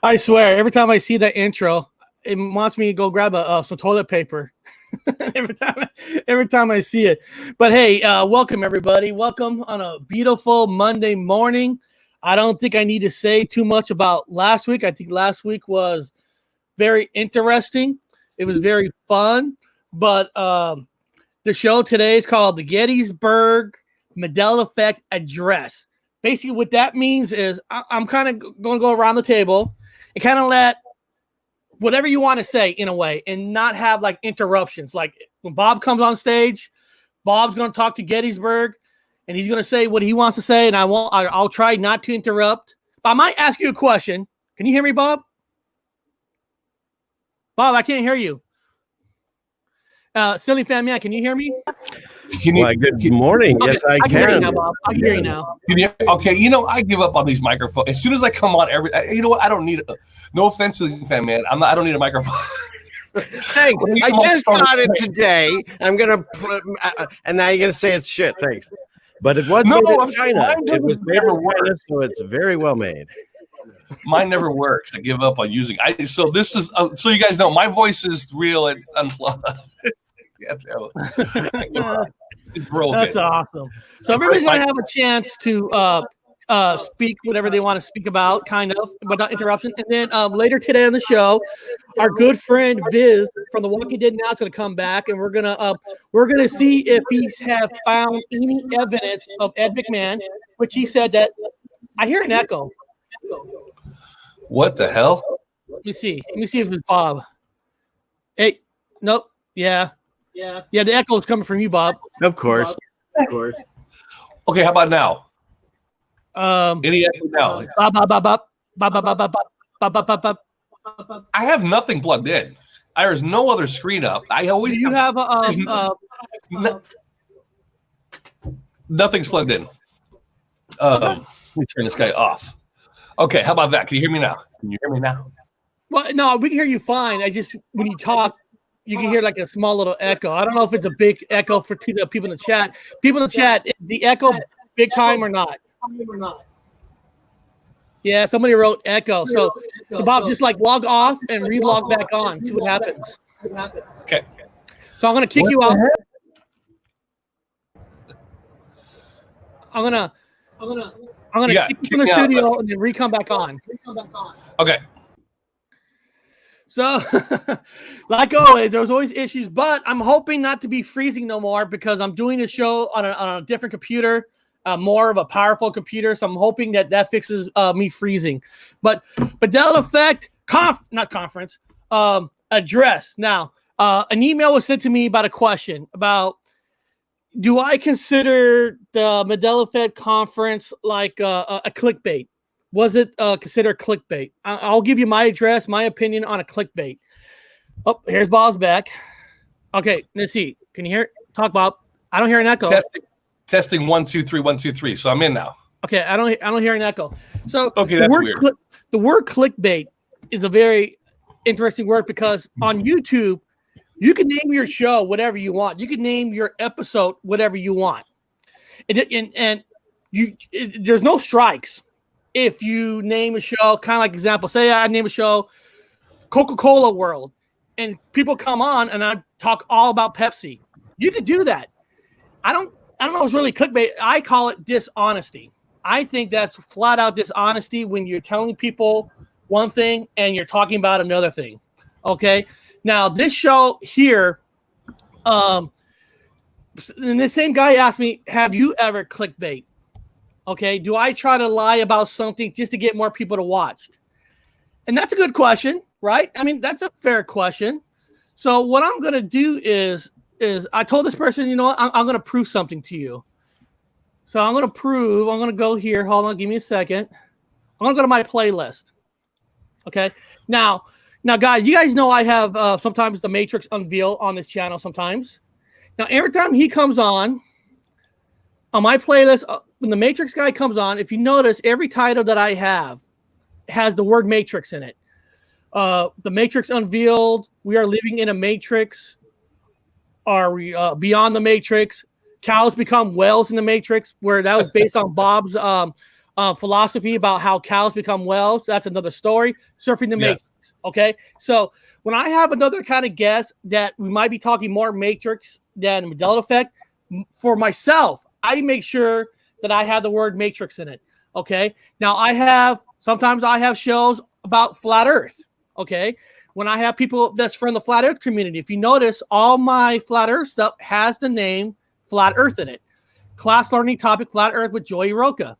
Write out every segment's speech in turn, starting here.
I swear, every time I see that intro, it wants me to go grab some toilet paper. every time I see it. But hey, welcome everybody. Welcome on a beautiful Monday morning. I don't think I need to say too much about last week. I think last week was very interesting. It was very fun. But the show today is called the Gettysburg Mandela Effect Address. Basically, what that means is I'm kind of going to go around the table and kind of let whatever you want to say in a way and not have like interruptions. Like when Bob comes on stage, Bob's going to talk to Gettysburg and he's going to say what he wants to say. And I'll try not to interrupt, but I might ask you a question. Can you hear me, Bob? Bob, I can't hear you. Silly Fan Man, can you hear me? Good morning. Okay, yes, I can hear you can. now, Bob. I can hear you now. Okay, I give up on these microphones. As soon as I come on, you know what? I don't need. No offense to the Fan Man, I don't need a microphone. Thanks. I just got it today. I'm gonna put, and now you're gonna say it's shit. Thanks, but it was made in China. It was made in China, so it's very well made. Mine never works. I give up on using. So this is so you guys know my voice is real. It's unplugged. That's awesome. So everybody's gonna have a chance to speak whatever they want to speak about, kind of without interruption. And then later today on the show, our good friend Viz from The Walking Dead now is gonna come back, and we're gonna see if he's have found any evidence of Ed McMahon, which he said that I hear an echo. What the hell? Let me see if it's Bob. Hey, nope. Yeah. The echo is coming from you, Bob. Of course. Okay, how about now? Any echo now? I have nothing plugged in. There's no other screen up. Do you have nothing's plugged in. Let me turn this guy off. Okay, how about that? Can you hear me now? Well, no, we can hear you fine. I just when you talk, you can hear like a small little echo. I don't know if it's a big echo to the people in the chat. People in the chat, is the echo big time or not? Yeah, somebody wrote echo. So Bob, just like log off and re-log back on. See what happens. Okay. So I'm gonna kick you out. I'm gonna kick you from the studio and then come back on. Okay. So, like always, there's always issues, but I'm hoping not to be freezing no more because I'm doing a show on a different computer, more of a powerful computer. So I'm hoping that fixes me freezing. But Mandela Effect address. Now, an email was sent to me about a question about, do I consider the Mandela Effect conference like a clickbait? Was it considered clickbait? I'll give you my address, my opinion on a clickbait. Oh, here's Bob's back. Okay, let's see. Can you hear it? Talk, Bob. I don't hear an echo. Testing 1 2 3 1 2 3. So I'm in now. Okay, I don't hear an echo. So okay, that's weird. The word clickbait is a very interesting word because on YouTube, you can name your show whatever you want. You can name your episode whatever you want, and there's no strikes. If you name a show, kind of like example, say I name a show Coca-Cola World, and people come on and I talk all about Pepsi. You could do that. I don't know if it's really clickbait. I call it dishonesty. I think that's flat out dishonesty when you're telling people one thing and you're talking about another thing. Okay. Now this show here, and the same guy asked me, have you ever clickbait? Okay, do I try to lie about something just to get more people to watch? And that's a good question, right? I mean, that's a fair question. So what I'm going to do is I told this person, you know what, I'm going to prove something to you. So I'm going to go here. Hold on, give me a second. I'm going to go to my playlist. Okay, now, guys, you guys know I have sometimes the Matrix Unveil on this channel sometimes. Now, every time he comes on my playlist, when the Matrix guy comes on, if you notice, every title that I have has the word Matrix in it. The Matrix Unveiled, We Are Living in a Matrix, Are We Beyond the Matrix, Cows Become Whales in the Matrix, where that was based on Bob's philosophy about how cows become whales. That's another story. Surfing the Matrix. Okay. So when I have another kind of guest that we might be talking more Matrix than Mandela effect, for myself, I make sure that I have the word Matrix in it. Okay. Now sometimes I have shows about flat Earth. Okay. When I have people that's from the flat Earth community, if you notice, all my flat Earth stuff has the name Flat Earth in it. Class learning topic, Flat Earth with Joey Roca.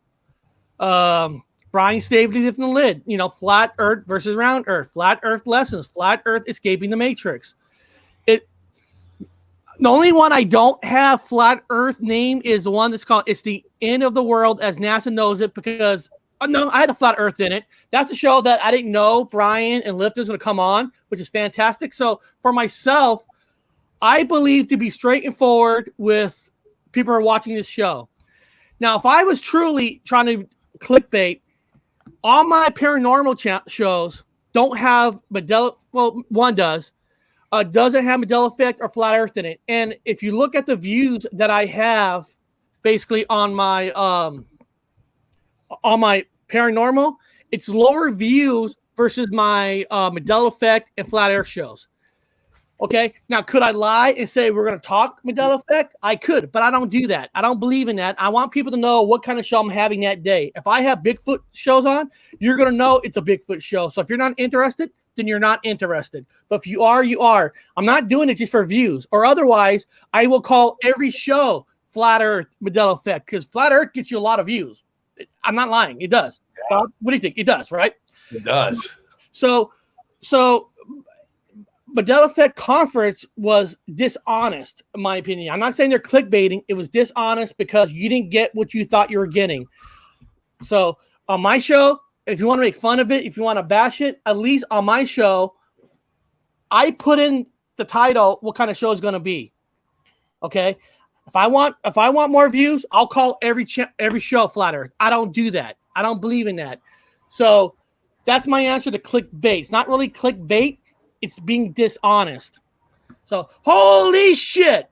Brian Stavely lifting the lid, flat Earth versus round Earth, flat Earth lessons, flat Earth escaping the Matrix. The only one I don't have flat Earth name is the one that's called It's the End of the World as NASA Knows It, because no, I had the flat Earth in it. That's the show that I didn't know Brian and Lifton's going to come on, which is fantastic. So for myself, I believe to be straight and forward with people who are watching this show. Now, if I was truly trying to clickbait, all my paranormal shows don't have Mandela. Well, one doesn't have Mandela effect or flat Earth in it. And if you look at the views that I have, basically on my paranormal, it's lower views versus my Mandela effect and flat Earth shows. Okay, now could I lie and say we're going to talk Mandela effect? I could, but I don't do that. I don't believe in that. I want people to know what kind of show I'm having that day. If I have Bigfoot shows on, you're going to know it's a Bigfoot show. So if you're not interested, then you're not interested. But if you are, you are. I'm not doing it just for views, or otherwise I will call every show Flat Earth Mandela effect, because Flat Earth gets you a lot of views. I'm not lying. It does. Yeah. What do you think? It does, right? It does. So Mandela Effect Conference was dishonest, in my opinion. I'm not saying they're clickbaiting. It was dishonest because you didn't get what you thought you were getting. So on my show, if you want to make fun of it, if you want to bash it, at least on my show, I put in the title what kind of show is going to be. Okay? If I want more views, I'll call every show Flat Earth. I don't do that. I don't believe in that. So that's my answer to clickbait. It's not really clickbait. It's being dishonest. So, holy shit.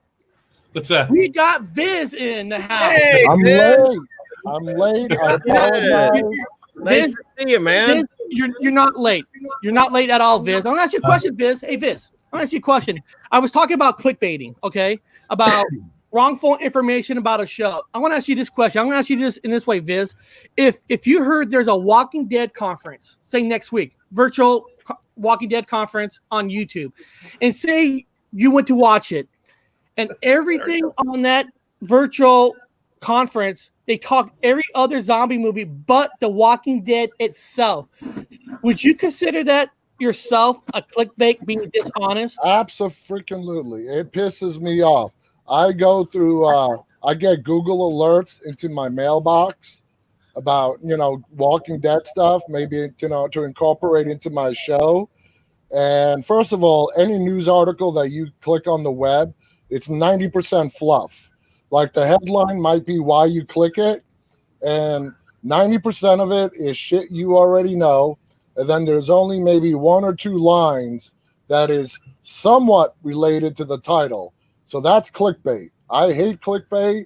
What's that? We got Viz in the house. Hey, I'm Viz. late. I'm late. I apologize. Nice to see you, man. Viz, you're not late. You're not late at all, Viz. I'm going to ask you a question, Viz. Hey, Viz, I'm going to ask you a question. I was talking about clickbaiting, okay? About wrongful information about a show. I want to ask you this question. I'm going to ask you this in this way, Viz. If you heard there's a Walking Dead conference, say next week, virtual Walking Dead conference on YouTube, and say you went to watch it, and everything on that virtual conference, they talk every other zombie movie but The Walking Dead itself. Would you consider that yourself a clickbait, being dishonest? Absolutely. It pisses me off. I go through, I get Google alerts into my mailbox about, Walking Dead stuff, maybe, to incorporate into my show. And first of all, any news article that you click on the web, it's 90% fluff. Like the headline might be why you click it, and 90% of it is shit you already know. And then there's only maybe one or two lines that is somewhat related to the title. So that's clickbait. I hate clickbait.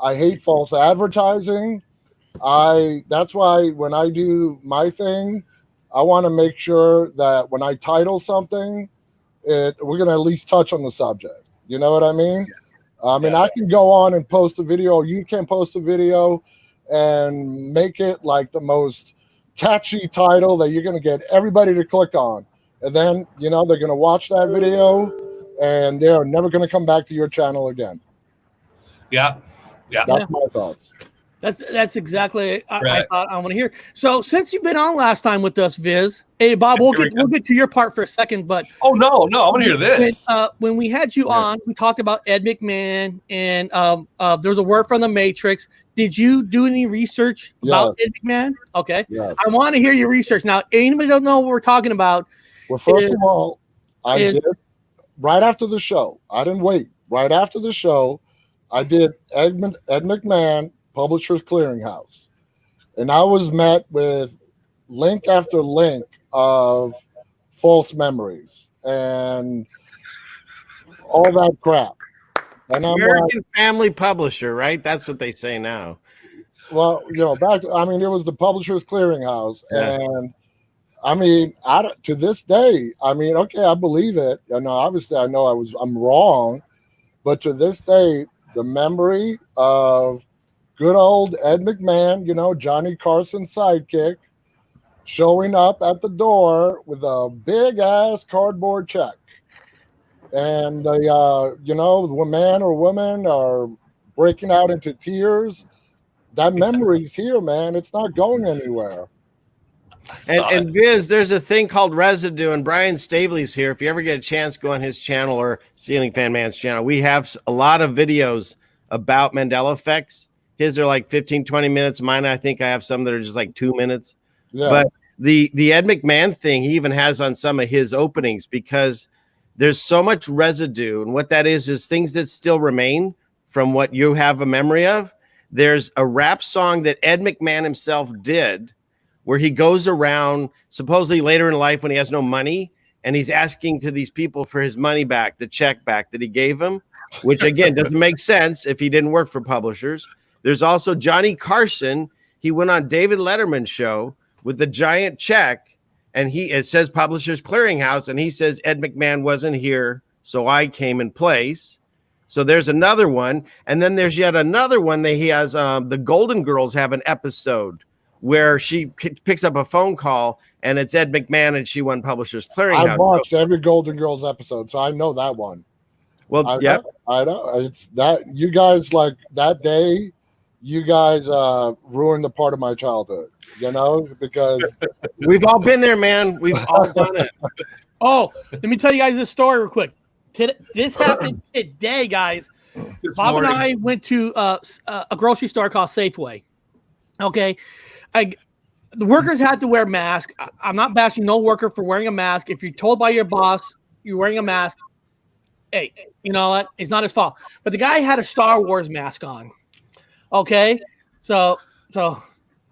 I hate false advertising. That's why when I do my thing, I want to make sure that when I title something, we're going to at least touch on the subject. You know what I mean? I can go on and post a video, or you can post a video and make it like the most catchy title that you're going to get everybody to click on. And then, they're going to watch that video and they're never going to come back to your channel again. Yeah. That's my thoughts. That's exactly I thought I want to hear. So since you've been on last time with us, Viz, hey Bob, we'll get to your part for a second, but no, I want to hear this. When we had you on, we talked about Ed McMahon, and there was a word from the Matrix. Did you do any research about Ed McMahon? Okay, yes. I want to hear your research. Now, anybody don't know what we're talking about? Well, first of all, I did right after the show. I didn't wait. Right after the show, I did Ed McMahon, Publishers Clearinghouse, and I was met with link after link of false memories and all that crap. And I'm American Family Publisher, right? That's what they say now. Well, it was the Publishers Clearinghouse, and to this day, okay, I believe it. Obviously, I know I'm wrong, but to this day, the memory of good old Ed McMahon, Johnny Carson's sidekick, showing up at the door with a big ass cardboard check, and the man or woman are breaking out into tears. That memory's here, man. It's not going anywhere. And Viz, there's a thing called residue, and Brian Staveley's here. If you ever get a chance, go on his channel or Ceiling Fan Man's channel. We have a lot of videos about Mandela effects. His are like 15, 20 minutes. Mine, I think I have some that are just like 2 minutes. Yeah. But the Ed McMahon thing, he even has on some of his openings because there's so much residue. And what that is things that still remain from what you have a memory of. There's a rap song that Ed McMahon himself did where he goes around supposedly later in life when he has no money and he's asking to these people for his money back, the check back that he gave him, which again doesn't make sense if he didn't work for publishers. There's also Johnny Carson. He went on David Letterman's show with the giant check, and it says Publishers Clearinghouse, and he says Ed McMahon wasn't here, so I came in place. So there's another one, and then there's yet another one that he has. The Golden Girls have an episode where she picks up a phone call, and it's Ed McMahon, and she won Publishers Clearinghouse. I've watched every Golden Girls episode, so I know that one. Well, I know. It's that you guys like that day. You guys ruined the part of my childhood, because we've all been there, man. We've all done it. Oh, let me tell you guys this story real quick. This happened today, guys. Bob and I went to a grocery store called Safeway. Okay. The workers had to wear masks. I'm not bashing no worker for wearing a mask. If you're told by your boss you're wearing a mask, hey, you know what? It's not his fault. But the guy had a Star Wars mask on. Okay, so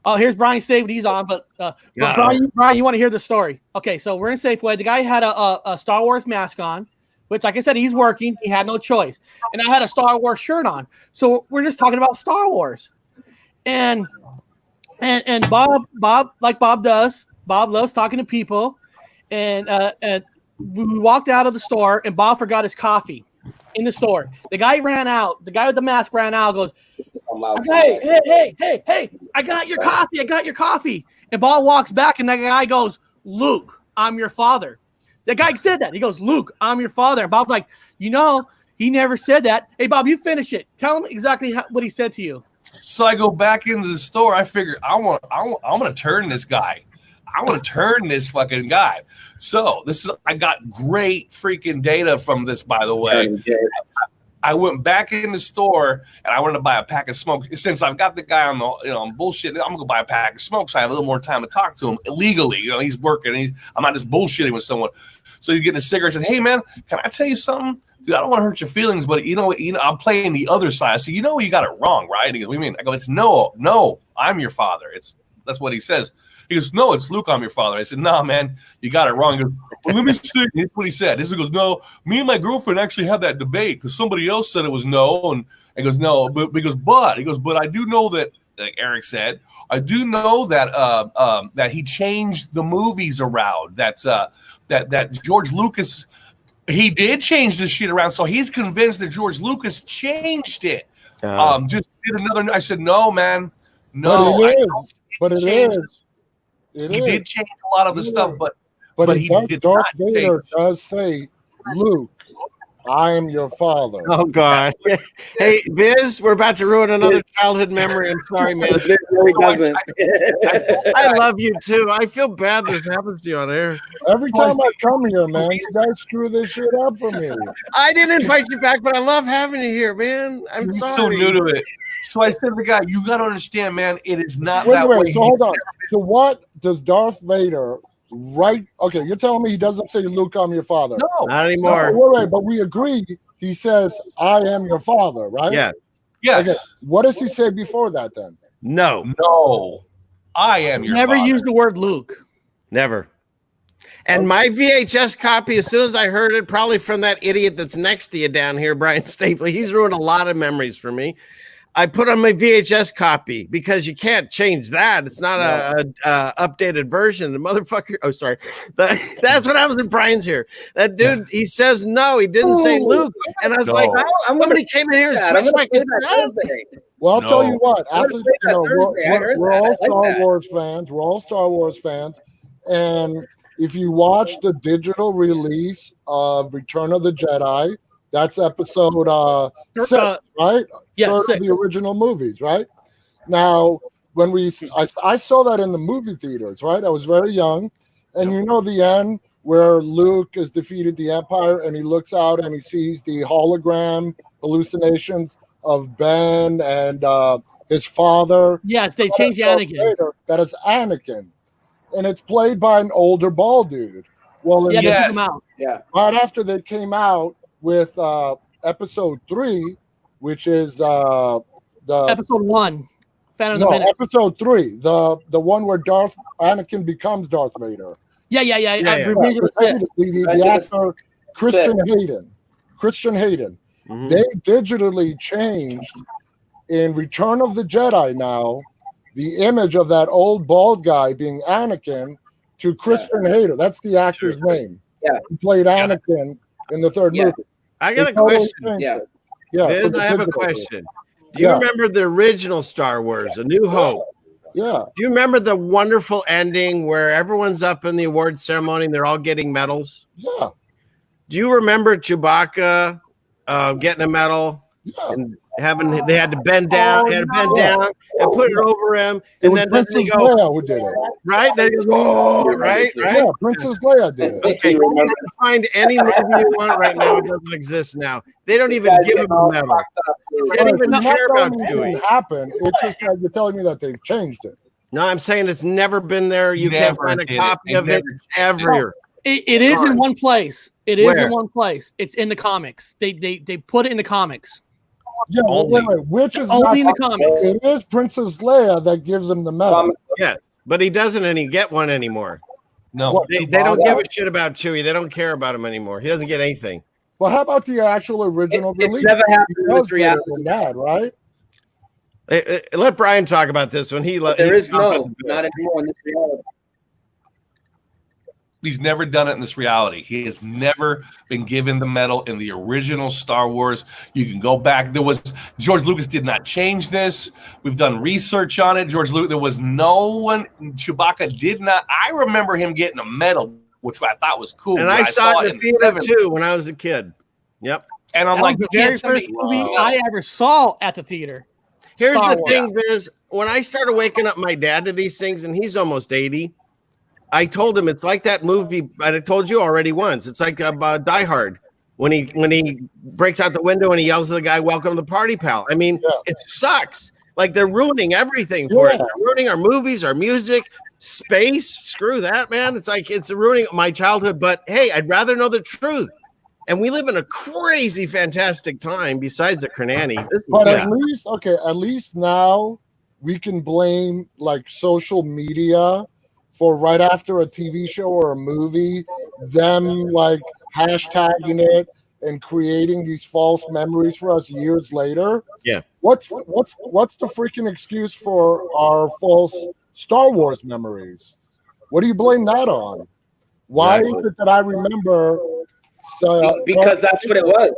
here's Brian Staveley. He's on, but Brian, you want to hear the story? Okay, so we're in Safeway. The guy had a Star Wars mask on, which, like I said, he's working. He had no choice, and I had a Star Wars shirt on. So we're just talking about Star Wars, and Bob, like Bob does. Bob loves talking to people, and we walked out of the store, and Bob forgot his coffee in the store. The guy ran out. The guy with the mask ran out. Goes, hey! I got your coffee. And Bob walks back, and the guy goes, Luke, I'm your father. The guy said that. He goes, Luke, I'm your father. And Bob's like, he never said that. Hey, Bob, you finish it. Tell him exactly what he said to you. So I go back into the store. I figure I'm gonna turn this guy. I want to turn this fucking guy. So I got great freaking data from this, by the way. I went back in the store and I wanted to buy a pack of smoke. Since I've got the guy on the, bullshit, I'm gonna go buy a pack of smoke so I have a little more time to talk to him legally. He's working. I'm not just bullshitting with someone. So he's getting a cigarette. Says, "Hey man, can I tell you something? Dude, I don't want to hurt your feelings, but I'm playing the other side. So you got it wrong, right?" And he goes, "What do you mean?" I go, "It's no, I'm your father." That's what he says. He goes, "No, it's Luke, I'm your father." I said, "Nah, man, you got it wrong." He goes, "Well, let me see." That's what he said. He goes, "No, me and my girlfriend actually had that debate because somebody else said it was no." And he goes, "No, but I do know that," like Eric said, "I do know that that he changed the movies around. That George Lucas, he did change this shit around. So he's convinced that George Lucas changed it. Just did another." I said, "No, man, no." But it is. He did change a lot of the stuff, but Darth Vader does say, "Luke, I am your father." Oh God! Hey, Viz, we're about to ruin another childhood memory. I'm sorry, man. It really doesn't. I love you too. I feel bad this happens to you on air. Every time I come here, man, you guys screw this shit up for me. I didn't invite you back, but I love having you here, man. I'm sorry. So new to it. So I said to the guy, "You got to understand, man, it is not that way." So hold on. So what does Darth Vader write? Okay, you're telling me he doesn't say, "Luke, I'm your father." No, not anymore. No, wait, but we agree. He says, "I am your father," right? Yeah. Yes. Okay. What does he say before that then? No. I am your Never father. use the word Luke. Never. And my VHS copy, as soon as I heard it, probably from that idiot that's next to you down here, Brian Stapley, he's ruined a lot of memories for me. I put on my VHS copy because you can't change that. It's not a updated version. The motherfucker. Oh, sorry. That's what I was in Brian's here. That dude, he says no. He didn't say Luke. And I was like, somebody came in here and switched my cassette. Well, I'll tell you what. After we're all Star Wars fans. We're all Star Wars fans, and if you watch the digital release of Return of the Jedi, that's episode 6, right? Yes, the original movies, right? Now, when I saw that in the movie theaters, right? I was very young, and you know the end where Luke has defeated the Empire, and he looks out and he sees the hologram hallucinations of Ben and his father. Yes, they changed Anakin. That is Anakin, and it's played by an older bald dude. Well, they took him out. Right after they came out with episode 3, which is the episode 1. Episode 3, the one where Anakin becomes Darth Vader. Yeah. The actor Christian Hayden. Mm-hmm. They digitally changed in Return of the Jedi now the image of that old bald guy being Anakin to Christian Hayden. That's the actor's name. Yeah, he played Anakin in the third movie. I got a question. Viz, I have a question. Do you remember the original Star Wars, A New Hope? Yeah. Do you remember the wonderful ending where everyone's up in the award ceremony and they're all getting medals? Yeah. Do you remember Chewbacca getting a medal? Yeah. And they had to bend down, and put it over him, and then doesn't he go? Leia who did it. Right? Then he goes, oh, right? Yeah, Princess Leia did it. Okay, you can find any movie you want right now. It doesn't exist now. They don't even give him a medal. They don't even care about Chewie. It's just that you're telling me that they've changed it. No, I'm saying it's never been there. You can't find a copy of it ever. It is in one place. It is in one place. It's in the comics. They put it in the comics. Yeah, wait. Which is only in the comics. It is Princess Leia that gives him the medal. Yeah, but he doesn't, and he get one anymore. No, they don't give a shit about Chewie. They don't care about him anymore. He doesn't get anything. Well, how about the actual original release? It never happened with reality. That, right? Let Brian talk about this when he. There is not anymore in this reality. He's never done it in this reality. He has never been given the medal in the original Star Wars. You can go back. George Lucas did not change this. We've done research on it. There was no one. Chewbacca did not. I remember him getting a medal, which I thought was cool. And I saw it in the theater too when I was a kid. Yep. And I'm like, the very first movie I ever saw at the theater. Here's the thing, Viz. When I started waking up my dad to these things, and he's almost 80, I told him it's like that movie. I told you already once. It's like Die Hard when he breaks out the window and he yells at the guy, "Welcome to the party, pal." I mean, it sucks. Like they're ruining everything for it. They're ruining our movies, our music, space. Screw that, man. It's ruining my childhood. But hey, I'd rather know the truth. And we live in a crazy, fantastic time. Besides the Crenani, at least now we can blame like social media for right after a TV show or a movie, them like hashtagging it and creating these false memories for us years later. Yeah. What's the freaking excuse for our false Star Wars memories? What do you blame that on? Why is it that I remember? Because that's what it was.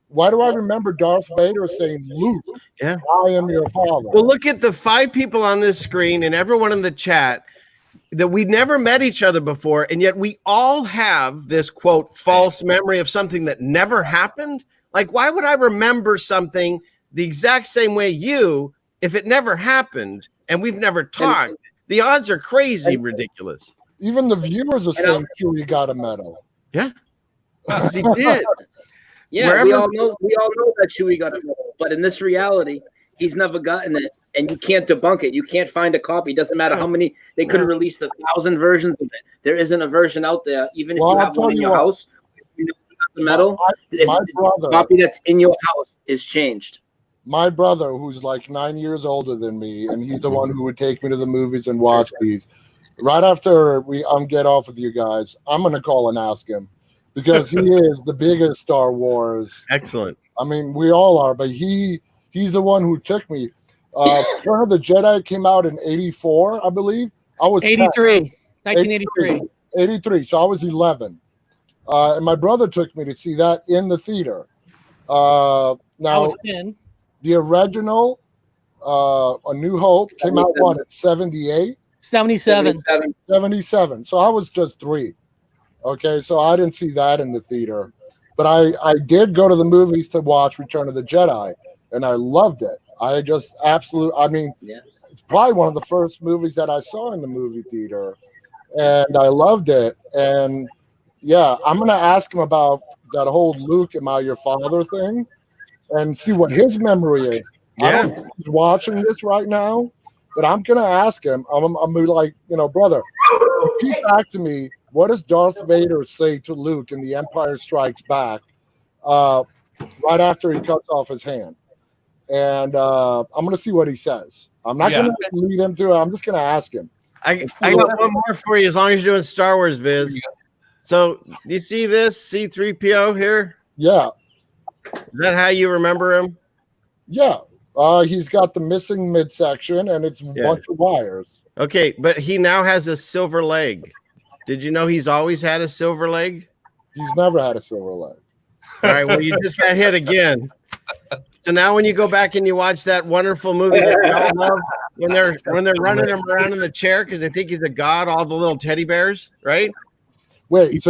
Why do I remember Darth Vader saying, "Luke, I am your father"? Well, look at the 5 people on this screen and everyone in the chat that we never met each other before, and yet we all have this quote false memory of something that never happened. Like, why would I remember something the exact same way you if it never happened and we've never talked? The odds are crazy ridiculous. Even the viewers are saying Chewie got a medal. Yeah, because he did. Yeah, we all know that Chewie got a medal, but in this reality, he's never gotten it. And you can't debunk it. You can't find a copy. It doesn't matter how many. They could have released 1,000 versions of it. There isn't a version out there. Even if you have one in your house, you know, the medal, the copy that's in your house is changed. My brother, who's like 9 years older than me, and he's the one who would take me to the movies and watch these. Right after we get off with you guys, I'm going to call and ask him because he is the biggest Star Wars. Excellent. I mean, we all are, but he He's the one who took me. Return of the Jedi came out in 84, I believe. I was 83, 1983. 83. So I was 11. And my brother took me to see that in the theater. I Now, was 10. the original, A New Hope, came out, what, at 78? 77. 77. So I was just 3. Okay, so I didn't see that in the theater. But I did go to the movies to watch Return of the Jedi, and I loved it. I just absolutely, it's probably one of the first movies that I saw in the movie theater, and I loved it. And yeah, I'm going to ask him about that whole Luke, am I your father thing, and see what his memory is. Yeah. I don't know if he's watching this right now, but I'm going to ask him. I'm going to be like, brother, repeat back to me, what does Darth Vader say to Luke in The Empire Strikes Back right after he cuts off his hand? And I'm going to see what he says. I'm not going to lead him through it. I'm just going to ask him. I got one more for you as long as you're doing Star Wars, Viz. So you see this C-3PO here? Yeah. Is that how you remember him? Yeah. He's got the missing midsection, and it's a bunch of wires. Okay, but he now has a silver leg. Did you know he's always had a silver leg? He's never had a silver leg. All right, well, you just got hit again. So now when you go back and you watch that wonderful movie that we all love, when they're running him around in the chair because they think he's a god, all the little teddy bears, right? Wait,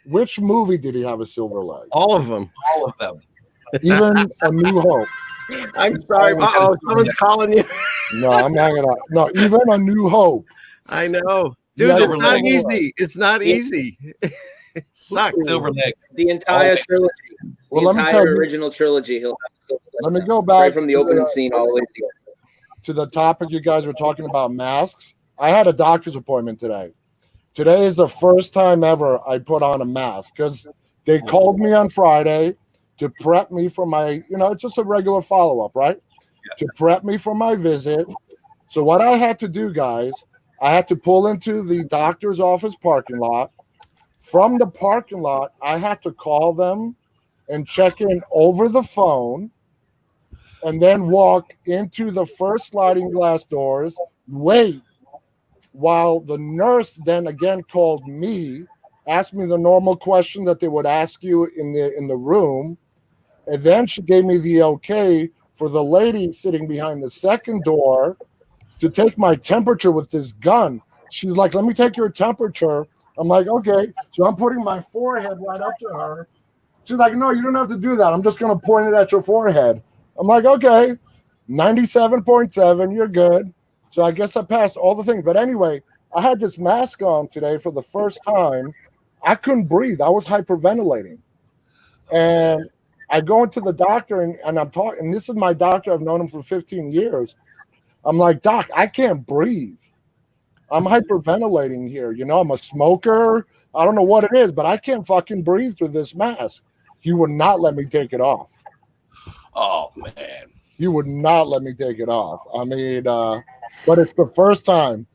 which movie did he have a silver leg? All of them. All of them. Even A New Hope. I'm sorry. Uh-oh, someone's calling you. No, I'm hanging out. No, even A New Hope. I know. Dude, it's not easy. It's not easy. It sucks. Silver leg. The entire trilogy. Well, the entire original trilogy. He'll have silver leg. Let me go back right from the opening scene all the way to the topic you guys were talking about, masks. I had a doctor's appointment today. Today is the first time ever I put on a mask because they called me on Friday to prep me for my, it's just a regular follow-up, right? Yeah. To prep me for my visit. So what I had to do, guys, I had to pull into the doctor's office parking lot. From the parking lot, I had to call them and check in over the phone and then walk into the first sliding glass doors, wait, while the nurse then again called me, asked me the normal question that they would ask you in the room, and then she gave me the okay for the lady sitting behind the second door to take my temperature with this gun. She's like, let me take your temperature. I'm like, okay. So I'm putting my forehead right up to her. She's like, no, you don't have to do that. I'm just going to point it at your forehead. I'm like, okay, 97.7, you're good. So I guess I passed all the things. But anyway, I had this mask on today for the first time. I couldn't breathe. I was hyperventilating. And I go into the doctor and I'm talking, and this is my doctor. I've known him for 15 years. I'm like, Doc, I can't breathe. I'm hyperventilating here. I'm a smoker. I don't know what it is, but I can't fucking breathe through this mask. He would not let me take it off. Oh, man. He would not let me take it off. I mean, but it's the first time.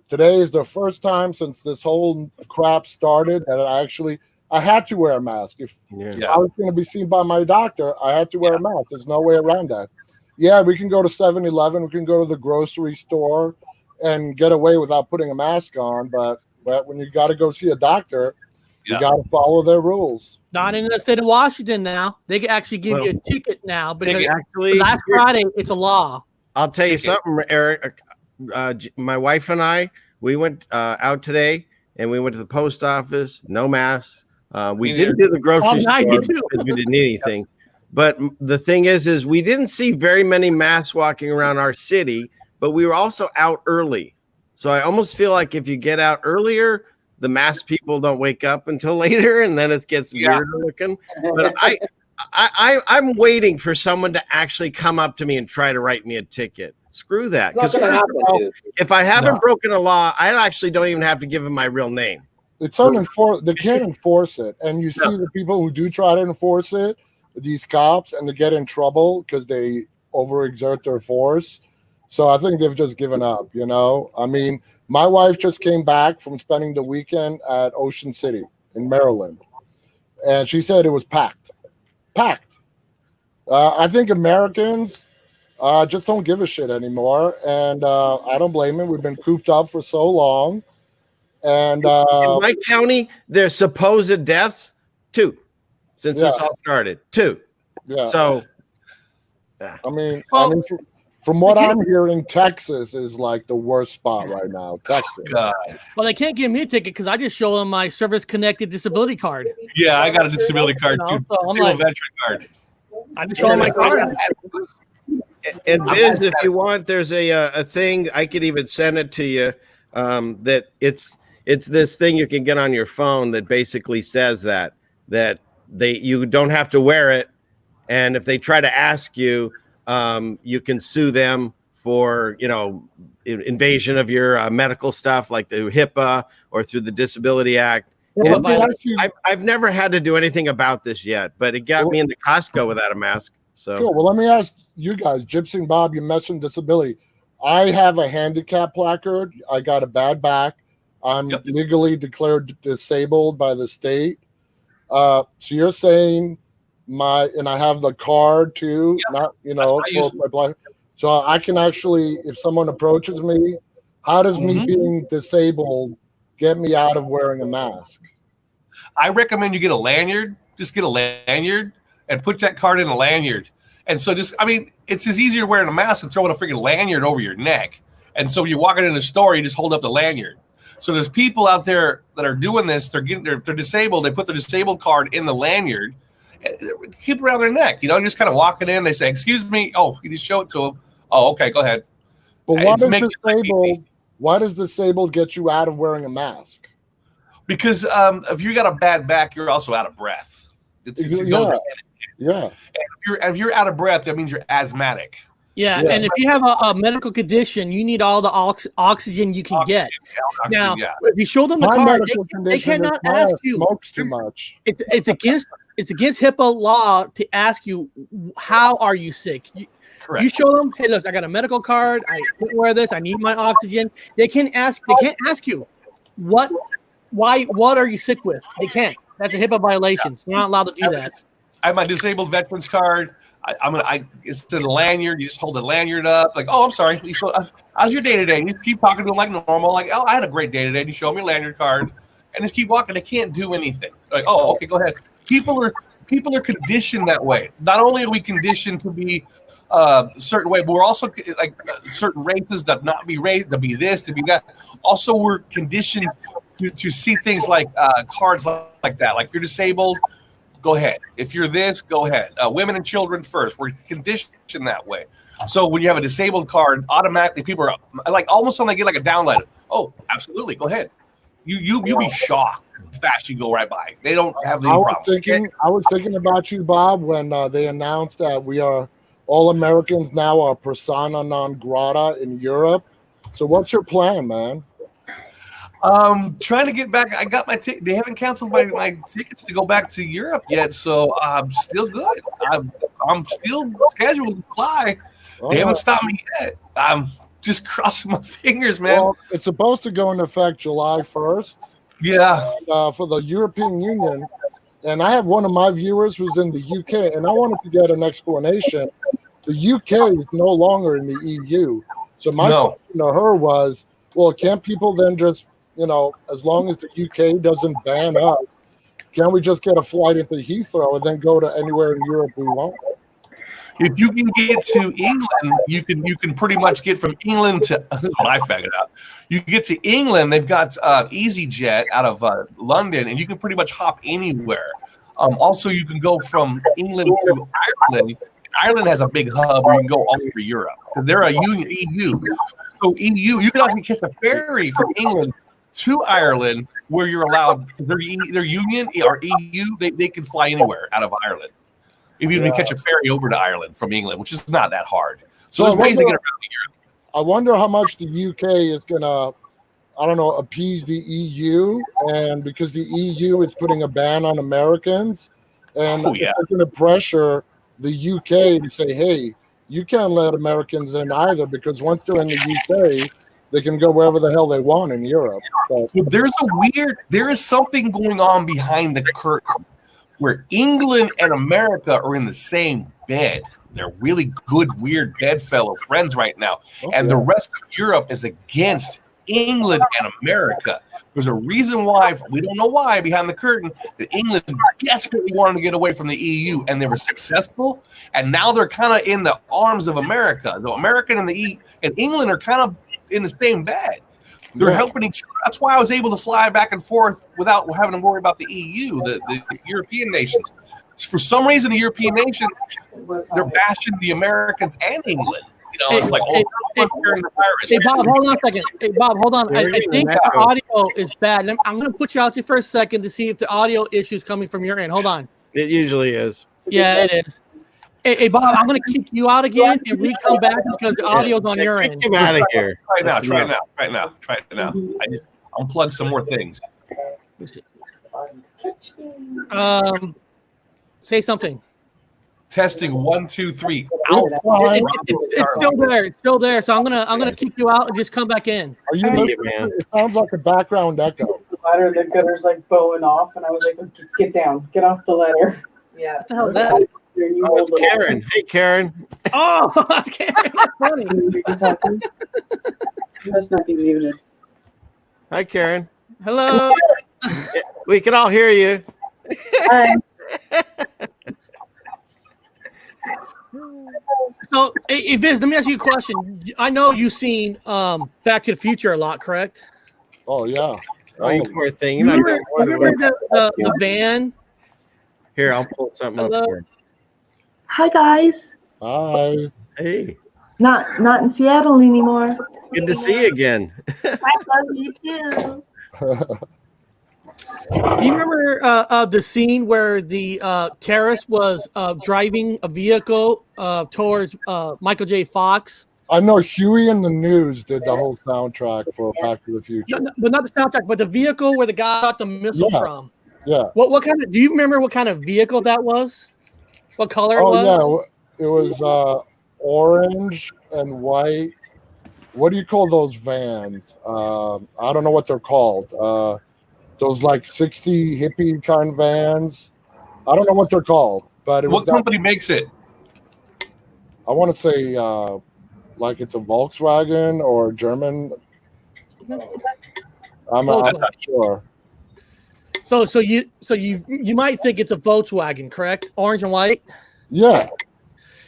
Today is the first time since this whole crap started that I had to wear a mask. If I was going to be seen by my doctor, I had to wear a mask. There's no way around that. Yeah, we can go to 7-Eleven. We can go to the grocery store and get away without putting a mask on. But when you got to go see a doctor, you got to follow their rules. Not in the state of Washington now. They can actually give you a ticket now because last Friday it's a law. I'll tell you something, Eric. My wife and I, we went out today and we went to the post office. No masks. We didn't do the grocery store because we didn't need anything. But the thing is we didn't see very many masks walking around our city, but we were also out early. So I almost feel like if you get out earlier, the mask people don't wake up until later, and then it gets weirder looking. But I'm waiting for someone to actually come up to me and try to write me a ticket. Screw that. Because if I haven't broken a law, I actually don't even have to give them my real name. It's unenforced. They can't enforce it. And you see the people who do try to enforce it, these cops, and they get in trouble because they overexert their force. So I think they've just given up, I mean, my wife just came back from spending the weekend at Ocean City in Maryland. And she said it was packed. I think Americans just don't give a shit anymore, and I don't blame them. We've been cooped up for so long, and in my county, there's supposed deaths 2 since this all started. 2. Yeah. So, I mean, from what I'm hearing, Texas is like the worst spot right now. Texas. Well, they can't give me a ticket because I just show them my service-connected disability card. Yeah, I got a disability card too. So I'm like, veteran card. I just show them my card. and Viz, if you want, there's a thing I could even send it to you. That it's this thing you can get on your phone that basically says that you don't have to wear it, and if they try to ask you, you can sue them for invasion of your medical stuff, like the HIPAA or through the Disability Act. I've never had to do anything about this yet, but it got me into Costco without a mask. So cool. Well, let me ask you guys, Gypsy and Bob, you mentioned disability. I have a handicap placard. I got a bad back. I'm legally declared disabled by the state. So you're saying and I have the card too, not for my black. So I can actually, if someone approaches me, how does me being disabled get me out of wearing a mask? I recommend you get a lanyard. Just get a lanyard and put that card in a lanyard. And so it's just easier wearing a mask than throwing a freaking lanyard over your neck. And so you're walking in the store, you just hold up the lanyard. So there's people out there that are doing this. They're disabled. They put their disabled card in the lanyard, keep it around their neck. Just kind of walking in. They say, "Excuse me." Oh, you just show it to them. Oh, okay, go ahead. But why does disabled get you out of wearing a mask? Because if you got a bad back, you're also out of breath. Yeah. If you're out of breath, that means you're asthmatic. Yeah, and if you have a medical condition, you need all the oxygen you can get. Now, if you show them the card, they cannot ask you. Smokes too much. It's against HIPAA law to ask you, how are you sick? Correct. You show them, hey, look, I got a medical card. I can't wear this. I need my oxygen. They can't ask you what are you sick with? They can't. That's a HIPAA violation. They're not allowed to do that. I have my disabled veterans card. It's the lanyard. You just hold the lanyard up, like, oh, I'm sorry. How's your day today? You just keep talking to them like normal, like, oh, I had a great day today. You show them your lanyard card, and just keep walking. They can't do anything. Like, oh, okay, go ahead. People are conditioned that way. Not only are we conditioned to be a certain way, but we're also like certain races that not be raised to be this, to be that. Also, we're conditioned to see things like cards like that. Like, if you're disabled, go ahead. If you're this, go ahead. Women and children first. We're conditioned that way. So when you have a disabled card, automatically people are like almost when they get like a download. Oh, absolutely, go ahead. You'll be shocked how fast you go right by. They don't have any problem. I was thinking about you, Bob, when they announced that we are all Americans now are persona non grata in Europe. So what's your plan, man? Trying to get back. I got my ticket. They haven't canceled my tickets to go back to Europe yet, so I'm still good. I'm still scheduled to fly. They haven't stopped me yet. I'm just crossing my fingers, man. Well, it's supposed to go into effect July 1st. Yeah. And, for the European Union, and I have one of my viewers who's in the UK, and I wanted to get an explanation. The UK is no longer in the EU, so my question to her was, well, can't people then just as long as the UK doesn't ban us, can't we just get a flight into Heathrow and then go to anywhere in Europe we want? If you can get to England, you can pretty much get from England to what I figured out. You can get to England, they've got EasyJet out of London, and you can pretty much hop anywhere. Also, you can go from England to Ireland. Ireland has a big hub where you can go all over Europe. They're a EU. So EU, you can actually catch a ferry from England to Ireland, where you're allowed. They're union or EU. They can fly anywhere out of Ireland. If you catch a ferry over to Ireland from England, which is not that hard. So there's ways to get around Europe. I wonder how much the UK is gonna, appease the EU, and because the EU is putting a ban on Americans, and they're going to pressure the UK to say, hey, you can't let Americans in either, because once they're in the UK, they can go wherever the hell they want in Europe. So, there is something going on behind the curtain where England and America are in the same bed. They're really good, weird bedfellow friends right now. And the rest of Europe is against England and America. There's a reason why, we don't know why, behind the curtain, that England desperately wanted to get away from the EU, and they were successful. And now they're kind of in the arms of America. The American and and England are kind of in the same bed. They're helping each other. That's why I was able to fly back and forth without having to worry about the EU, the European nations. For some reason, the European nations, they're bashing the Americans and England. It's like, carrying the virus. Hey, Bob, hold on a second. Hey, Bob, hold on. I think the audio is bad. I'm going to put you out there for a second to see if the audio issue is coming from your end. Hold on. It usually is. Yeah, it is. Hey, Bob, I'm going to kick you out again and we come back because the audio's on your end. Kick him out of here. Try it now. I just unplug some more things. Say something. Testing 1, 2, 3. It's still there. It's still there. So I'm gonna kick you out and just come back in. Are you man? It sounds like a background echo. The ladder, the gutter's like bowing off, and I was like, "Get down, get off the ladder." Yeah. What the hell is that? Oh, it's Karen. Hey, Karen. Oh, that's Karen. That's funny. That's not being muted. Hi, Karen. Hello. We can all hear you. Hi. So, hey, Viz, let me ask you a question. I know you've seen Back to the Future a lot, correct? Oh yeah. Oh, you poor thing. You remember the van? Here, I'll pull something up here. Hi guys. Hi. Hey. Not in Seattle anymore. Good to see you again. I love you too. Do you remember the scene where the terrorist was driving a vehicle towards Michael J. Fox? I know Huey and the News did the whole soundtrack for Back to the Future. But not the soundtrack, but the vehicle where the guy got the missile from. Yeah. What kind of? Do you remember what kind of vehicle that was? What color it was? Oh yeah, it was orange and white. What do you call those vans? I don't know what they're called. Those like 60 hippie kind of vans. I don't know what they're called, but what company makes it? I want to say like it's a Volkswagen or German. I'm not sure. So you might think it's a Volkswagen, correct? Orange and white. Yeah.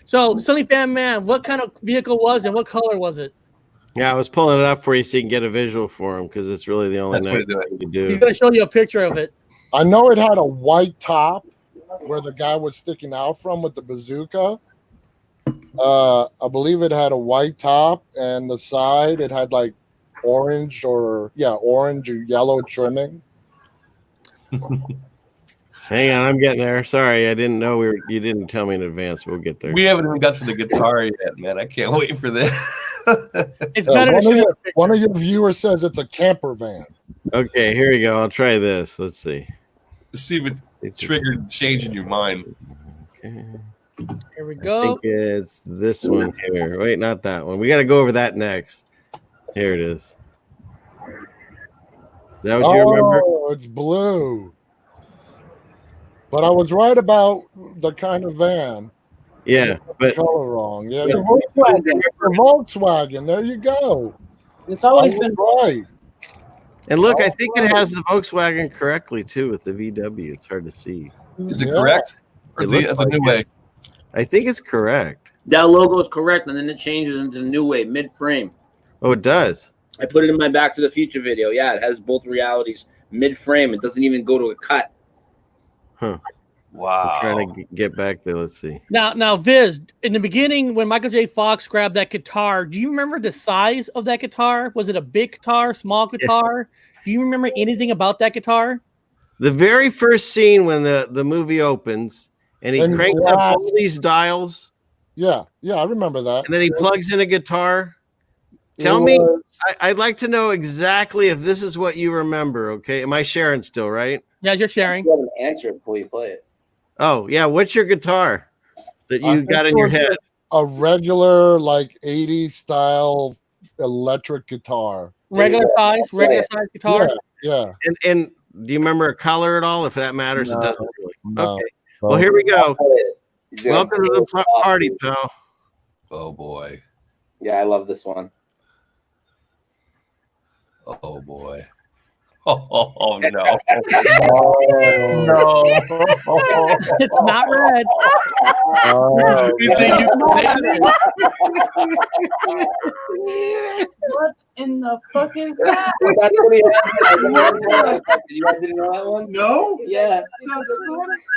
So Sunny Fan Man, what kind of vehicle was it? What color was it? Yeah, I was pulling it up for you so you can get a visual for him because it's really the only thing you do. He's going to show you a picture of it. I know it had a white top where the guy was sticking out from with the bazooka. I believe it had a white top, and the side it had like orange or yellow trimming. Hang on, I'm getting there. Sorry, I didn't know you didn't tell me in advance. We'll get there. We haven't even got to the guitar yet, man. I can't wait for this. It's better to show one of your viewers says it's a camper van. Okay, here we go. I'll try this. Let's see. Let's see if it triggered change in your mind. Okay. Here we I go. think it's this one here. Wait, not that one. We got to go over that next. Here it is. Is that what you remember? Oh, it's blue. But I was right about the kind of van. Yeah, but color wrong. Yeah, Volkswagen. Volkswagen. There you go. It's always been right. and look, I think it has the Volkswagen correctly too with the VW. It's hard to see. Is it correct? Or It the looks like new way? I think it's correct. That logo is correct, and then it changes into the new way mid-frame. Oh, it does. I put it in my Back to the Future video. Yeah, it has both realities mid-frame. It doesn't even go to a cut. Huh. Wow. I'm trying to get back there. Let's see. Now, Viz, in the beginning, when Michael J. Fox grabbed that guitar, do you remember the size of that guitar? Was it a big guitar, small guitar? Do you remember anything about that guitar? The very first scene when the movie opens and he cranks up all these dials. Yeah, I remember that. And then he plugs in a guitar. Tell me, I'd like to know exactly if this is what you remember. Okay, am I sharing still? Right? Yeah, you're sharing. You have an answer before you play it. Oh yeah, what's your guitar that you got in your head? A regular like 80s style electric guitar. Regular size guitar. Yeah. And do you remember a color at all? If that matters, it doesn't really. No. Okay. Well, here we go. Welcome to the party, pal. Oh boy. Yeah, I love this one. Oh boy. Oh no. Oh. No. It's not red. Oh, What in the fuck is that? That's what he has. You guys didn't know that one? No? Yes.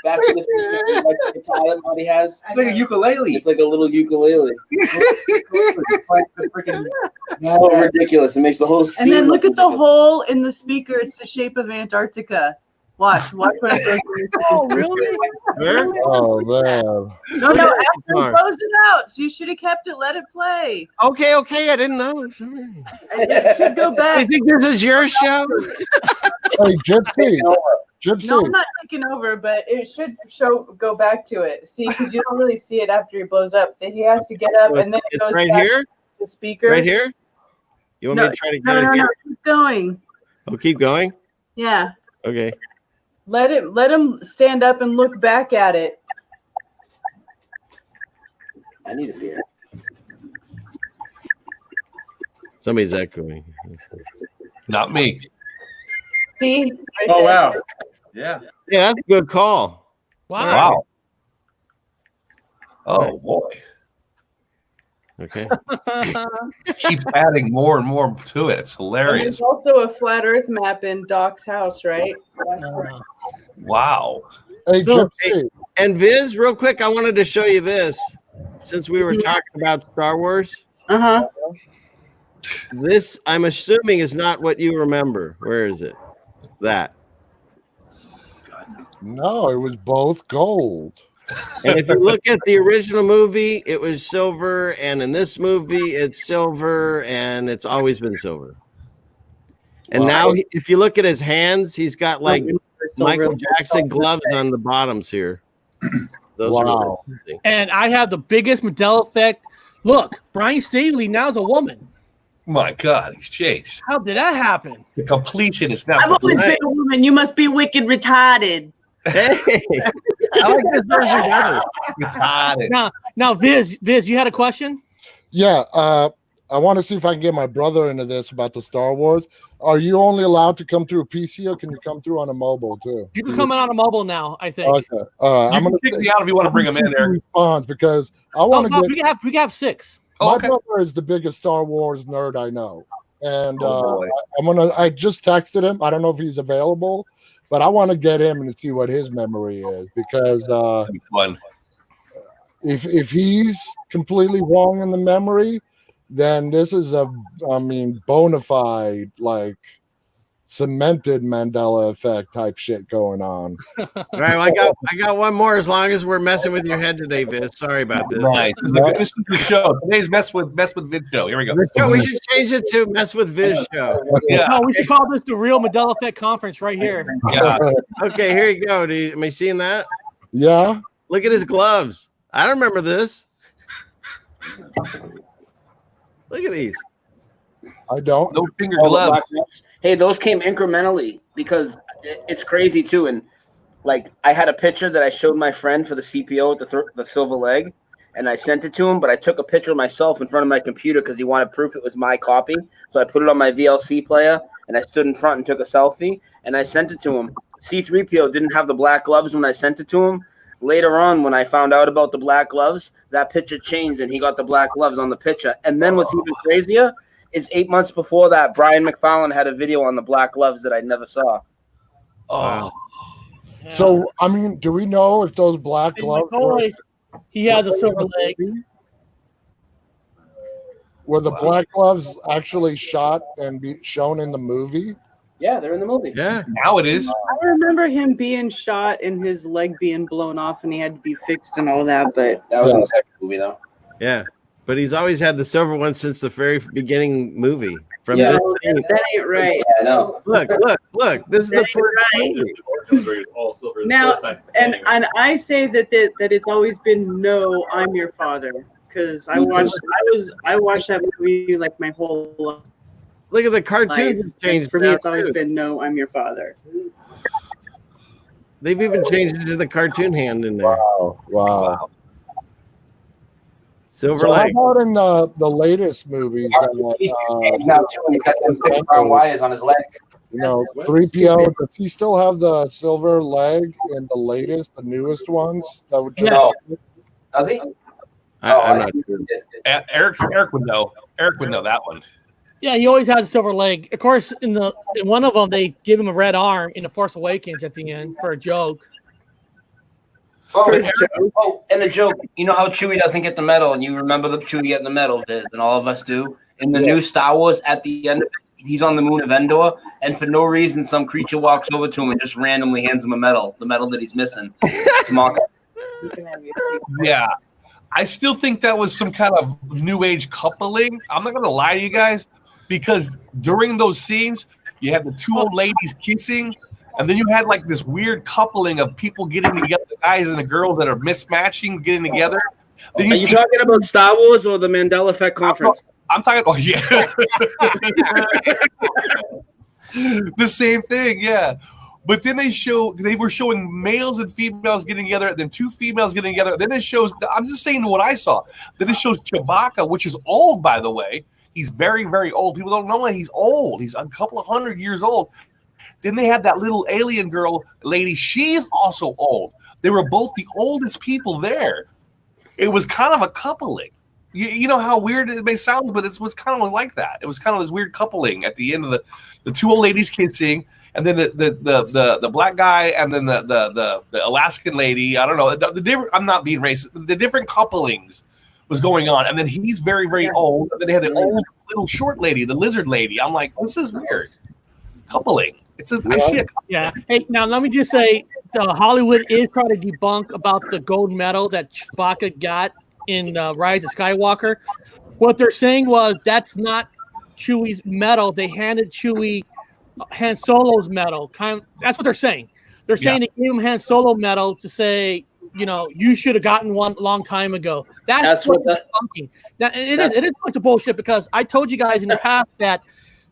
Back to the Future, like the talent what he has. It's like a ukulele. It's like a little ukulele. It's like the freaking. So ridiculous. It makes the whole scene. And then look at the ridiculous. hole in the speaker. It's the shape of Antarctica. Watch when it goes. Oh, really? Where? oh man. No, after he close it out. So you should have kept it. Let it play. Okay, I didn't know. Sorry. It should go I back. think this is your show. Hey, Gypsy. Gypsy. No, I'm not taking over, but it should go back to it. See, because you don't really see it after he blows up. Then he has to get up, and then it It's goes right back here. to the speaker. Right here. You want me to try to get it No. here? Keep going. Oh, keep going. Yeah. Okay. Let him stand up and look back at it. I need a beer. Somebody's echoing. Not me. See? Right Oh there. wow. Yeah. Yeah, that's a good call. Wow. Oh boy. Okay. Keeps adding more and more to it. It's And hilarious. there's also a flat Earth map in Doc's house, right? Wow. Hey, So- Gypsy. And Viz, real quick, I wanted to show you this. Since we were talking about Star Wars, Uh-huh. this I'm assuming is not what you remember. Where is it? That. No, it was both gold. And if you look at the original movie, it was silver, and in this movie, it's silver, and it's always been silver. And now, if you look at his hands, he's got like Michael Jackson gloves on the bottoms here. Those Wow. are really interesting. And I have the biggest Mandela effect. Look, Brian Staley now is a woman. My God, he's changed. How did that happen? The completion is now. I've always complete. been a woman. You must be wicked retarded. Hey, I like this version better. Retarded. Now, Viz, you had a question? Yeah, I want to see if I can get my brother into this about the Star Wars. Are you only allowed to come through a PC, or can you come through on a mobile too? You can come in on a mobile now, I think. Okay. You I'm can gonna kick me out if you want to bring him in there. response because I Oh, want to no, get. we can have 6. Oh, My okay. brother is the biggest Star Wars nerd I know, and Oh, boy. I just texted him. I don't know if he's available, but I want to get him and see what his memory is because That'd be fun. if he's completely wrong in the memory, then this is bona fide, like cemented Mandela effect type shit going on. All right, well, I got one more. As long as we're messing with your head today, Viz. Sorry about this. Right. This is the show. Today's mess with Vid show. Here we go. We should change it to Mess with Viz show. Yeah. No, we should call this the real Mandela Effect Conference right here. Yeah. Okay, here you go. Am I seeing that? Yeah. Look at his gloves. I don't remember this. Look at these. I don't. No finger All the gloves. black gloves. Hey, those came incrementally because it's crazy too. And like, I had a picture that I showed my friend for the CPO with the silver leg, and I sent it to him. But I took a picture of myself in front of my computer because he wanted proof it was my copy. So I put it on my VLC player, and I stood in front and took a selfie, and I sent it to him. C3PO didn't have the black gloves when I sent it to him. Later on, when I found out about the black gloves, that picture changed, and he got the black gloves on the picture. And then what's even crazier is 8 months before that, Brian McFarlane had a video on the black gloves that I never saw. Oh, So I mean, do we know if those black Hey, gloves Macaulay, he has a silver leg. were the black gloves actually shot and be shown in the movie? Yeah, they're in the movie. Yeah. now it is. I remember him being shot and his leg being blown off and he had to be fixed and all that, but That was in Yeah. the second movie, though. Yeah. But he's always had the silver one since the very beginning movie. From Yeah. this thing. that ain't right. Yeah, I know. Look. This is the first Right. Now, and I say that it's always been no, I'm your father, because I watched that movie like my whole life. Look at the cartoon And changed. for me, now, it's always too. been no, I'm your father. They've even changed it to the cartoon hand in there. Wow. Silver So how Lake. about in the latest movies? Now too, he's got those thick brown wires on his leg. 3PO, does he still have the silver leg in the latest, the newest ones? That would just No. Does he? I'm not sure. Eric would know. Eric would know that one. Yeah, he always has a silver leg. Of course, in one of them, they give him a red arm in The Force Awakens at the end for a joke. And the joke, you know how Chewie doesn't get the medal, and you remember the Chewie getting the medal, Viz, and all of us do. In the new Star Wars, at the end of it, he's on the moon of Endor, and for no reason, some creature walks over to him and just randomly hands him a medal, the medal that he's missing. To mock him. Yeah. I still think that was some kind of new age coupling. I'm not going to lie to you guys, because during those scenes, you had the two old ladies kissing, and then you had like this weird coupling of people getting together, the guys and the girls that are mismatching, getting together. Then Are you talking about Star Wars or the Mandela Effect conference? I'm talking. Oh yeah, the same thing. Yeah, but then they were showing males and females getting together, and then two females getting together. Then it shows. I'm just saying what I saw. Then it shows Chewbacca, which is old, by the way. He's very, very old. People don't know that he's old. He's a couple of 100 years old. Then they had that little alien girl lady. She's also old. They were both the oldest people there. It was kind of a coupling. You know how weird it may sound, but it was kind of like that. It was kind of this weird coupling at the end of the two old ladies kissing, and then the black guy, and then the Alaskan lady. I don't know the different. I'm not being racist. The different couplings was going on, and then he's very, very old. And then they had the old little short lady, the lizard lady. I'm like, this is weird coupling. I see it. Yeah. Hey, now let me just say, Hollywood is trying to debunk about the gold medal that Chewbacca got in Rise of Skywalker. What they're saying was that's not Chewie's medal. They handed Chewie Han Solo's medal. That's what they're saying. They're saying they gave him Han Solo medal to say, you should have gotten one a long time ago. That's what they're debunking. Now, it is a bunch of bullshit, because I told you guys in the past that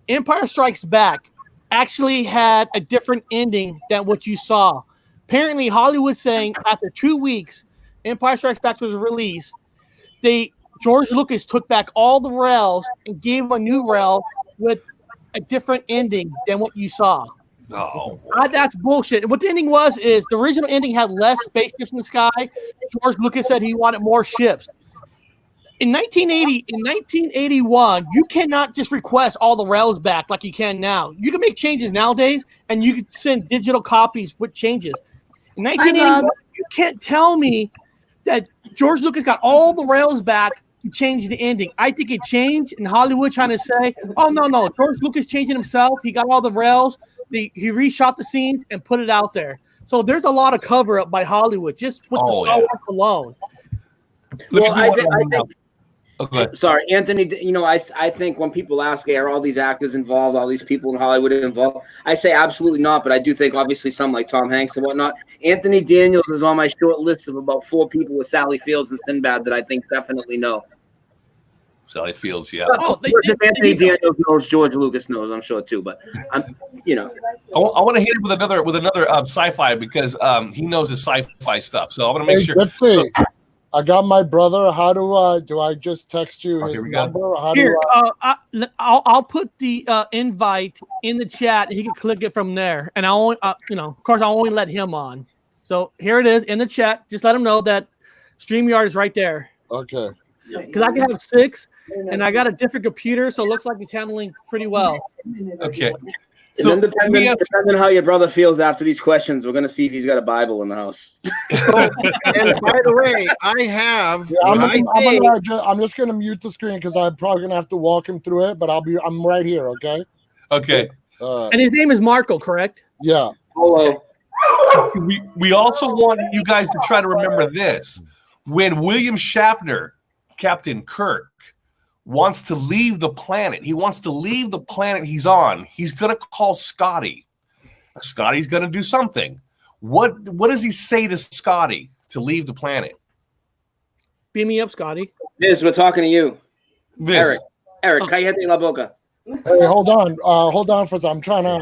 Empire Strikes Back actually had a different ending than what you saw. Apparently, Hollywood's saying after 2 weeks, Empire Strikes Back was released, George Lucas took back all the rails and gave him a new rail with a different ending than what you saw. No, that's bullshit. What the ending was is the original ending had less spaceships in the sky. George Lucas said he wanted more ships. In 1981, you cannot just request all the rails back like you can now. You can make changes nowadays, and you can send digital copies with changes. In 1981, you can't tell me that George Lucas got all the rails back to change the ending. I think it changed, and Hollywood trying to say, oh, no, George Lucas changed it himself. He got all the rails. He reshot the scenes and put it out there. So there's a lot of cover-up by Hollywood just with the Star Wars alone. Well, I think Okay. Sorry, Anthony. I think when people ask, hey, are all these actors involved, all these people in Hollywood involved? I say absolutely not, but I do think obviously some like Tom Hanks and whatnot. Anthony Daniels is on my short list of about 4 people with Sally Fields and Sinbad that I think definitely know. Sally Fields, yeah. Anthony Daniels knows, George Lucas knows, I'm sure too. But I want to hit him with another sci-fi, because he knows his sci-fi stuff. So I want to make sure. Gypsy, I got my brother. How do I just text you his number? I'll put the invite in the chat. He can click it from there, and I'll of course I'll only let him on. So here it is in the chat. Just let him know that StreamYard is right there. Okay. Because I can have 6, and I got a different computer, so it looks like it's handling pretty well. Okay. So depending on how your brother feels after these questions, we're gonna see if he's got a Bible in the house. And by the way, I have. I'm just gonna mute the screen because I'm probably gonna have to walk him through it. But I'm right here. Okay. Okay. And his name is Marco, correct? Yeah. Hello. We also want you guys to try to remember this: when William Shatner, Captain Kirk, wants to leave the planet. He wants to leave the planet he's on. He's going to call Scotty. Scotty's going to do something. What does he say to Scotty to leave the planet? Beam me up, Scotty. Viz, we're talking to you. Viz. Eric, cállate la boca. Hey, hold on for I'm trying to.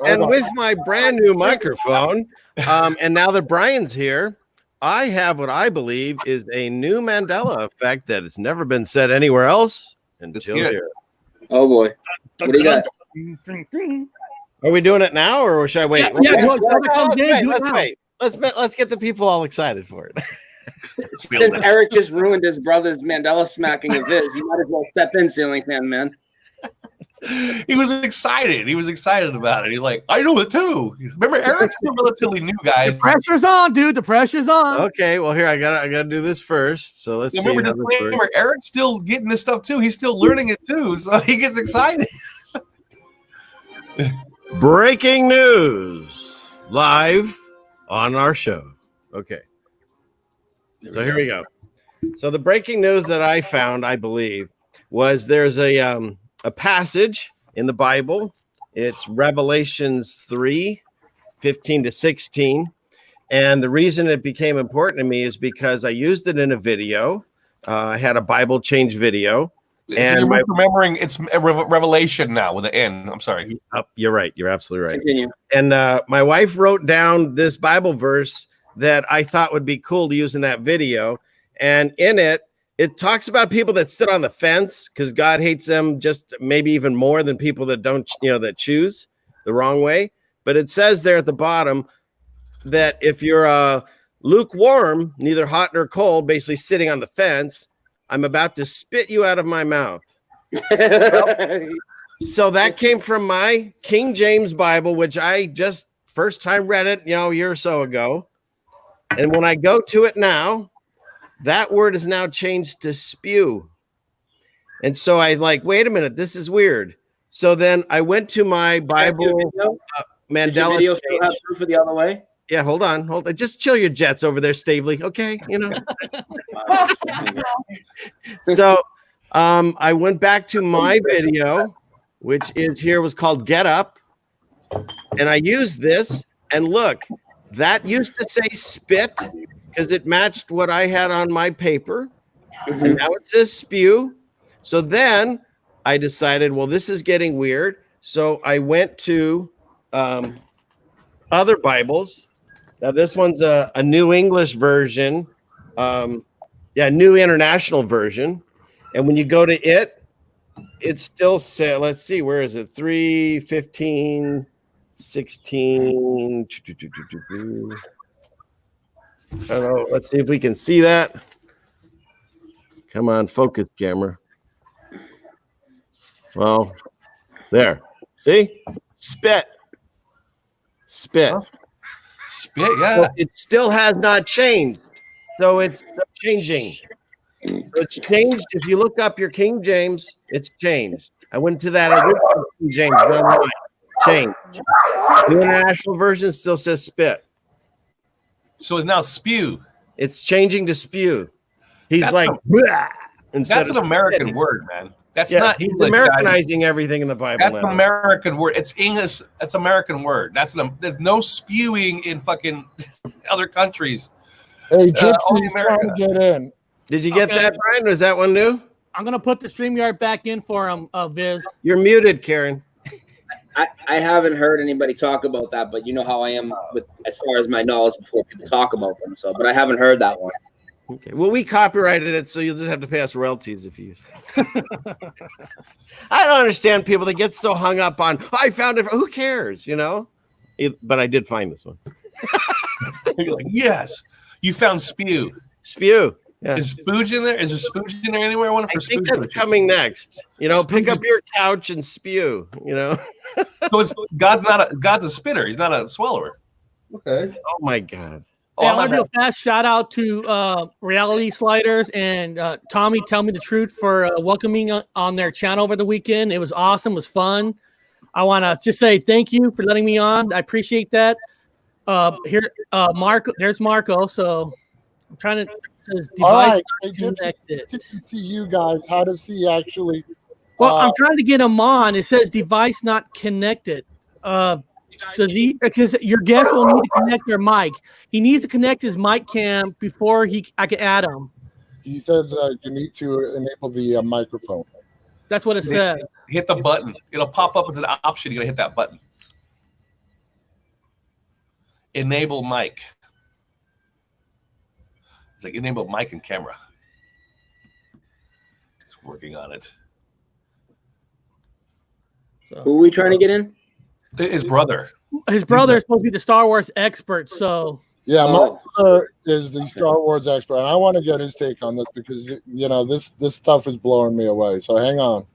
And with my brand new microphone, and now that Brian's here, I have what I believe is a new Mandela effect that has never been said anywhere else until here. Oh boy. What do you got? Are we doing it now, or should I wait? Let's get the people all excited for it. Since Eric just ruined his brother's Mandela smacking of his, you might as well step in, Ceiling Fan Man. He was excited. He was excited about it. He's like, I know it too. Remember, Eric's still relatively new, guys. The pressure's on, dude. The pressure's on. Okay, well here I gotta do this first. So let's see. Remember, Eric's still getting this stuff too. He's still learning it too, so he gets excited. Breaking news live on our show. Okay, so here we go. So the breaking news that I found, I believe, was there's a passage in the Bible. It's Revelations 3:15-16. And the reason it became important to me is because I used it in a video. I had a Bible change video. And you're remembering it's Revelation now with an N. I'm sorry. You're right. You're absolutely right. Continue. And my wife wrote down this Bible verse that I thought would be cool to use in that video. And in it, it talks about people that sit on the fence because God hates them just maybe even more than people that don't, that choose the wrong way. But it says there at the bottom that if you're lukewarm, neither hot nor cold, basically sitting on the fence, I'm about to spit you out of my mouth. So that came from my King James Bible, which I just first time read it, a year or so ago. And when I go to it now, that word is now changed to spew. And so I wait a minute, this is weird. So then I went to my Bible Mandela. Does your video still have proof of the other way? Yeah, hold on. Just chill your jets over there, Stavely. Okay, So I went back to my video, which was called Get Up. And I used this, and look, that used to say spit because it matched what I had on my paper. Mm-hmm. And now it says spew. So then I decided, well, this is getting weird. So I went to other Bibles. Now this one's a New English version. New International Version. And when you go to it, it still says, let's see, where is it? 3:15, 16. I don't know. Let's see if we can see that. Come on, focus camera. Well, there. See? Spit. Spit, yeah. So it still has not changed. So it's changing. So it's changed. If you look up your King James, it's changed. I went to that original King James online. Changed. The International Version still says spit. So it's now spew. It's changing to spew. He's that's that's an American word, man. That's not he's English, Americanizing everything in the Bible. That's an American word. It's English. That's American word. There's no spewing in fucking other countries. Hey, Gypsy's trying to get in. Did you get that, Brian? Was that one new? I'm gonna put the StreamYard back in for him, Viz. You're muted, Karen. I haven't heard anybody talk about that, but you know how I am with as far as my knowledge before people talk about them. So, but I haven't heard that one. Okay. Well, we copyrighted it, so you'll just have to pay us royalties if you use it. I don't understand people that get so hung up on, I found it. Who cares, But I did find this one. You're like, yes, you found spew. Spew. Yeah. Is spooge in there? Is there spooge in there anywhere? I think that's coming next. Pick up your couch and spew. So God's a spitter. He's not a swallower. Okay. Oh my God. I want to do a fast shout out to Reality Sliders and Tommy Tell Me the Truth for welcoming on their channel over the weekend. It was awesome. It was fun. I want to just say thank you for letting me on. I appreciate that. Marco, there's Marco. So I'm trying to. Says device connected. To see you guys, how does he actually? Well, I'm trying to get him on. It says device not connected. Because your guest will need to connect their mic. He needs to connect his mic cam before I can add him. He says you need to enable the microphone. That's what it says. Hit the button. It'll pop up as an option. You gotta hit that button. Enable mic. It's like your name of Mike and camera. Just working on it. So Who are we trying to get in? His brother. his brother is supposed to be the Star Wars expert. So Yeah, my Oh. brother is the Star Wars expert, and I want to get his take on this because this stuff is blowing me away. So hang on.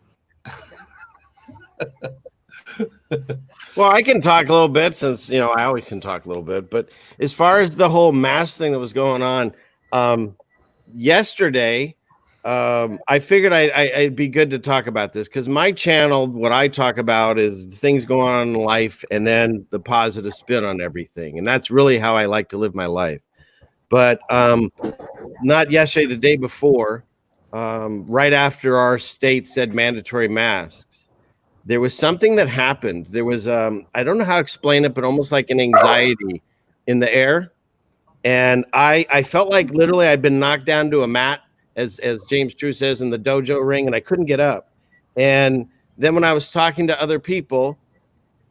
Well, I can talk a little bit since I always can talk a little bit. But as far as the whole mask thing that was going on, yesterday, I figured I'd be good to talk about this because my channel, what I talk about is things going on in life and then the positive spin on everything, and that's really how I like to live my life. But not yesterday, the day before, right after our state said mandatory masks. There was something that happened. There was, I don't know how to explain it, but almost like an anxiety in the air. And I felt like literally I'd been knocked down to a mat, as James True says, in the dojo ring, and I couldn't get up. And then when I was talking to other people,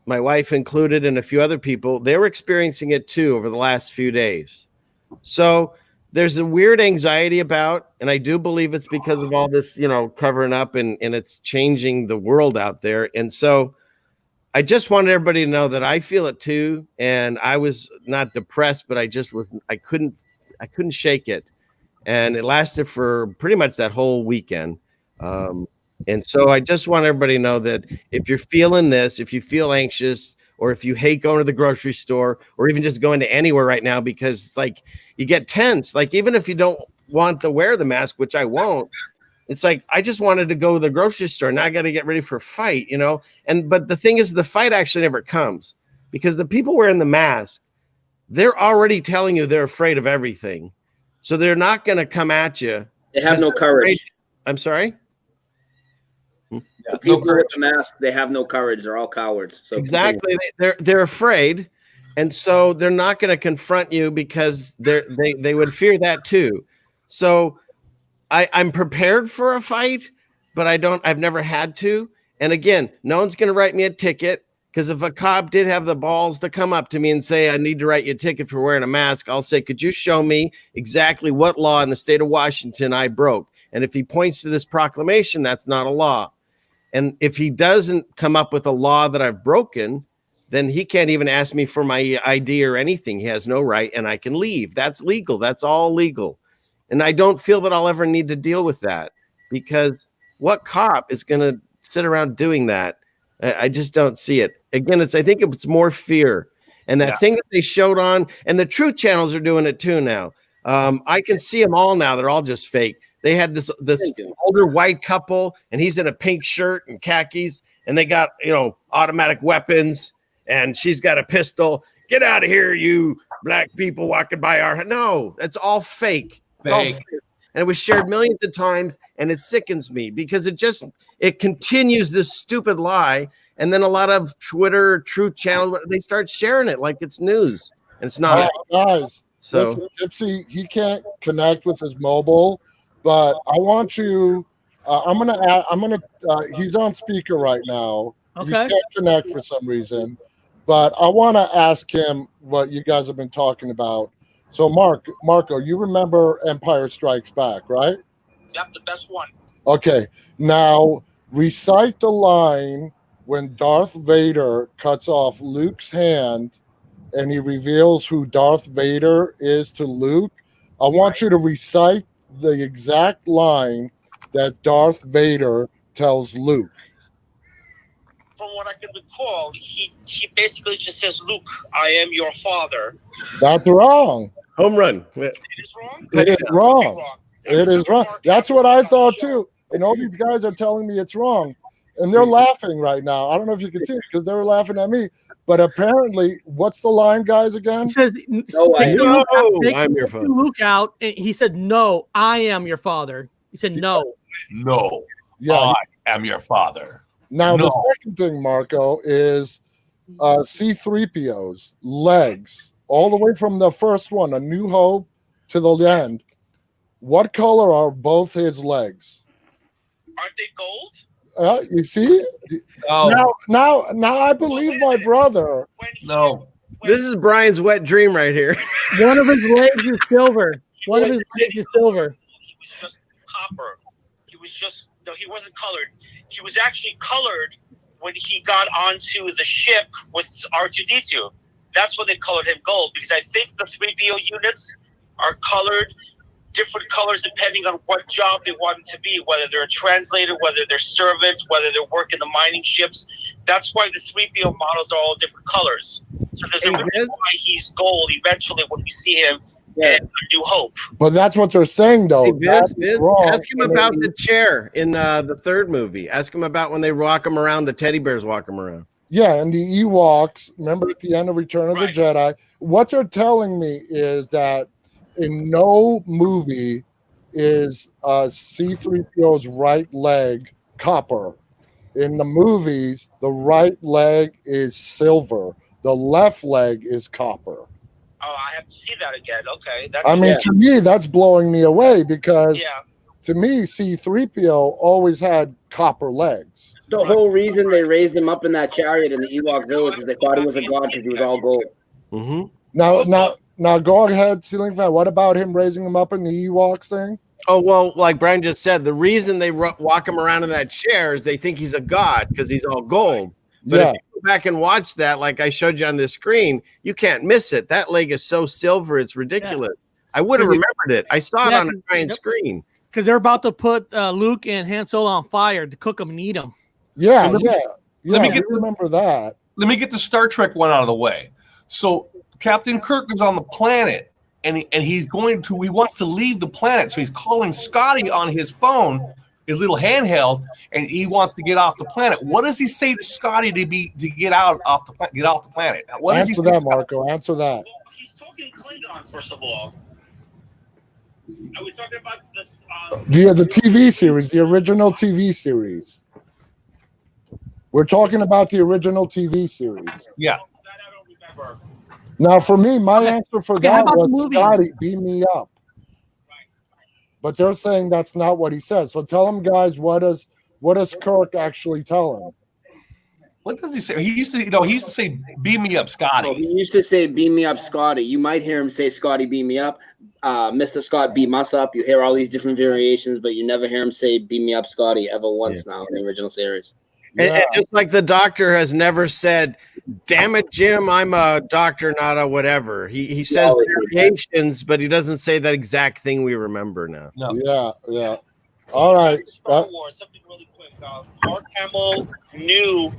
my wife included and a few other people, they were experiencing it too over the last few days. So there's a weird anxiety about, and I do believe it's because of all this, covering up and it's changing the world out there. And so I just wanted everybody to know that I feel it too. And I was not depressed, but I couldn't shake it. And it lasted for pretty much that whole weekend. And so I just want everybody to know that if you're feeling this, if you feel anxious, or if you hate going to the grocery store or even just going to anywhere right now, because like you get tense, like even if you don't want to wear the mask, which I won't, it's like, I just wanted to go to the grocery store. Now I got to get ready for a fight, but the thing is the fight actually never comes because the people wearing the mask, they're already telling you they're afraid of everything. So they're not going to come at you. They have no courage. I'm sorry. The people with the mask, they have no courage. They're all cowards. So exactly, they're afraid, and so they're not going to confront you because they would fear that too. So I'm prepared for a fight, but I've never had to. And again, no one's going to write me a ticket because if a cop did have the balls to come up to me and say I need to write you a ticket for wearing a mask, I'll say, could you show me exactly what law in the state of Washington I broke? And if he points to this proclamation, that's not a law. And if he doesn't come up with a law that I've broken, then he can't even ask me for my ID or anything. He has no right, and I can leave. That's legal. That's all legal. And I don't feel that I'll ever need to deal with that because what cop is going to sit around doing that? I just don't see it. Again, I think it's more fear. And that thing that they showed on, and the truth channels are doing it too now. I can see them all now. They're all just fake. They had this older white couple, and he's in a pink shirt and khakis, and they got, automatic weapons, and she's got a pistol. Get out of here, you black people walking by our... No, that's all fake. It's all fake. And it was shared millions of times, and it sickens me because it continues this stupid lie, and then a lot of Twitter, truth channels, they start sharing it like it's news, and it's not. Guys, so listen, Gypsy, he can't connect with his mobile. But I want you. He's on speaker right now. Okay. He can't connect for some reason, but I want to ask him what you guys have been talking about. So, Marco, you remember Empire Strikes Back, right? Yep, the best one. Okay. Now recite the line when Darth Vader cuts off Luke's hand, and he reveals who Darth Vader is to Luke. I want you to recite the exact line that Darth Vader tells Luke. From what I can recall, he basically just says, "Luke, I am your father." That's wrong. Home run. It is wrong? It is wrong. It is wrong. That's what I thought too. And all these guys are telling me it's wrong. And they're laughing right now. I don't know if you can see it because they were laughing at me. But apparently, what's the line, guys, again? He says, take Luke out. And he said, no, I am your father. He said, no. No, yeah, I am your father. Now, the second thing, Marco, is C-3PO's legs, all the way from the first one, A New Hope, to the end. What color are both his legs? Aren't they gold? You see? Oh. Now I believe my brother. This is Brian's wet dream right here. One of his legs is silver. One of his legs is silver. He was just copper. He wasn't colored. He was actually colored when he got onto the ship with R2-D2. That's when they colored him gold, because I think the 3PO units are colored different colors depending on what job they want him to be, whether they're a translator, whether they're servants, whether they're working the mining ships. That's why the 3PO models are all different colors. So there's a reason why he's gold eventually when we see him in A New Hope. But that's what they're saying, though. Ask him about the chair in the third movie. Ask him about when they walk him around, the teddy bears walk him around. Yeah, and the Ewoks, remember at the end of Return of the Jedi, what they're telling me is that in no movie is C-3PO's right leg copper. In the movies, the right leg is silver. The left leg is copper. Oh, I have to see that again. Okay. To me, that's blowing me away because to me, C-3PO always had copper legs. The whole reason they raised him up in that chariot in the Ewok village is they thought he was a god because he was all gold. Mm-hmm. Now, go ahead, Ceiling Fan. What about him raising him up in the Ewoks thing? Oh, well, like Brian just said, the reason they walk him around in that chair is they think he's a god because he's all gold. But if you go back and watch that, like I showed you on the screen, you can't miss it. That leg is so silver, it's ridiculous. I would have remembered it. I saw it on a giant screen. Because they're about to put Luke and Han Solo on fire to cook them and eat them. Yeah. Let me remember that. Let me get the Star Trek one out of the way. So Captain Kirk is on the planet, and he wants to leave the planet. So he's calling Scotty on his phone, his little handheld, and he wants to get off the planet. What does he say to Scotty to get off the planet? What Answer that, Marco. Answer that. He's talking Klingon, first of all. Are we talking about this? The TV series, the original TV series. We're talking about the original TV series. Yeah. That I don't remember. Now, for me, my answer for that was Scotty, beam me up. But they're saying that's not what he says. So tell them, guys, what does Kirk actually tell him? What does he say? He used to say, "Beam me up, Scotty." He used to say, "Beam me up, Scotty." You might hear him say, "Scotty, beam me up." Mr. Scott, beam us up. You hear all these different variations, but you never hear him say, "Beam me up, Scotty," ever once now in the original series. And just like the Doctor has never said, "Damn it, Jim, I'm a doctor, not a whatever." He says variations, but he doesn't say that exact thing we remember now. No. Yeah. All right. Star Wars, something really quick. Mark Hamill knew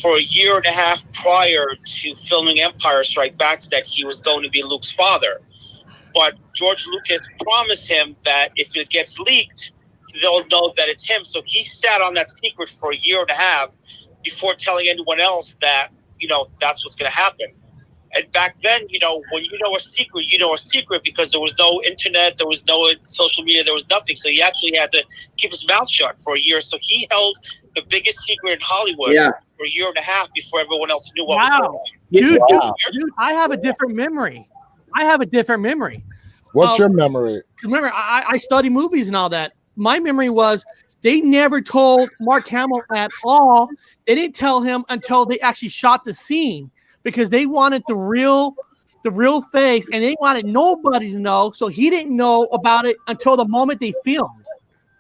for a year and a half prior to filming Empire Strikes Back that he was going to be Luke's father. But George Lucas promised him that if it gets leaked, they'll know that it's him. So he sat on that secret for a year and a half before telling anyone else that, that's what's going to happen. And back then, when you know a secret because there was no internet, there was no social media, there was nothing. So he actually had to keep his mouth shut for a year. So he held the biggest secret in Hollywood for a year and a half before everyone else knew what was going on. Dude, I have a different memory. What's your memory? Remember, I study movies and all that. My memory was they never told Mark Hamill at all. They didn't tell him until they actually shot the scene because they wanted the real face and they wanted nobody to know. So he didn't know about it until the moment they filmed.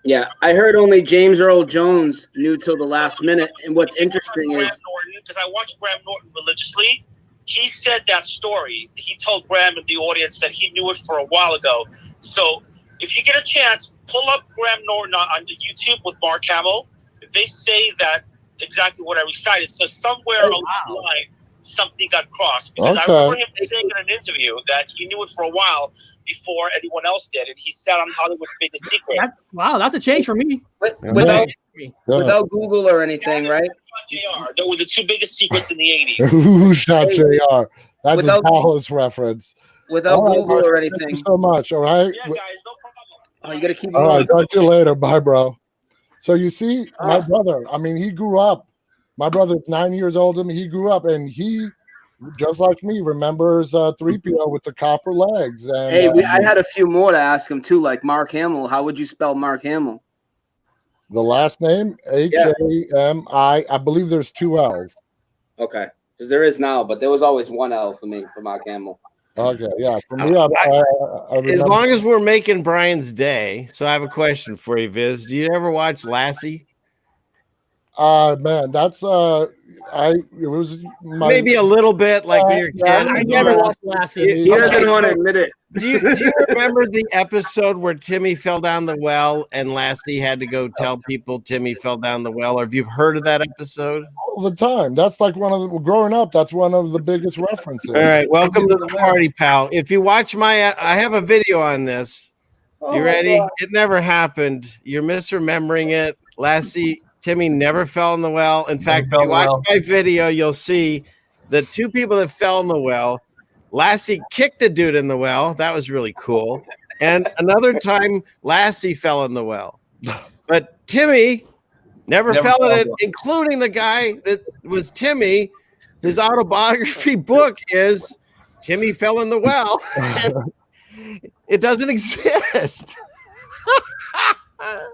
Yeah, I heard only James Earl Jones knew till the last minute. And what's interesting is because I watched Graham Norton religiously. He said that story. He told Graham and the audience that he knew it for a while ago. So if you get a chance, pull up Graham Norton on YouTube with Mark Hamill. They say that exactly what I recited. So somewhere along the line, something got crossed. Because I remember him saying in an interview that he knew it for a while before anyone else did. And he sat on Hollywood's biggest secret. That's a change for me. Without Google or anything, right? JR. They were the two biggest secrets in the 80s. Who shot JR? That's a Dallas reference. Without Google or anything. Thank you so much. All right. Yeah, guys, no problem. Oh, you got to keep all going. right. Talk to you later. Bye, bro. So you see, my brother, he grew up. My brother's 9 years older than me. He grew up and he, just like me, remembers 3PO with the copper legs. And, hey, I had a few more to ask him too, like Mark Hamill. How would you spell Mark Hamill? The last name, H-A-M-I. I believe there's two L's. Okay. Because there is now, but there was always one L for me, for Mark Hamill. Okay, yeah. For me, I as long as we're making Brian's day. So I have a question for you, Viz. Do you ever watch Lassie? Man, that's it was maybe a little bit like when you're a kid. I never watched Lassie. He doesn't want to admit it. Do you remember the episode where Timmy fell down the well and Lassie had to go tell people Timmy fell down the well? Or have you heard of that episode? All the time. That's like growing up. That's one of the biggest references. All right, welcome to the party, pal. If you watch I have a video on this. You ready? It never happened. You're misremembering it. Timmy never fell in the well. In fact, if you watch my video, you'll see the two people that fell in the well. Lassie kicked a dude in the well. That was really cool. And another time, Lassie fell in the well. But Timmy never fell in it, including the guy that was Timmy. His autobiography book is Timmy Fell in the Well. It doesn't exist.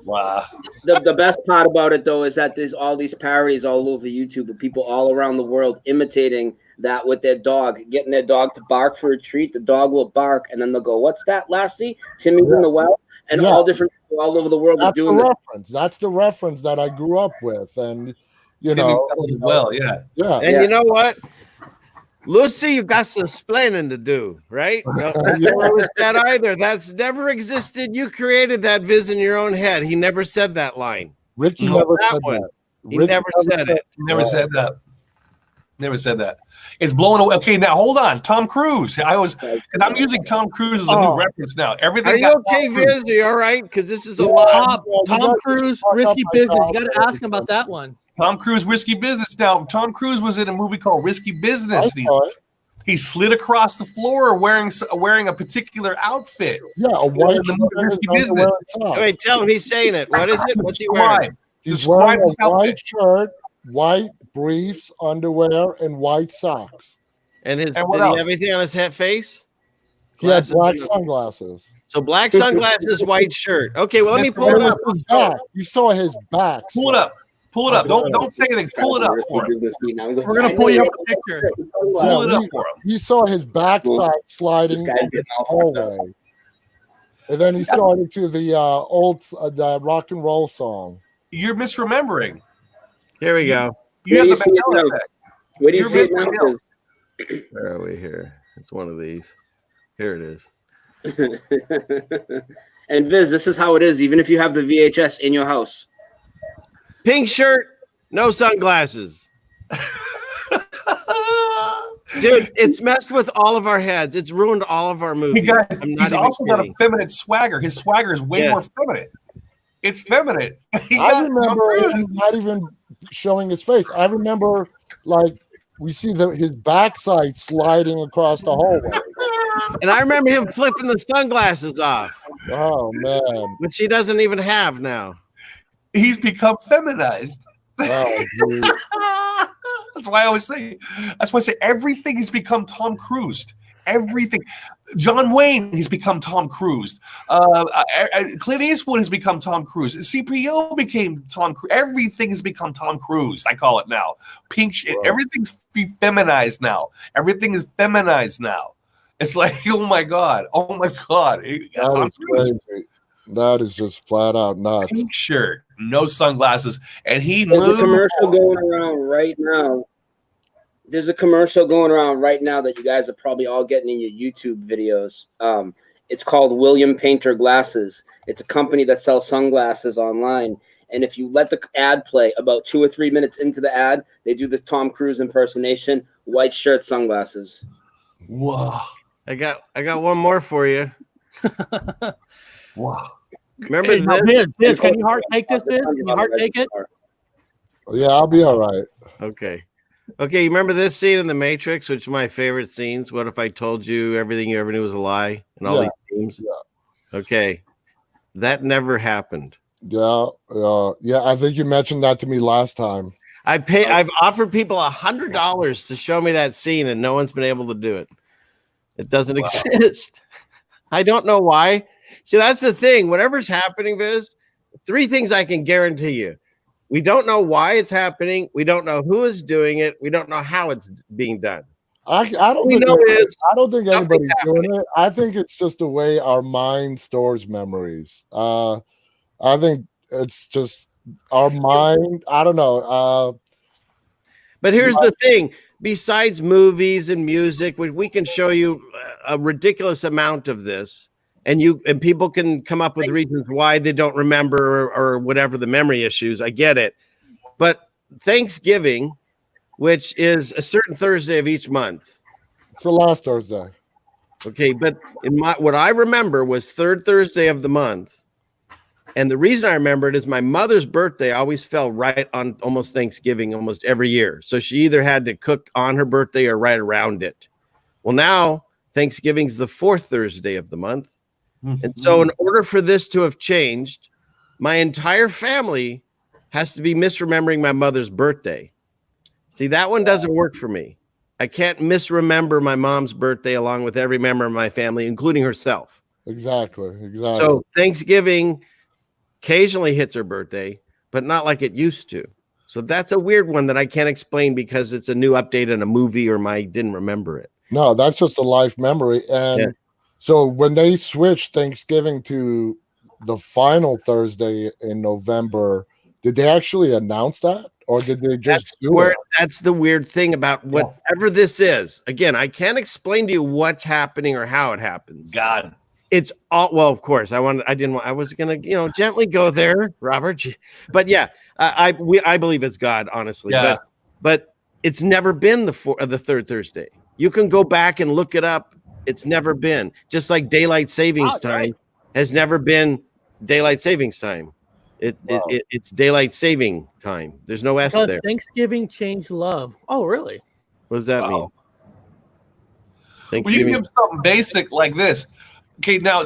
Wow. The best part about it, though, is that there's all these parodies all over YouTube of people all around the world imitating that with their dog, getting their dog to bark for a treat. The dog will bark, and then they'll go, "What's that, Lassie? Timmy's in the well." And all different people all over the world are doing that. That's the reference that I grew up with, and you know, yeah. And you know what, Lucy, you got some explaining to do, right? No, was that either. That's never existed. You created that Viz in your own head. He never said that line. Ricky never said that. He never said it. Never said that. Never said that. It's blowing away. Okay, now hold on. Tom Cruise. I'm using Tom Cruise as a new reference now. Everything. Are you okay, Viz? Are you all right? Because this is a lot. Tom Cruise, Risky Business. You got to ask him about that one. Tom Cruise, Risky Business. Now, Tom Cruise was in a movie called Risky Business. He slid across the floor wearing a particular outfit. Yeah, a white Risky Business. Wait, tell him he's saying it. What is it? What's he wearing? He's wearing a white shirt, white briefs, underwear, and white socks. And did he have anything on his face? He had black sunglasses. So black sunglasses, white shirt. Okay, well, let me pull it up. You saw his back. Pull it up. Pull it up. Don't say anything. Pull it up for him. We're going to pull you up a picture. Pull it up for him. You saw his backside sliding in the hallway. And then he started to the the rock and roll song. You're misremembering. Here we go. You have the Mandela effect. Where do you see it now? Where are we here? It's one of these. Here it is. And Viz, this is how it is, even if you have the VHS in your house. Pink shirt, no sunglasses. Dude, it's messed with all of our heads. It's ruined all of our movies. Hey guys, he's also got a feminine swagger. His swagger is way more feminine. It's feminine. I remember he's not even showing his face. I remember, like, we see his backside sliding across the hallway. And I remember him flipping the sunglasses off. Oh, man. Which he doesn't even have now. He's become feminized. Oh, dude. That's why I always say. That's why I say everything has become Tom Cruise. Everything. John Wayne has become Tom Cruise. Clint Eastwood has become Tom Cruise. CPO became Tom Cruise. Everything has become Tom Cruise. I call it now. Pink. Everything's feminized now. Everything is feminized now. It's like, oh my god. Tom Cruise. Crazy. That is just flat out nuts. Pink shirt, no sunglasses, and There's a commercial going around right now. There's a commercial going around right now that you guys are probably all getting in your YouTube videos. It's called William Painter Glasses. It's a company that sells sunglasses online. And if you let the ad play, about 2 or 3 minutes into the ad, they do the Tom Cruise impersonation, white shirt, sunglasses. Whoa. I got one more for you. Wow. Remember this? Biz, can you heart take this, Biz? Can you heart take it? Yeah, I'll be all right. Okay. Okay, you remember this scene in The Matrix, which is my favorite scenes? What if I told you everything you ever knew was a lie? And all these themes? Yeah. Okay. That never happened. Yeah. I think you mentioned that to me last time. I've offered people $100 to show me that scene, and no one's been able to do it. It doesn't exist. I don't know why. See, that's the thing. Whatever's happening, Viz, 3 things I can guarantee you. We don't know why it's happening. We don't know who is doing it. We don't know how it's being done. I don't We think know is I don't think something's anybody's doing it. I think it's just the way our mind stores memories. I think it's just our mind. I don't know. But here's the thing: besides movies and music, we can show you a ridiculous amount of this, and people can come up with reasons why they don't remember or whatever the memory issues. I get it, but Thanksgiving, which is a certain Thursday of each month, it's the last Thursday. Okay, but what I remember was third Thursday of the month. And the reason I remember it is my mother's birthday always fell right on almost Thanksgiving almost every year. So she either had to cook on her birthday or right around it. Well, now Thanksgiving's the fourth Thursday of the month. And so in order for this to have changed, my entire family has to be misremembering my mother's birthday. See, that one doesn't work for me. I can't misremember my mom's birthday along with every member of my family, including herself. Exactly. So Thanksgiving occasionally hits her birthday, but not like it used to. So that's a weird one that I can't explain because it's a new update in a movie or didn't remember it. No, that's just a life memory. And so when they switched Thanksgiving to the final Thursday in November, did they actually announce that? Or did they just do it? That's the weird thing about whatever this is. Again, I can't explain to you what's happening or how it happens. God. It's all well, of course. I was gonna, gently go there, Robert. But yeah, I believe it's God, honestly. Yeah. But it's never been the third Thursday. You can go back and look it up. It's never been. Just like daylight savings time has never been daylight savings time. It's daylight saving time. There's no S there. Thanksgiving changed love. Oh, really? What does that mean? Well, you can give something basic like this. Okay, now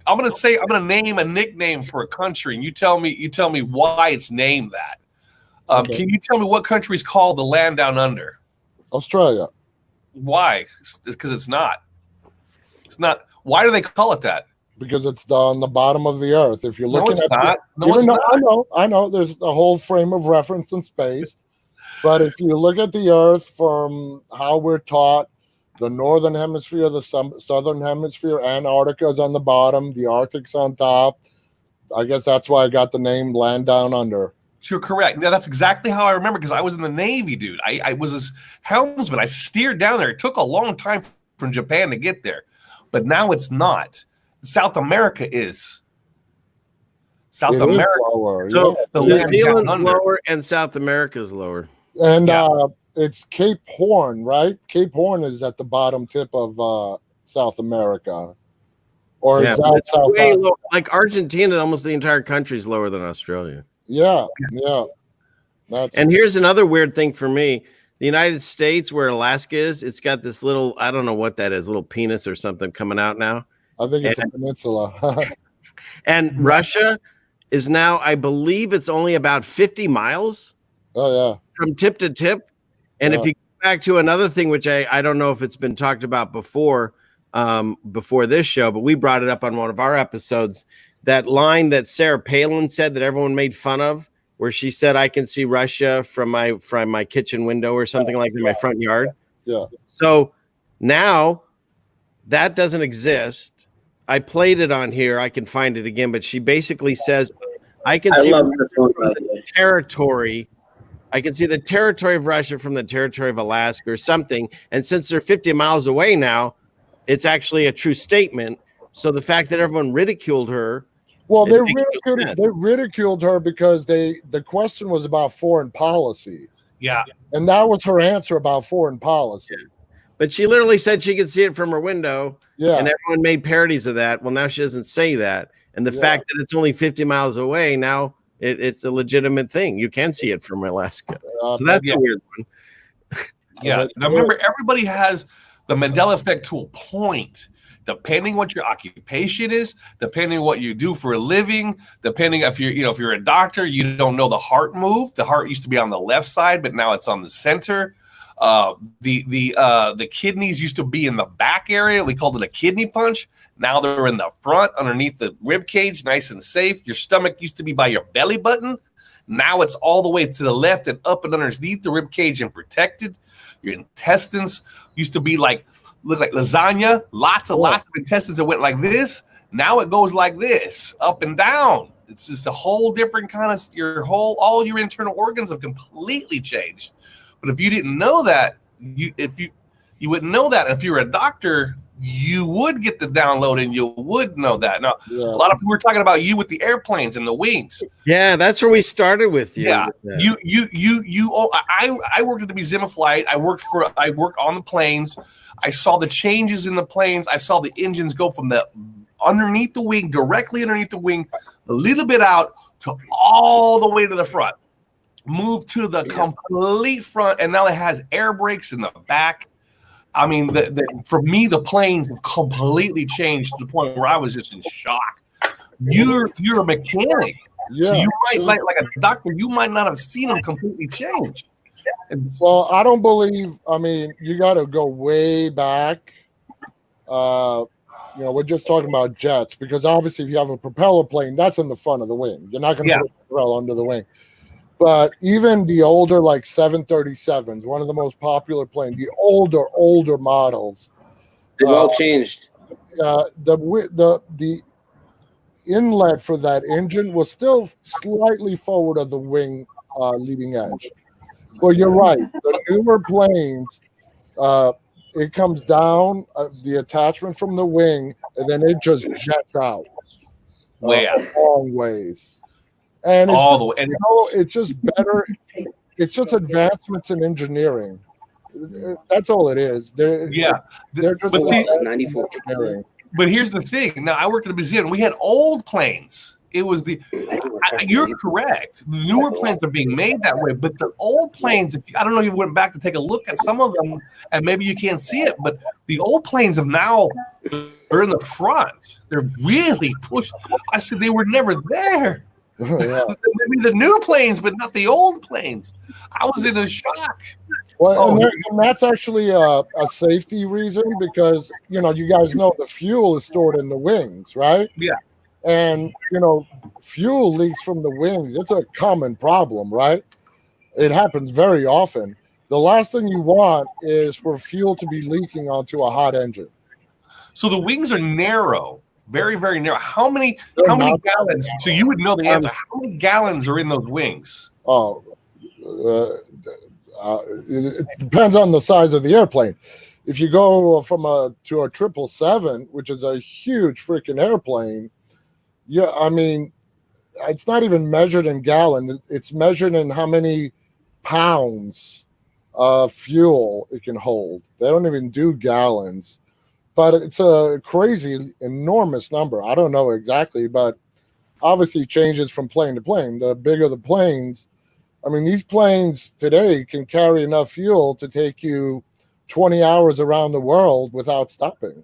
I'm gonna name a nickname for a country, and you tell me why it's named that. Okay. Can you tell me what country is called the land down under? Australia. Why? Because it's not. It's not. Why do they call it that? Because it's on the bottom of the earth. If you're looking it's not. I know. There's a whole frame of reference in space, but if you look at the Earth from how we're taught, the northern hemisphere, the southern hemisphere, Antarctica is on the bottom, the Arctic's on top. I guess that's why I got the name Land Down Under. You're correct. Yeah, that's exactly how I remember because I was in the Navy, dude. I was a helmsman. I steered down there. It took a long time from Japan to get there, but now it's not. South America is. South America. Lower. So the New Zealand's lower and South America's lower. And it's Cape Horn, right? Cape Horn is at the bottom tip of South America. Or is that South America? Like Argentina, almost the entire country is lower than Australia. Yeah. And here's another weird thing for me. The United States, where Alaska is, it's got this little, I don't know what that is, little penis or something coming out now. I think it's a peninsula. And Russia is now, I believe it's only about 50 miles. Oh, yeah. From tip to tip. And if you go back to another thing, which I don't know if it's been talked about before this show, but we brought it up on one of our episodes, that line that Sarah Palin said that everyone made fun of, where she said, I can see Russia from my kitchen window or something like in my front yard. Yeah. So now that doesn't exist. I played it on here. I can find it again, but she basically says, I can see the territory. I can see the territory of Russia from the territory of Alaska or something. And since they're 50 miles away now, it's actually a true statement. So the fact that everyone ridiculed her. Well, they ridiculed her because the question was about foreign policy. Yeah. And that was her answer about foreign policy. Yeah. But she literally said she could see it from her window. Yeah. And everyone made parodies of that. Well, now she doesn't say that. And the fact that it's only 50 miles away, now it's a legitimate thing. You can see it from Alaska. So that's a weird one. Yeah. Now remember, everybody has the Mandela effect to a point. Depending what your occupation is, depending what you do for a living, depending if you're a doctor, you don't know the heart move. The heart used to be on the left side, but now it's on the center. The kidneys used to be in the back area. We called it a kidney punch. Now they're in the front, underneath the rib cage, nice and safe. Your stomach used to be by your belly button. Now it's all the way to the left and up and underneath the rib cage and protected. Your intestines used to be look like lasagna, lots of intestines that went like this. Now it goes like this, up and down. It's just a whole different kind of all your internal organs have completely changed. But if you didn't know that, you wouldn't know that. And if you're a doctor, you would get the download and you would know that. Now, a lot of people were talking about you with the airplanes and the wings. Yeah, that's where we started with you. Yeah, I worked at the Museum of Flight. I worked on the planes. I saw the changes in the planes. I saw the engines go from the underneath the wing, directly underneath the wing, a little bit out to all the way to the front. Move to the complete front, and now it has air brakes in the back. I mean, for me, the planes have completely changed to the point where I was just in shock. You're a mechanic, so you might like a doctor. You might not have seen them completely change. Well, I don't believe. I mean, you got to go way back. We're just talking about jets because obviously, if you have a propeller plane, that's in the front of the wing. You're not going to put a propeller under the wing. But even the older, like 737s, one of the most popular planes, the older models, they've all changed. The inlet for that engine was still slightly forward of the wing leading edge. Well, you're right. The newer planes, it comes down the attachment from the wing, and then it just jets out long ways. And all the way, and it's just better. It's just advancements in engineering. That's all it is. They're just 94 engineering. But here's the thing. Now, I worked at a museum. We had old planes. It was you're correct. The newer planes are being made that way, but the old planes, I don't know if you went back to take a look at some of them, and maybe you can't see it, but the old planes are in the front. They're really pushed. I said they were never there. Maybe the new planes, but not the old planes. I was in a shock. Well, and that's actually a safety reason because you guys know the fuel is stored in the wings, right? Yeah. And fuel leaks from the wings. It's a common problem, right? It happens very often. The last thing you want is for fuel to be leaking onto a hot engine. So the wings are narrow. Very, very narrow. How many gallons? So you would know the answer. How many gallons are in those wings? Oh, it depends on the size of the airplane. If you go to a 777, which is a huge freaking airplane, I mean, it's not even measured in gallons. It's measured in how many pounds of fuel it can hold. They don't even do gallons. But it's a crazy, enormous number. I don't know exactly, but obviously changes from plane to plane. The bigger the planes, I mean, these planes today can carry enough fuel to take you 20 hours around the world without stopping.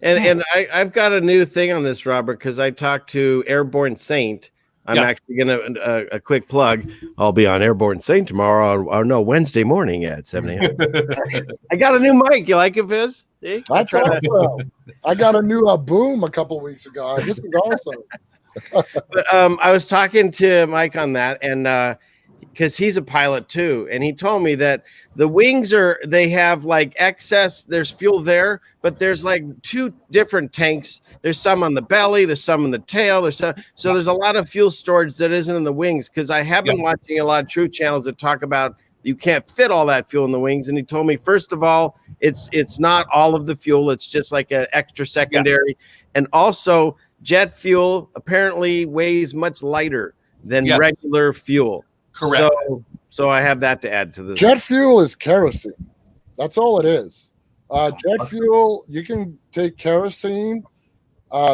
And I've got a new thing on this, Robert, because I talked to Airborne Saint. I'm actually going to, a quick plug. I'll be on Airborne Saint tomorrow, or no, Wednesday morning at 7 a.m. I got a new mic. You like it, Viz? See? That's awesome. I got a new boom a couple weeks ago. This is awesome. But I was talking to Mike on that, and because he's a pilot too, and he told me that the wings they have like excess. There's fuel there, but there's like two different tanks. There's some on the belly, there's some in the tail. So there's a lot of fuel storage that isn't in the wings. Because I have been watching a lot of truth channels that talk about you can't fit all that fuel in the wings, and he told me first of all, it's not all of the fuel. It's just like an extra secondary, and also jet fuel apparently weighs much lighter than regular fuel. Correct. So I have that to add to this. Jet fuel is kerosene. That's all it is. Jet fuel, you can take kerosene.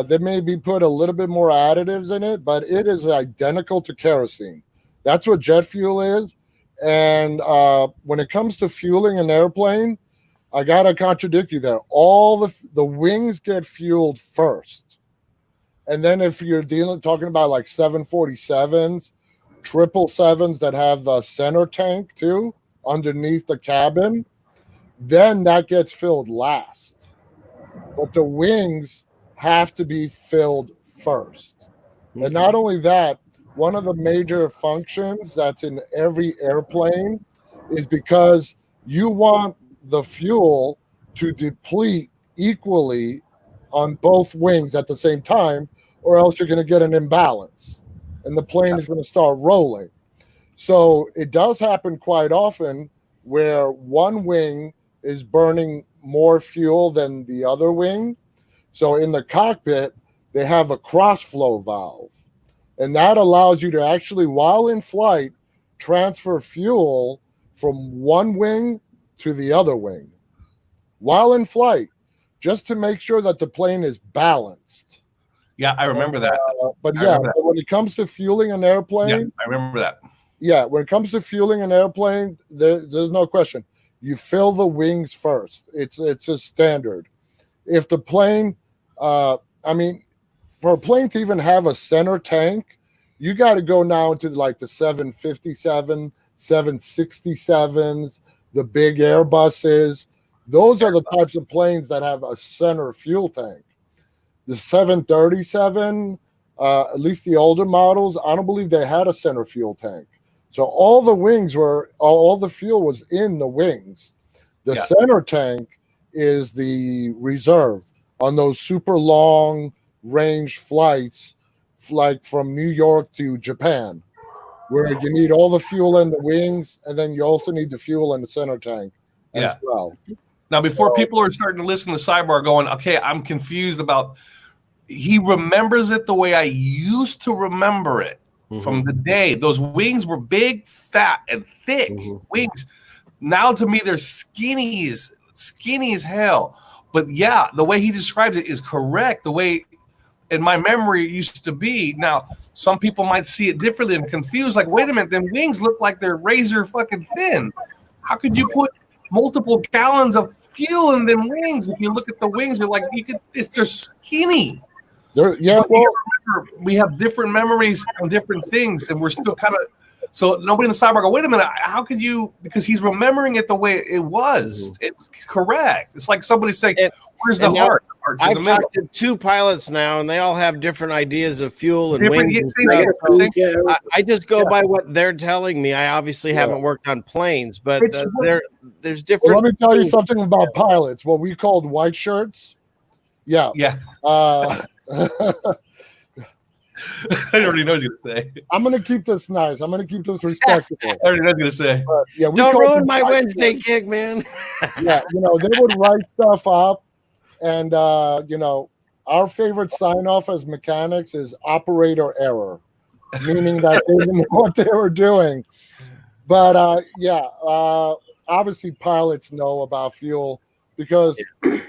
They may be put a little bit more additives in it, but it is identical to kerosene. That's what jet fuel is. And when it comes to fueling an airplane, I got to contradict you there. All the wings get fueled first. And then if you're talking about like 747s, 777s that have the center tank too underneath the cabin, then that gets filled last. But the wings have to be filled first. And not only that, one of the major functions that's in every airplane is because you want the fuel to deplete equally on both wings at the same time, or else you're going to get an imbalance and the plane is going to start rolling. So it does happen quite often where one wing is burning more fuel than the other wing. So in the cockpit, they have a cross flow valve, and that allows you to actually, while in flight, transfer fuel from one wing to the other wing while in flight, just to make sure that the plane is balanced. Yeah, I remember that. But when it comes to fueling an airplane, yeah, I remember that. Yeah, when it comes to fueling an airplane, there's no question. You fill the wings first. It's a standard. If the plane, for a plane to even have a center tank, you got to go now into like the 757, 767s, the big Airbuses. Those are the types of planes that have a center fuel tank. The 737, at least the older models, I don't believe they had a center fuel tank. So all the fuel was in the wings. The center tank is the reserve on those super long range flights, like from New York to Japan, where you need all the fuel in the wings, and then you also need the fuel in the center tank as well. Now, before people are starting to listen to Sidebar going, okay, I'm confused about, he remembers it the way I used to remember it from the day. Those wings were big, fat, and thick wings. Now to me, they're skinny as hell. But yeah, the way he describes it is correct. The way in my memory it used to be. Now, some people might see it differently and confused. Like, wait a minute, them wings look like they're razor fucking thin. How could you put multiple gallons of fuel in them wings? If you look at the wings, they're like, they're skinny. We have different memories on different things, and we're still kind of. So nobody in the Sidebar go, wait a minute, how could you? Because he's remembering it the way it was. It's correct. It's like somebody saying, "Where's the heart?" I've talked to 2 pilots now, and they all have different ideas of fuel and wings. I just go by what they're telling me. I obviously haven't worked on planes, but there's different. Well, let me tell you something about pilots. What we called white shirts. Yeah. I already know what you're going to say. I'm going to keep this nice. I'm going to keep this respectable. I already know what you're going to say. Don't ruin my Wednesday gig, man. They would write stuff up. And, our favorite sign off as mechanics is operator error, meaning that they didn't know what they were doing. But, obviously pilots know about fuel because do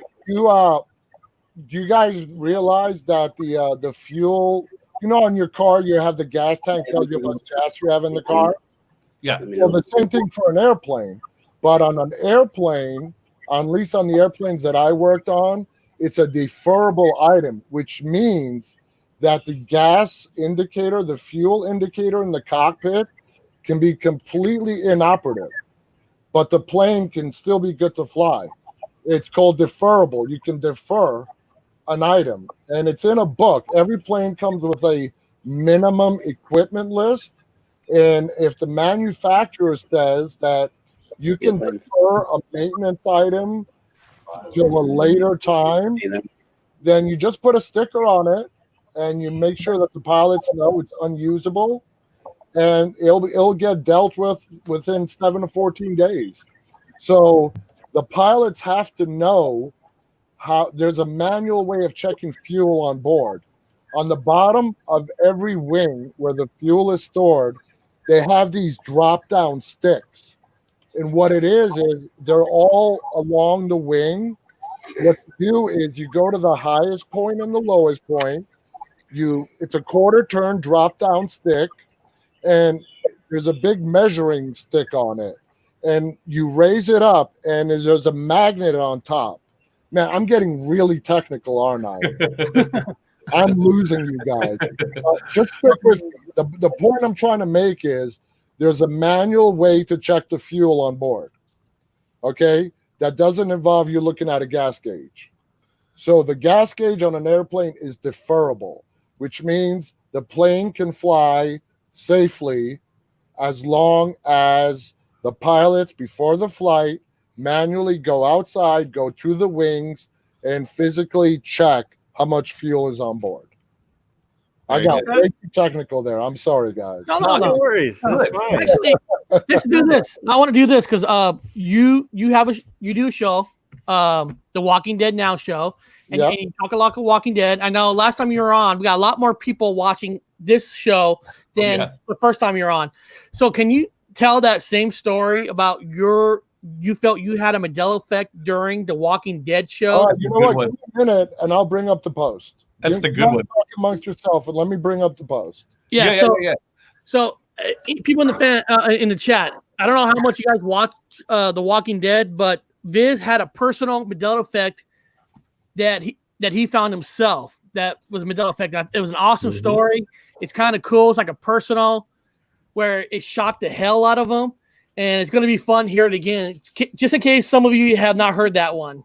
you guys realize that the fuel, on your car, you have the gas tank tells you how much gas you have in the car? Yeah. Well, the same thing for an airplane. But on an airplane, at least on the airplanes that I worked on, it's a deferrable item, which means that the gas indicator, the fuel indicator in the cockpit can be completely inoperative, but the plane can still be good to fly. It's called deferrable. You can defer an item, and it's in a book. Every plane comes with a minimum equipment list, and if the manufacturer says that you can defer a maintenance item to a later time, then you just put a sticker on it and you make sure that the pilots know it's unusable, and it'll get dealt with within 7 to 14 days. So the pilots have to know how there's a manual way of checking fuel on board. On the bottom of every wing where the fuel is stored, they have these drop-down sticks. And what it is they're all along the wing. What you do is you go to the highest point and the lowest point. It's a quarter turn drop-down stick, and there's a big measuring stick on it. And you raise it up, and there's a magnet on top. Man, I'm getting really technical, aren't I? I'm losing you guys. Just stick with me. The point I'm trying to make is there's a manual way to check the fuel on board. Okay? That doesn't involve you looking at a gas gauge. So the gas gauge on an airplane is deferrable, which means the plane can fly safely as long as the pilots, before the flight, manually go outside, go to the wings, and physically check how much fuel is on board. I got way too technical there. I'm sorry, guys. No worries. That's fine. Actually, let's do this. I want to do this because you do a show, the Walking Dead Now show, and you talk a lot of Walking Dead. I know last time you were on, we got a lot more people watching this show than the first time you're on. So can you tell that same story about you felt you had a Mandela effect during the Walking Dead show? You know what? Give me a minute, and I'll bring up the post. That's the good one. Talk amongst yourself, and let me bring up the post. So people in the in the chat, I don't know how much you guys watch The Walking Dead, but Viz had a personal Mandela effect that he found himself. That was a Mandela effect. It was an awesome story. It's kind of cool. It's like a personal where it shocked the hell out of him, and it's going to be fun hearing it again, just in case some of you have not heard that one.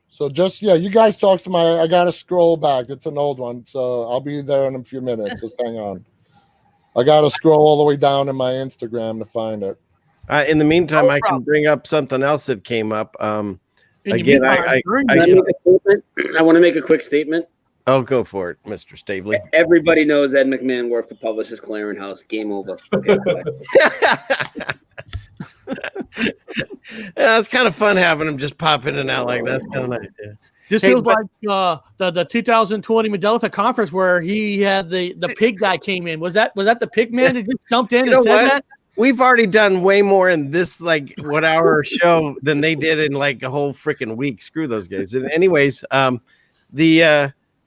So you guys talk to I got to scroll back. It's an old one, so I'll be there in a few minutes. Just hang on. I got to scroll all the way down in my Instagram to find it. In the meantime, I can bring up something else that came up. Again, I want to make a quick statement. Oh, go for it, Mr. Stavely. Everybody knows Ed McMahon worked for Publishers Clearinghouse. Game over. Okay, yeah, it's kind of fun having him just pop in and out like that. That's kind of nice. Yeah. This feels like the 2020 Mandela Effect conference where he had the pig guy came in. Was that the pig man that just jumped in and said that? We've already done way more in this 1 hour show than they did in a whole freaking week. Screw those guys. And anyways,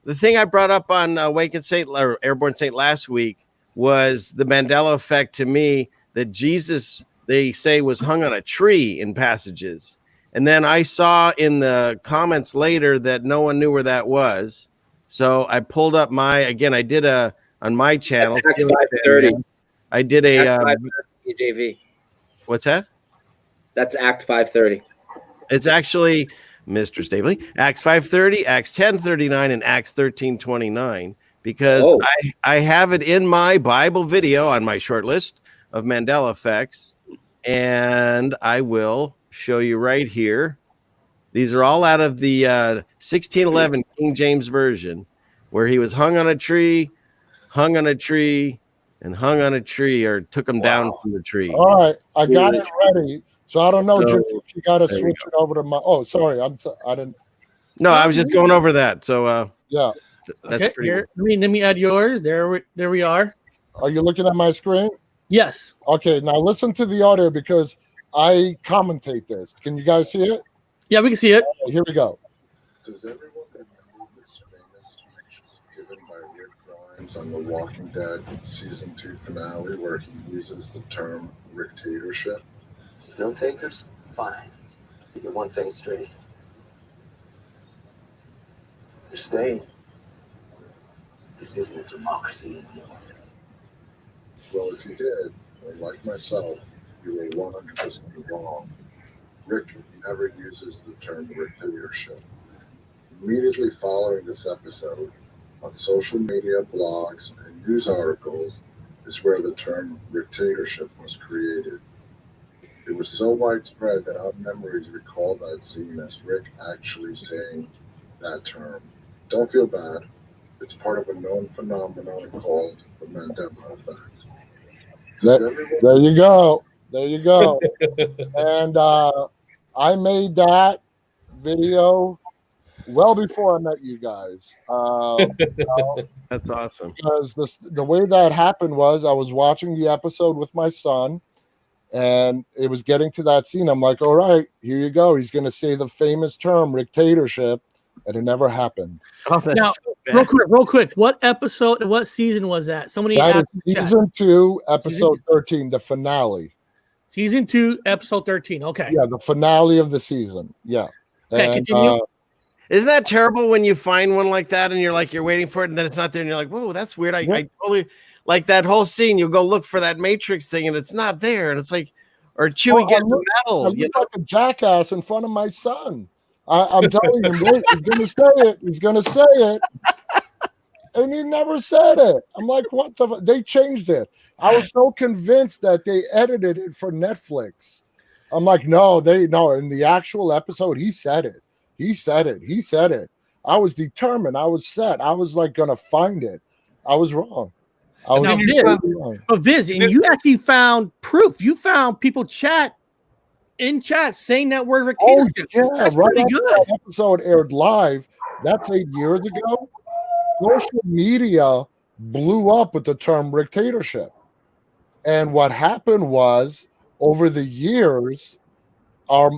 the thing I brought up on Awakened Saint or Airborne Saint last week was the Mandela effect to me that Jesus, they say, was hung on a tree in passages. And then I saw in the comments later that no one knew where that was. So I pulled up I did on my channel. That's Acts 5:30. I did a Acts 5:30 JV. What's that? That's Act 5:30. It's actually Mr. Stavely, Acts 5:30, Acts 10:39, and Acts 13:29, because I have it in my Bible video on my short list of Mandela effects, and I will show you right here. These are all out of the 1611 King James Version, where he was hung on a tree, and hung on a tree, or took him down from the tree. All right, I got it ready. So I don't know, Jim, if you got to switch it over to my. Oh, sorry, I didn't. No, I was just going over that. So yeah, that's okay. Here, let me add yours. There we are. Are you looking at my screen? Yes. Okay, now listen to the audio because I commentate this. Can you guys see it? Yeah, we can see it. Okay, here we go. Does everyone remember this famous speech given by Rick Grimes on The Walking Dead season 2 finale, where he uses the term "dictatorship"? No takers? Fine. Get one thing straight. You're staying. This isn't a democracy anymore. Well, if you did, like myself, you were 100% wrong. Rick never uses the term dictatorship. Immediately following this episode, on social media, blogs, and news articles, is where the term dictatorship was created. It was so widespread that our memories recall that scene as Rick actually saying that term. Don't feel bad. It's part of a known phenomenon called the Mandela effect. There you go. There you go. And I made that video well before I met you guys. That's awesome. Because the way that happened was I was watching the episode with my son, and it was getting to that scene. I'm like, all right, here you go. He's going to say the famous term dictatorship, and it never happened. Now, real quick, what episode and what season was that? Somebody that is season 2, episode 13, the finale. Season 2, episode 13. Okay. Yeah, the finale of the season. Yeah. Okay, continue. Isn't that terrible when you find one like that and you're waiting for it and then it's not there and you're like, whoa, that's weird. I totally like that whole scene. You go look for that Matrix thing and it's not there. And it's like, or Chewie getting the medal. I look like a jackass in front of my son. I'm telling him, wait, he's going to say it. He's going to say it. And he never said it. I'm like, what the? They changed it. I was so convinced that they edited it for Netflix. I'm like, no. In the actual episode, he said it. He said it. I was determined. I was set. I was like gonna find it. I was wrong. But Viz, and you actually found proof. You found people in chat saying that word dictatorship. That's right pretty good. That episode aired live. That's 8 years ago. Social media blew up with the term dictatorship. And what happened was, over the years, at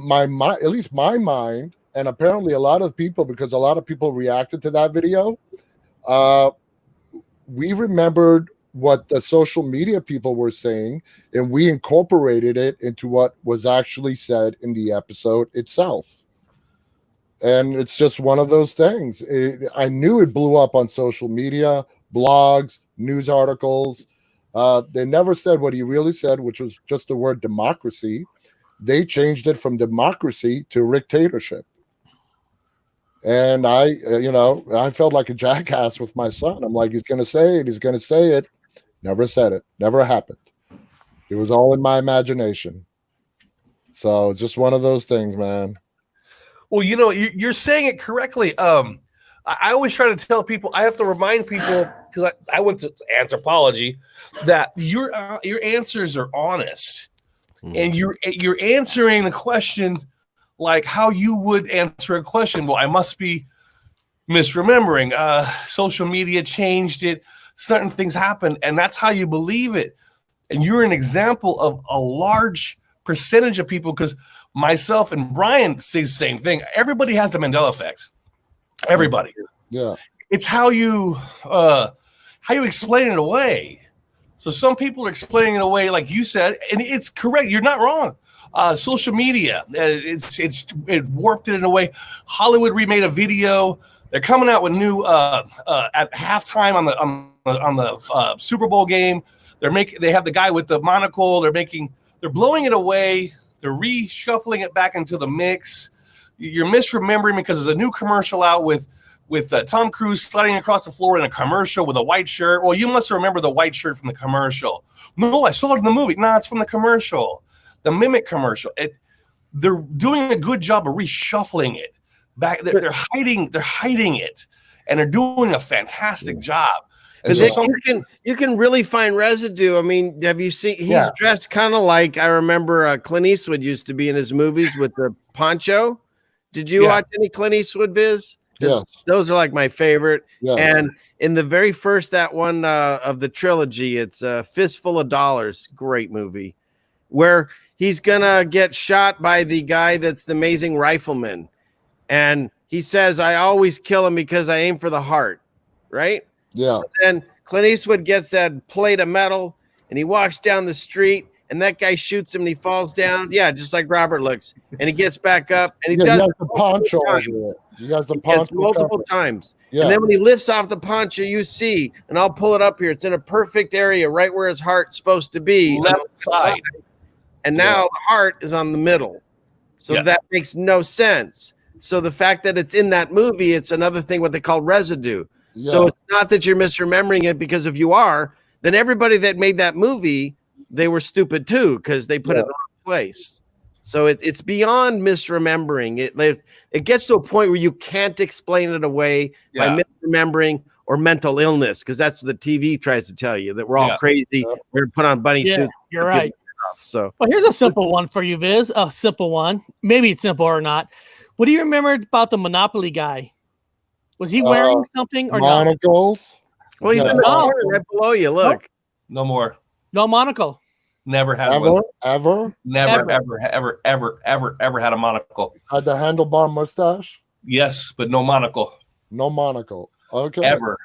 least my mind, and apparently a lot of people, because a lot of people reacted to that video, we remembered what the social media people were saying, and we incorporated it into what was actually said in the episode itself. And it's just one of those things. I knew it blew up on social media, blogs, news articles. They never said what he really said, which was just the word democracy. They changed it from democracy to dictatorship. And I felt like a jackass with my son. I'm like, he's going to say it. He's going to say it. Never said it. Never happened. It was all in my imagination. So it's just one of those things, man. Well, you're saying it correctly. I always try to tell people, I have to remind people, because I went to anthropology, that your answers are honest. And you're answering the question like how you would answer a question. Well, I must be misremembering. Social media changed it. Certain things happened, and that's how you believe it. And you're an example of a large percentage of people, because myself and Brian say the same thing. Everybody has the Mandela effect. Everybody. Yeah. It's how you explain it away. So some people are explaining it away, like you said, and it's correct. You're not wrong. Social media, it warped it in a way. Hollywood remade a video. They're coming out with new at halftime on the Super Bowl game. They have the guy with the monocle. They're blowing it away. They're reshuffling it back into the mix. You're misremembering because there's a new commercial out with Tom Cruise sliding across the floor in a commercial with a white shirt. Well, you must remember the white shirt from the commercial. No, I saw it in the movie. No, it's from the commercial, the Mimic commercial. They're doing a good job of reshuffling it back. They're hiding it, and they're doing a fantastic job. You can really find residue. I mean, have you seen? He's dressed kind of like, I remember Clint Eastwood used to be in his movies with the poncho. Did you watch any Clint Eastwood, Viz? Yeah, those are like my favorite. Yeah. And in the very first that one of the trilogy, it's Fistful of Dollars. Great movie, where he's gonna get shot by the guy that's the amazing rifleman, and he says, "I always kill him because I aim for the heart." Right? Yeah. So then Clint Eastwood gets that plate of metal, and he walks down the street, and that guy shoots him, and he falls down. Yeah, just like Robert looks, and he gets back up, and he does the poncho over it. He has the poncho multiple times. Yeah. And then when he lifts off the poncho, you see, and I'll pull it up here. It's in a perfect area, right where his heart's supposed to be, left side. And now the heart is on the middle. So that makes no sense. So the fact that it's in that movie, it's another thing, what they call residue. Yeah. So it's not that you're misremembering it, because if you are, then everybody that made that movie, they were stupid too, because they put it in the wrong place. So it's beyond misremembering. It gets to a point where you can't explain it away by misremembering or mental illness, because that's what the TV tries to tell you, that we're all crazy. We're going to put on bunny suits. You're right. So, well, here's a simple one for you, Viz. A simple one. Maybe it's simple or not. What do you remember about the Monopoly guy? Was he wearing something or monocles? Not? Well, he's in the corner right below you. Look. No more. No monocle. Never had one. Ever had a monocle. Had the handlebar mustache? Yes, but no monocle. No monocle. Okay. Ever.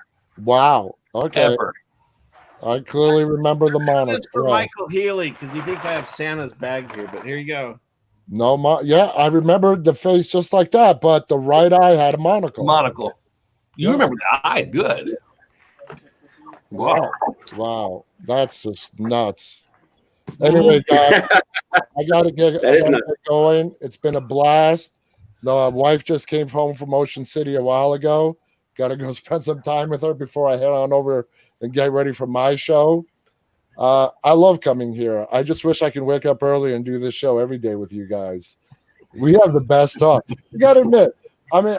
Wow. Okay. Ever. I clearly remember the monocle. This for Michael Healy, because he thinks I have Santa's bag here, but here you go. No, I remember the face just like that, but the right eye had a monocle. Monocle. You remember the eye? Good. Wow. That's just nuts. Anyway, guys, I gotta get going. It's been a blast. The wife just came home from Ocean City a while ago. Got to go spend some time with her before I head on over and get ready for my show. I love coming here. I just wish I could wake up early and do this show every day with you guys. We have the best talk. You got to admit. I mean,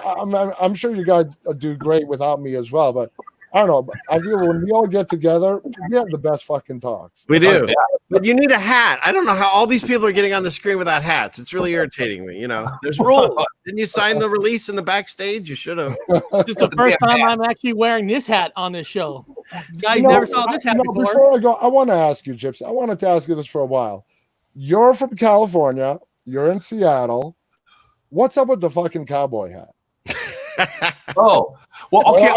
I'm sure you guys do great without me as well, but I don't know. I feel when we all get together, we have the best fucking talks. We do. But you need a hat. I don't know how all these people are getting on the screen without hats. It's really irritating me. You know, there's rules. Didn't you sign the release in the backstage? You should have. This is the first time I'm actually wearing this hat on this show. You guys never saw this hat before. Before I go, I want to ask you, Gypsy. I wanted to ask you this for a while. You're from California. You're in Seattle. What's up with the fucking cowboy hat? Oh, well, okay.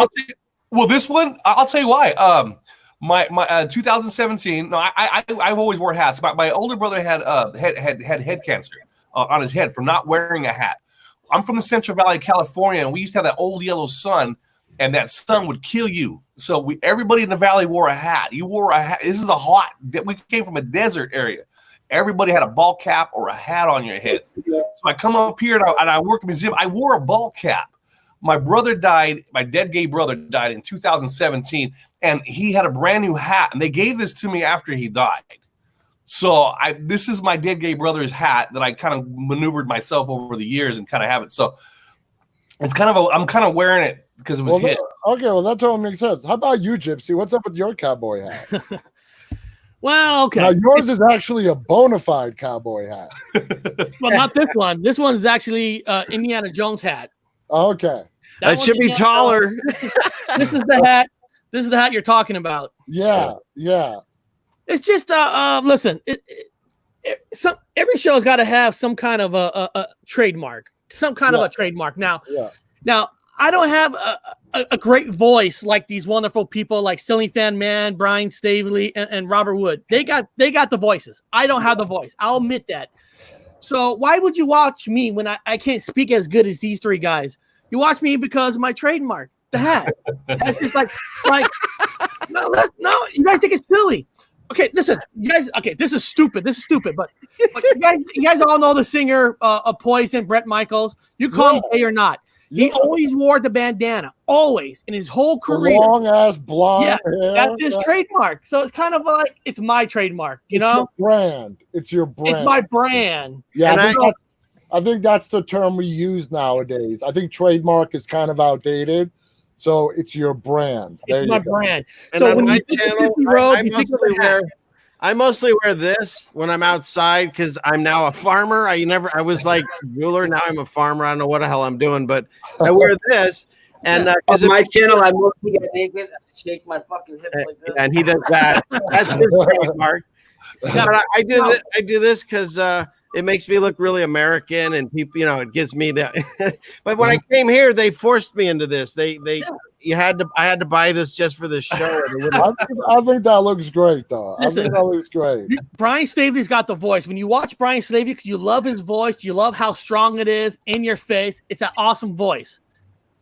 This one, I'll tell you why. My 2017. No, I've always wore hats. My older brother had head cancer on his head from not wearing a hat. I'm from the Central Valley of California, and we used to have that old yellow sun, and that sun would kill you. So everybody in the valley wore a hat. You wore a hat. This is we came from a desert area. Everybody had a ball cap or a hat on your head. So I come up here and I work in a museum. I wore a ball cap. My brother died. My dead gay brother died in 2017, and he had a brand new hat. And they gave this to me after he died. So this is my dead gay brother's hat that I kind of maneuvered myself over the years and kind of have it. So it's I'm kind of wearing it because it was hit. Okay, well that totally makes sense. How about you, Gypsy? What's up with your cowboy hat? Well, okay. Now yours is actually a bona fide cowboy hat. Well, not this one. This one is actually Indiana Jones hat. Okay. That should be taller. This is the hat. This is the hat you're talking about. Yeah. It's just listen. Every show's got to have some kind of a trademark. Some kind of a trademark. Now, I don't have a great voice like these wonderful people like Silly Fan Man, Brian Stavely, and Robert Wood. They got the voices. I don't have the voice. I'll admit that. So why would you watch me when I can't speak as good as these three guys? You watch me because of my trademark, the hat. That's just like no, you guys think it's silly. Okay, listen, you guys. Okay, this is stupid. But you guys all know the singer of Poison, Bret Michaels. You call him gay or not. He always wore the bandana, always, in his whole career. Long ass blonde hair. That's his trademark. So it's kind of like it's my trademark, you know? Your brand. It's your brand. It's my brand. Yeah, I think that's the term we use nowadays. I think trademark is kind of outdated. So it's your brand. It's my brand. And so on my channel, I mostly wear this when I'm outside because I'm now a farmer. I was like jeweler. Now I'm a farmer. I don't know what the hell I'm doing, but I wear this. And on my channel, I mostly get naked, shake my fucking hips like this. And he does that. That's his trademark. But I do this because it makes me look really American, and people, it gives me that. But when I came here, they forced me into this. I had to buy this just for this show. I think that looks great, though. Listen, I think that looks great. Brian Stavely's got the voice. When you watch Brian Stavely, because you love his voice, you love how strong it is in your face. It's an awesome voice.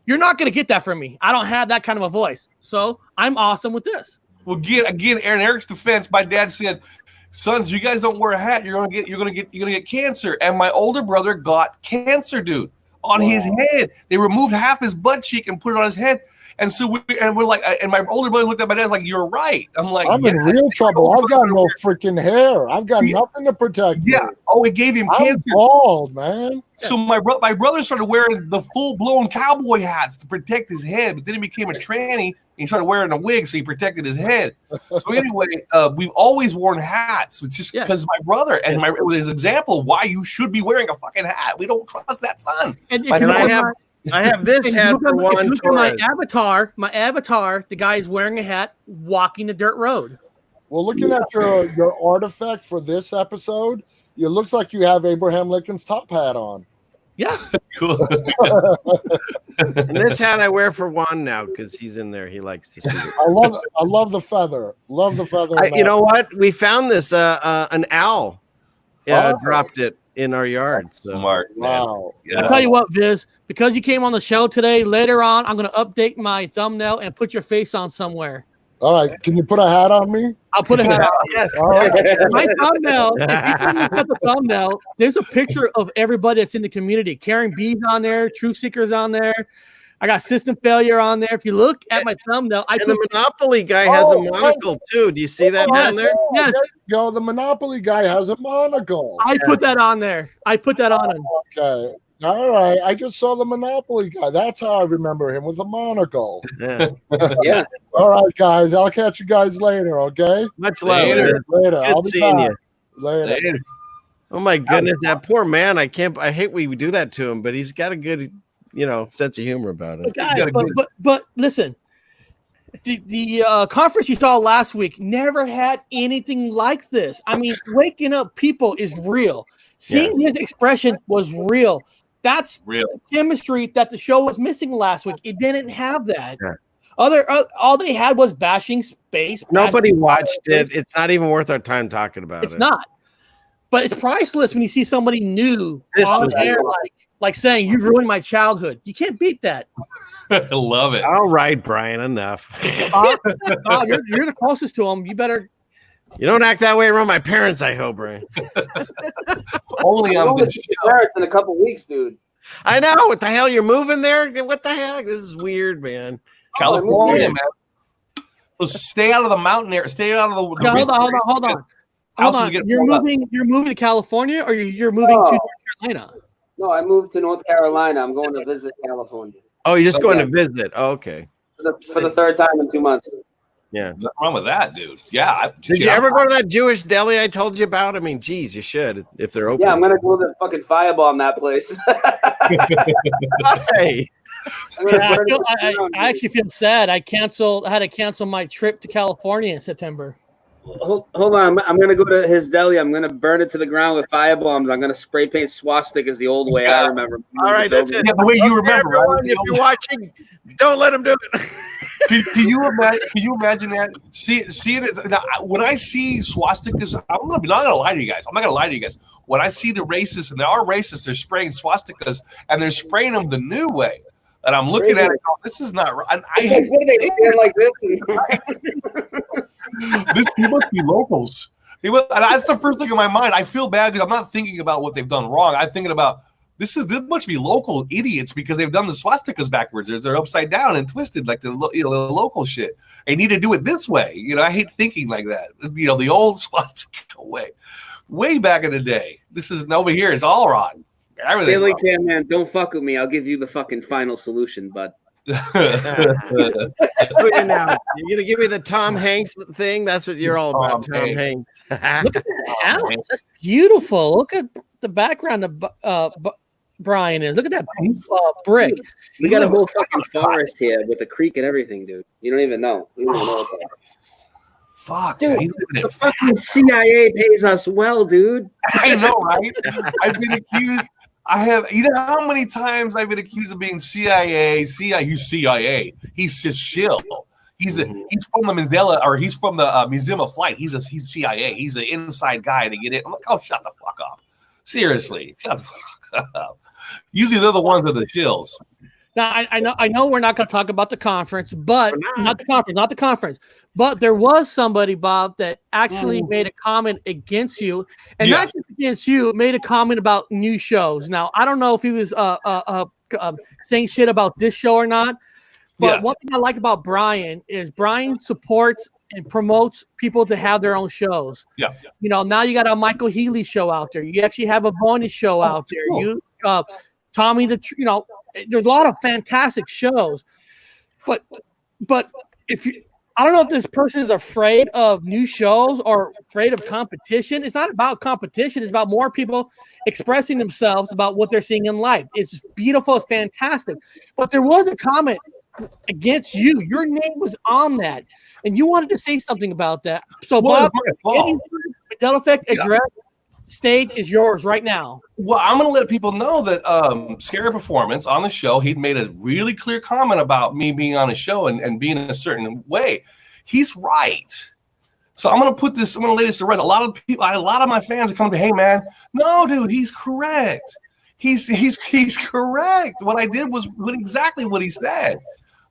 You're not going to get that from me. I don't have that kind of a voice, so I'm awesome with this. Well, again, Aaron Eric's defense. My dad said, "Sons, you guys don't wear a hat. You're gonna get cancer." And my older brother got cancer, dude, on his head. They removed half his butt cheek and put it on his head. And so we're like, and my older brother looked at my dad like, "You're right." I'm like, I'm in real trouble. I've got no freaking hair. I've got nothing to protect me. Yeah. Oh, it gave him cancer. I'm bald, man. So my brother started wearing the full-blown cowboy hats to protect his head, but then he became a tranny and he started wearing a wig so he protected his head. So anyway, we've always worn hats. It's just because my brother and it was an example of why you should be wearing a fucking hat. We don't trust that son. I have this hat for one. If you look at my avatar, the guy is wearing a hat, walking the dirt road. Well, looking at your artifact for this episode, it looks like you have Abraham Lincoln's top hat on. Yeah. Cool. And this hat I wear for Juan now because he's in there. He likes to see it. I love the feather. Love the feather. You know what? We found this an owl. Dropped it in our yard. So. Smart. Wow. I'll tell you what, Viz, because you came on the show today, later on, I'm going to update my thumbnail and put your face on somewhere. All right. Can you put a hat on me? I'll put a hat on. Yes. All right. My thumbnail, if you look at the thumbnail, there's a picture of everybody that's in the community. Karen B's on there, Truth Seeker's on there, I got system failure on there. If you look at my thumbnail, and the Monopoly guy has a monocle too. Do you see that down there? Yes. There you go. The Monopoly guy has a monocle. I put that on there. I put that on him. Okay. All right. I just saw the Monopoly guy. That's how I remember him, with a monocle. Yeah. Yeah. All right, guys. I'll catch you guys later, okay? Much love. Later. Good I'll be seeing back. you. Later. Oh my goodness, that poor man. I hate we do that to him, but he's got a good, sense of humor about it. But guys, but listen, the conference you saw last week never had anything like this. I mean, waking up people is real. Seeing his expression was real. That's real chemistry that the show was missing last week. It didn't have that. Yeah. All they had was bashing space. Nobody watched it. It's not even worth our time talking about it. It's not. But it's priceless when you see somebody new on air, like saying, "You ruined my childhood." You can't beat that. I love it. All right, Brian, enough. You're the closest to him. You better. You don't act that way around my parents, I hope, Brian. Only on this parents in a couple weeks, dude. I know. What the hell? You're moving there? What the heck? This is weird, man. California, man. So stay out of the mountain area. Stay out of the. Hold on. You're moving to California, or you're moving to North Carolina? No, I moved to North Carolina. I'm going to visit California. Oh, you're just going to visit? Oh, okay. For the third time in 2 months. Yeah. Nothing wrong with that, dude. Yeah. Did you ever go to that Jewish deli I told you about? I mean, geez, you should if they're open. Yeah, I'm gonna go to fucking firebomb that place. Hey. I actually feel sad. I had to cancel my trip to California in September. Hold on, I'm gonna go to his deli. I'm gonna burn it to the ground with firebombs. I'm gonna spray paint swastikas the old way I remember. All right, that's it. Yeah, the way you remember. Everyone, if you're watching, don't let him do it. Can you imagine that? See it now, when I see swastikas, I'm not gonna lie to you guys. I'm not gonna lie to you guys. When I see the racists, and there are racists, they're spraying swastikas and they're spraying them the new way. And I'm looking at it, going, this is not right. I hate what are they doing like this? This must be locals. And that's the first thing in my mind. I feel bad because I'm not thinking about what they've done wrong. I'm thinking about this must be local idiots because they've done the swastikas backwards. They're upside down and twisted like the local shit. They need to do it this way. I hate thinking like that. The old swastika way back in the day. This is over here. It's all wrong. Everything. Like, yeah, man, don't fuck with me. I'll give you the fucking final solution, bud. Now, you're gonna give me the Tom Hanks thing. That's what you're all about, Tom Hanks. Look at the house. That's beautiful. Look at the background of Brian is. Look at that brick. We got a whole fucking forest here with a creek and everything, dude. You don't even know. You don't even know what's up. Fuck, dude, man, the fucking CIA pays us well, dude. I know, right? I've been accused. You know how many times I've been accused of being CIA? He's CIA. He's his shill. He's from the Mandela, or he's from the Museum of Flight. He's CIA. He's an inside guy to get in. I'm like, oh, shut the fuck up. Seriously, shut the fuck up. Usually they're the ones with the shills. Now I know we're not going to talk about the conference, but not the conference. But there was somebody, Bob, that actually made a comment against you, and not just against you, made a comment about new shows. Now I don't know if he was saying shit about this show or not, but one thing I like about Brian is Brian supports and promotes people to have their own shows. Yeah. Now you got a Michael Healy show out there. You actually have a bonus show out there. Cool. You Tommy there's a lot of fantastic shows, but if you, I don't know if this person is afraid of new shows or afraid of competition. It's not about competition. It's about more people expressing themselves about what they're seeing in life. It's just beautiful. It's fantastic. But there was a comment against you. Your name was on that, and you wanted to say something about that. So, Bob, any Mandela Effect address stage is yours right now. Well, I'm going to let people know that Scary Performance on the show, he'd made a really clear comment about me being on a show and being in a certain way. He's right. So I'm going to lay this to rest. A lot of my fans are coming to, hey, man, no, dude, he's correct. He's correct. What I did was exactly what he said.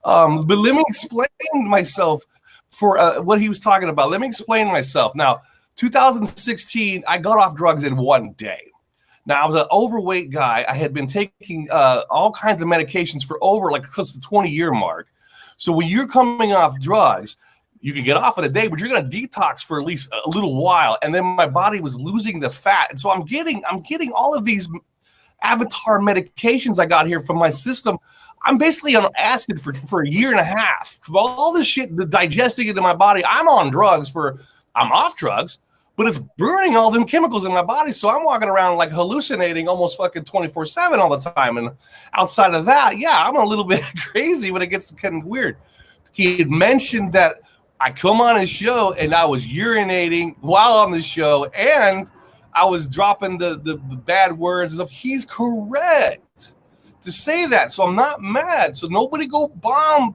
But let me explain myself for what he was talking about. Let me explain myself. Now, 2016, I got off drugs in one day. Now, I was an overweight guy. I had been taking all kinds of medications for over like close to the 20-year mark. So when you're coming off drugs, you can get off in a day, but you're going to detox for at least a little while. And then my body was losing the fat. And so I'm getting all of these avatar medications I got here from my system. I'm basically on acid for a year and a half. All this shit digesting into my body. I'm off drugs, but it's burning all them chemicals in my body. So I'm walking around like hallucinating almost fucking 24/7 all the time. And outside of that, yeah, I'm a little bit crazy when it gets kind of weird. He had mentioned that I come on his show and I was urinating while on the show and I was dropping the bad words and stuff. He's correct to say that. So I'm not mad. So nobody go bomb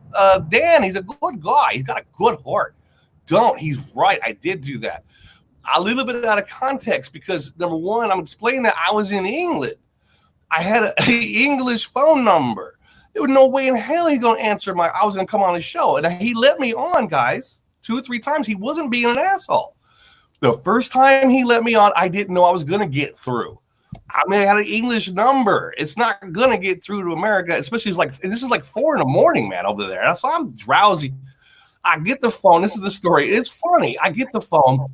Dan. He's a good guy. He's got a good heart. Don't. He's right. I did do that. A little bit out of context because, number one, I'm explaining that I was in England. I had an English phone number. There was no way in hell he's going to answer I was going to come on his show. And he let me on, guys, 2 or 3 times. He wasn't being an asshole. The first time he let me on, I didn't know I was going to get through. I mean, I had an English number. It's not going to get through to America, especially this is like 4 a.m, man, over there. So I'm drowsy. I get the phone. This is the story. It's funny. I get the phone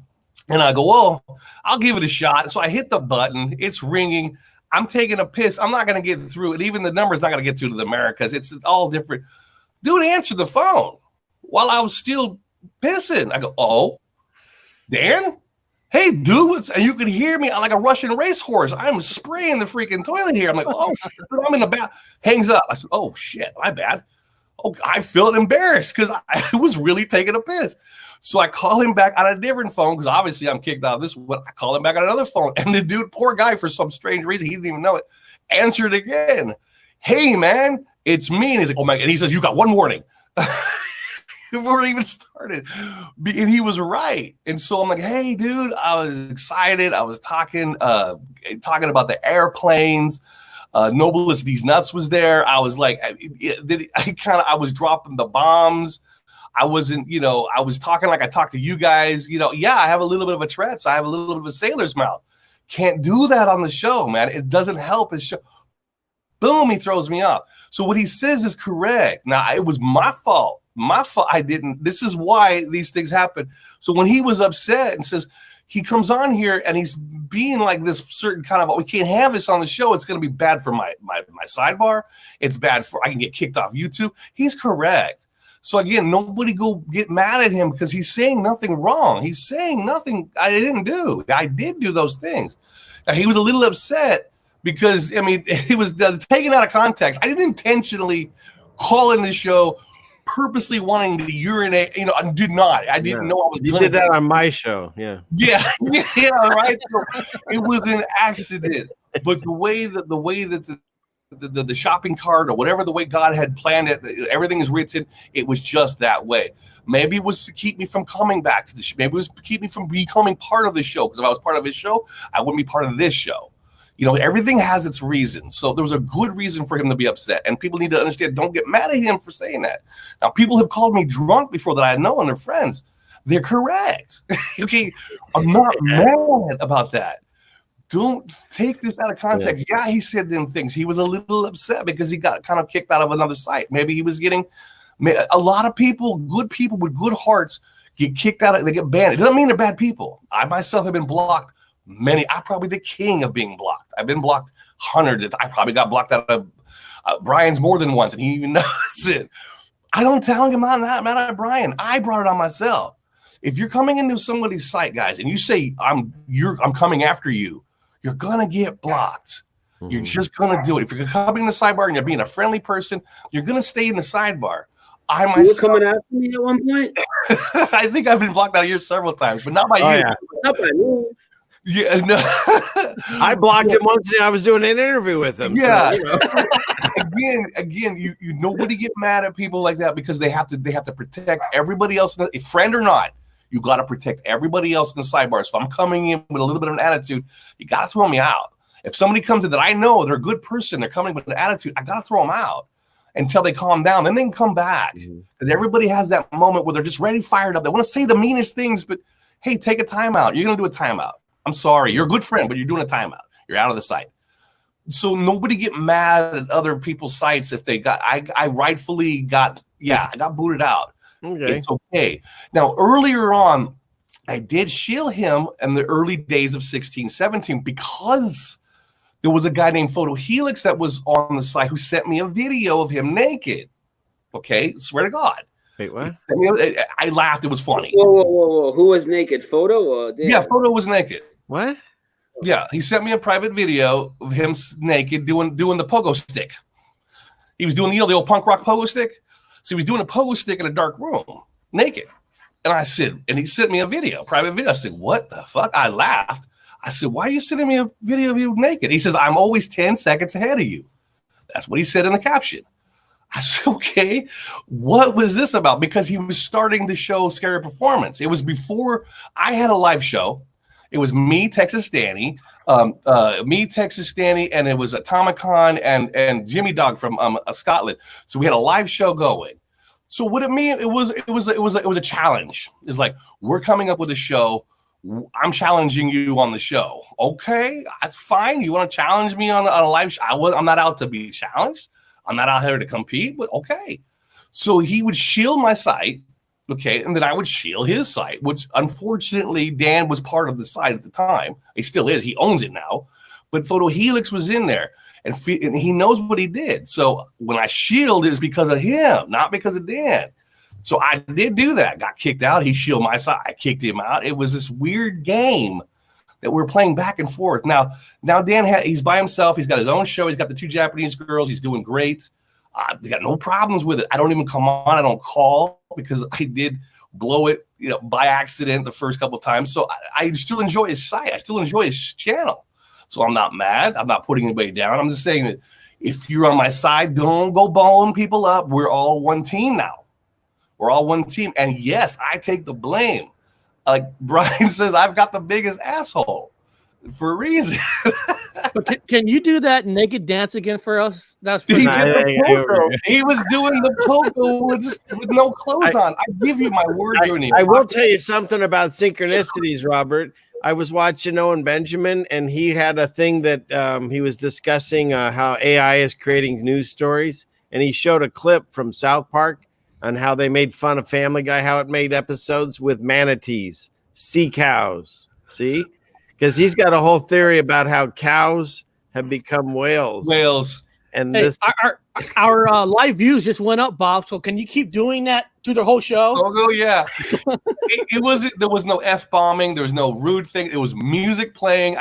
and I go, well, I'll give it a shot. So I hit the button. It's ringing. I'm taking a piss. I'm not going to get through it. Even the number's not going to get through to the Americas. It's all different. Dude answered the phone while I was still pissing. I go, oh, Dan? Hey, dude. And you could hear me like a Russian racehorse. I'm spraying the freaking toilet here. I'm like, oh, I'm in the bath. Hangs up. I said, oh, shit, my bad. Oh, I felt embarrassed because I was really taking a piss. So I call him back on a different phone because obviously I'm kicked out of this one. I call him back on another phone. And the dude, poor guy, for some strange reason, he didn't even know it, answered again. Hey, man, it's me. And he's like, oh, my. And he says, you got one warning. Before it even started. And he was right. And so I'm like, hey, dude, I was excited. I was talking about the airplanes. Noblest These Nuts was there. I was like, I was dropping the bombs. I wasn't, I was talking like I talked to you guys. Yeah, I have a little bit of a Tourette's. I have a little bit of a sailor's mouth. Can't do that on the show, man. It doesn't help his show. Boom, he throws me off. So what he says is correct. Now, it was my fault. I didn't. This is why these things happen. So when he was upset and says, he comes on here and he's being like this certain kind of, we can't have this on the show. It's going to be bad for my sidebar. It's bad I can get kicked off YouTube. He's correct. So again, nobody go get mad at him because he's saying nothing wrong. He's saying nothing I didn't do. I did do those things. Now, he was a little upset because, it was taken out of context. I didn't intentionally call in the show purposely wanting to urinate. I did not. I didn't know I was You did that on my show. Yeah. Yeah, right. So it was an accident. But the way that the shopping cart or whatever the way God had planned it, everything is written, it was just that way. Maybe it was to keep me from coming back to the show. Maybe it was to keep me from becoming part of the show. Because if I was part of his show, I wouldn't be part of this show. Everything has its reason. So there was a good reason for him to be upset. And people need to understand, don't get mad at him for saying that. Now, people have called me drunk before that I know, and they're friends. They're correct. Okay, I'm not mad about that. Don't take this out of context. Yeah, he said them things. He was a little upset because he got kind of kicked out of another site. Maybe he was getting a lot of people, good people with good hearts, get kicked out. They get banned. It doesn't mean they're bad people. I myself have been blocked. I'm probably the king of being blocked. I've been blocked hundreds. I probably got blocked out of Brian's more than once, and he even knows it. I don't tell him I'm not mad at Brian. I brought it on myself. If you're coming into somebody's site, guys, and you say I'm coming after you, you're gonna get blocked. Mm-hmm. You're just gonna do it. If you're coming in the sidebar and you're being a friendly person, you're gonna stay in the sidebar. You were coming after me at one point. I think I've been blocked out of here several times, but not by you. Yeah. Not by me. Yeah, no. I blocked him once. I was doing an interview with him. Yeah. So, again, you nobody get mad at people like that because they have to protect everybody else, friend or not. You got to protect everybody else in the sidebar. So if I'm coming in with a little bit of an attitude, you got to throw me out. If somebody comes in that I know they're a good person, they're coming with an attitude, I got to throw them out until they calm down. Then they can come back because everybody has that moment where they're just ready, fired up. They want to say the meanest things, but hey, take a timeout. You're going to do a timeout. I'm sorry. You're a good friend, but you're doing a timeout. You're out of the site. So nobody get mad at other people's sites if they got. I rightfully got. Yeah, I got booted out. Okay. It's okay. Now earlier on, I did shield him in the early days of 1617 because there was a guy named Photo Helix that was on the site who sent me a video of him naked. Okay, swear to God. Wait, what? I laughed. It was funny. Whoa. Who was naked? Photo or Dan? Yeah, Photo was naked. What? Yeah, he sent me a private video of him naked doing the pogo stick. He was doing the old punk rock pogo stick. So he was doing a pogo stick in a dark room, naked. And I said, and he sent me a video, private video. I said, what the fuck? I laughed. I said, why are you sending me a video of you naked? He says, I'm always 10 seconds ahead of you. That's what he said in the caption. I said, okay, what was this about? Because he was starting to show Scary Performance. It was before I had a live show. It was me, Texas Danny, and it was Atomicon and Jimmy Dog from Scotland. So we had a live show going. So what it mean? It was a challenge. It's like, we're coming up with a show. I'm challenging you on the show. Okay, that's fine. You want to challenge me on a live show? I'm not out to be challenged. I'm not out here to compete, but okay. So he would shield my site. Okay, and then I would shield his site, which unfortunately Dan was part of the site at the time. He still is. He owns it now. But Photo Helix was in there, and he knows what he did. So when I shield, it's because of him, not because of Dan. So I did do that. Got kicked out. He shielded my site. I kicked him out. It was this weird game that we're playing back and forth. Now Dan he's by himself. He's got his own show. He's got the 2 Japanese girls. He's doing great. They got no problems with it. I don't even come on. I don't call because I did blow it, by accident the first couple of times. So I still enjoy his site. I still enjoy his channel. So I'm not mad. I'm not putting anybody down. I'm just saying that if you're on my side, don't go balling people up. We're all one team now. We're all one team. And yes, I take the blame. Like Brian says, I've got the biggest asshole for a reason. But can you do that naked dance again for us? That's he was doing the pogo with no clothes on. I give you my word. I will tell you something about synchronicities, Robert. I was watching Owen Benjamin, and he had a thing that he was discussing how AI is creating news stories, and he showed a clip from South Park on how they made fun of Family Guy, how it made episodes with manatees, sea cows. See? Because he's got a whole theory about how cows have become whales. And hey, our live views just went up, Bob. So can you keep doing that through the whole show? Oh yeah. There was no F-bombing. There was no rude thing. It was music playing.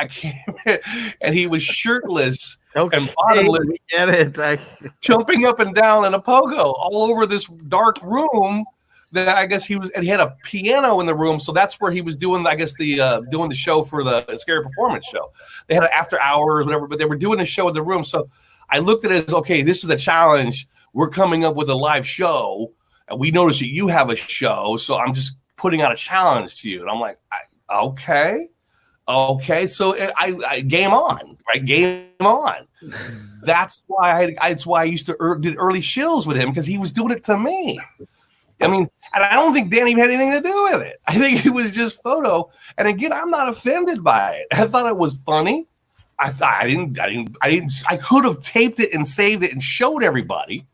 And he was shirtless and bottomless. Get it. Jumping up and down in a pogo all over this dark room. That I guess he had a piano in the room, so that's where he was doing, I guess, doing the show for the Scary Performance show. They had an after hours, whatever, but they were doing the show in the room. So I looked at it as, okay, this is a challenge. We're coming up with a live show, and we noticed that you have a show, so I'm just putting out a challenge to you. And I'm like, okay. So I game on, right? Game on. That's why I used to did early shills with him because he was doing it to me. I mean, and I don't think Dan even had anything to do with it. I think it was just Photo. And again, I'm not offended by it. I thought it was funny. I could have taped it and saved it and showed everybody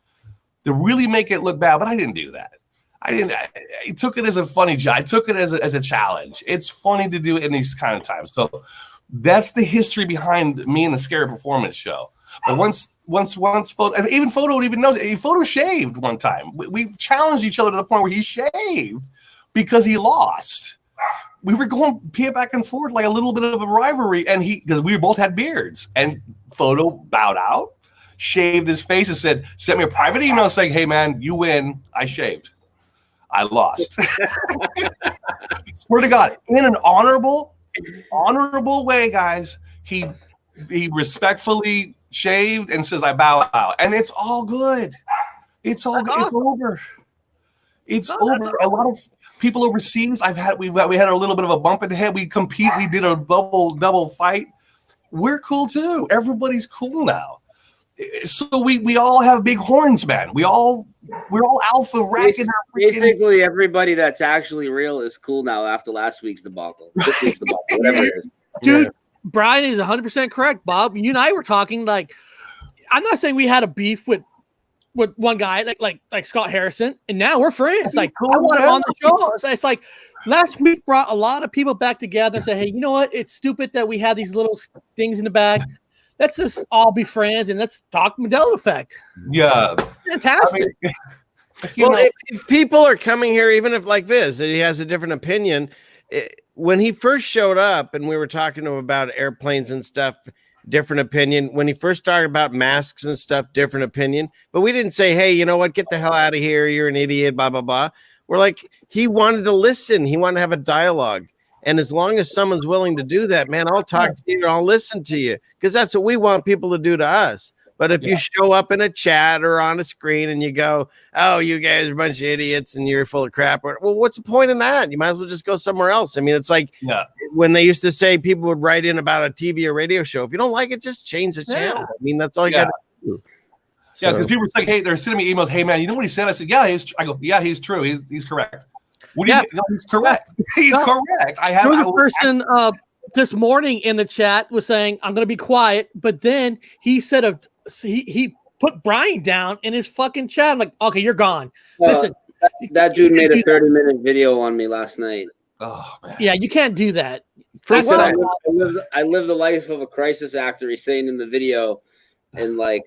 to really make it look bad, but I didn't do that. I took it as a funny job. I took it as a challenge. It's funny to do it in these kind of times. So that's the history behind me and the Scary Performance show. But once Photo, and even Photo even knows it. Photo shaved one time. We challenged each other to the point where he shaved because he lost. We were going back and forth like a little bit of a rivalry, and because we both had beards, and Photo bowed out, shaved his face, and sent me a private email saying, "Hey man, you win. I shaved. I lost." Swear to God, in an honorable way, guys. He respectfully shaved and says, "I bow out," and it's all good. It's all good. It's over. It's over. A lot of people overseas. We had a little bit of a bump in the head. We compete. We did a double fight. We're cool too. Everybody's cool now. So we all have big horns, man. We're all alpha racking. Basically, everybody that's actually real is cool now after last week's debacle. This week's debacle, whatever it is. Dude, Brian is 100% correct, Bob. You and I were talking like, I'm not saying we had a beef with one guy like Scott Harrison, and now we're friends. Like, I want him on the show. It's like last week brought a lot of people back together and said, hey, you know what? It's stupid that we have these little things in the back. Let's just all be friends and let's talk Mandela effect. Yeah. Fantastic. I mean, well, if people are coming here, even if like Viz, that he has a different opinion, when he first showed up and we were talking to him about airplanes and stuff, different opinion. When he first started about masks and stuff, different opinion. But we didn't say, hey, you know what? Get the hell out of here. You're an idiot, blah, blah, blah. We're like, he wanted to listen. He wanted to have a dialogue. And as long as someone's willing to do that, man, I'll talk to you and I'll listen to you, because that's what we want people to do to us. But if you show up in a chat or on a screen and you go, oh, you guys are a bunch of idiots and you're full of crap, well, what's the point in that? You might as well just go somewhere else. I mean, it's like when they used to say people would write in about a TV or radio show. If you don't like it, just change the channel. I mean, that's all you got to do. Yeah, because people were like, hey, they're sending me emails. Hey, man, you know what he said? I said, yeah, I go, yeah, he's true. He's correct. What do you mean? No, he's correct. He's correct. I have a person this morning in the chat was saying, I'm going to be quiet. But then he said, he put Brian down in his fucking chat. I'm like, okay, you're gone. Listen, that dude made a 30-minute video on me last night. Oh, man. Yeah, you can't do that. I live the life of a crisis actor. He's saying in the video, and like,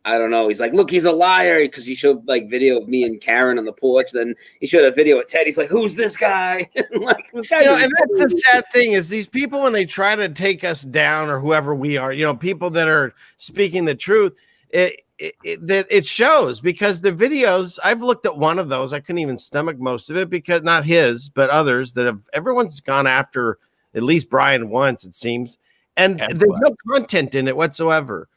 I don't know. He's like, look, he's a liar, because he showed like video of me and Karen on the porch. Then he showed a video of Ted. He's like, who's this guy? Like, this guy. And that's the sad thing is these people, when they try to take us down or whoever we are, people that are speaking the truth, it shows, because the videos, I've looked at one of those. I couldn't even stomach most of it, because not his, but others that have, everyone's gone after at least Brian once, it seems. And there's no content in it whatsoever.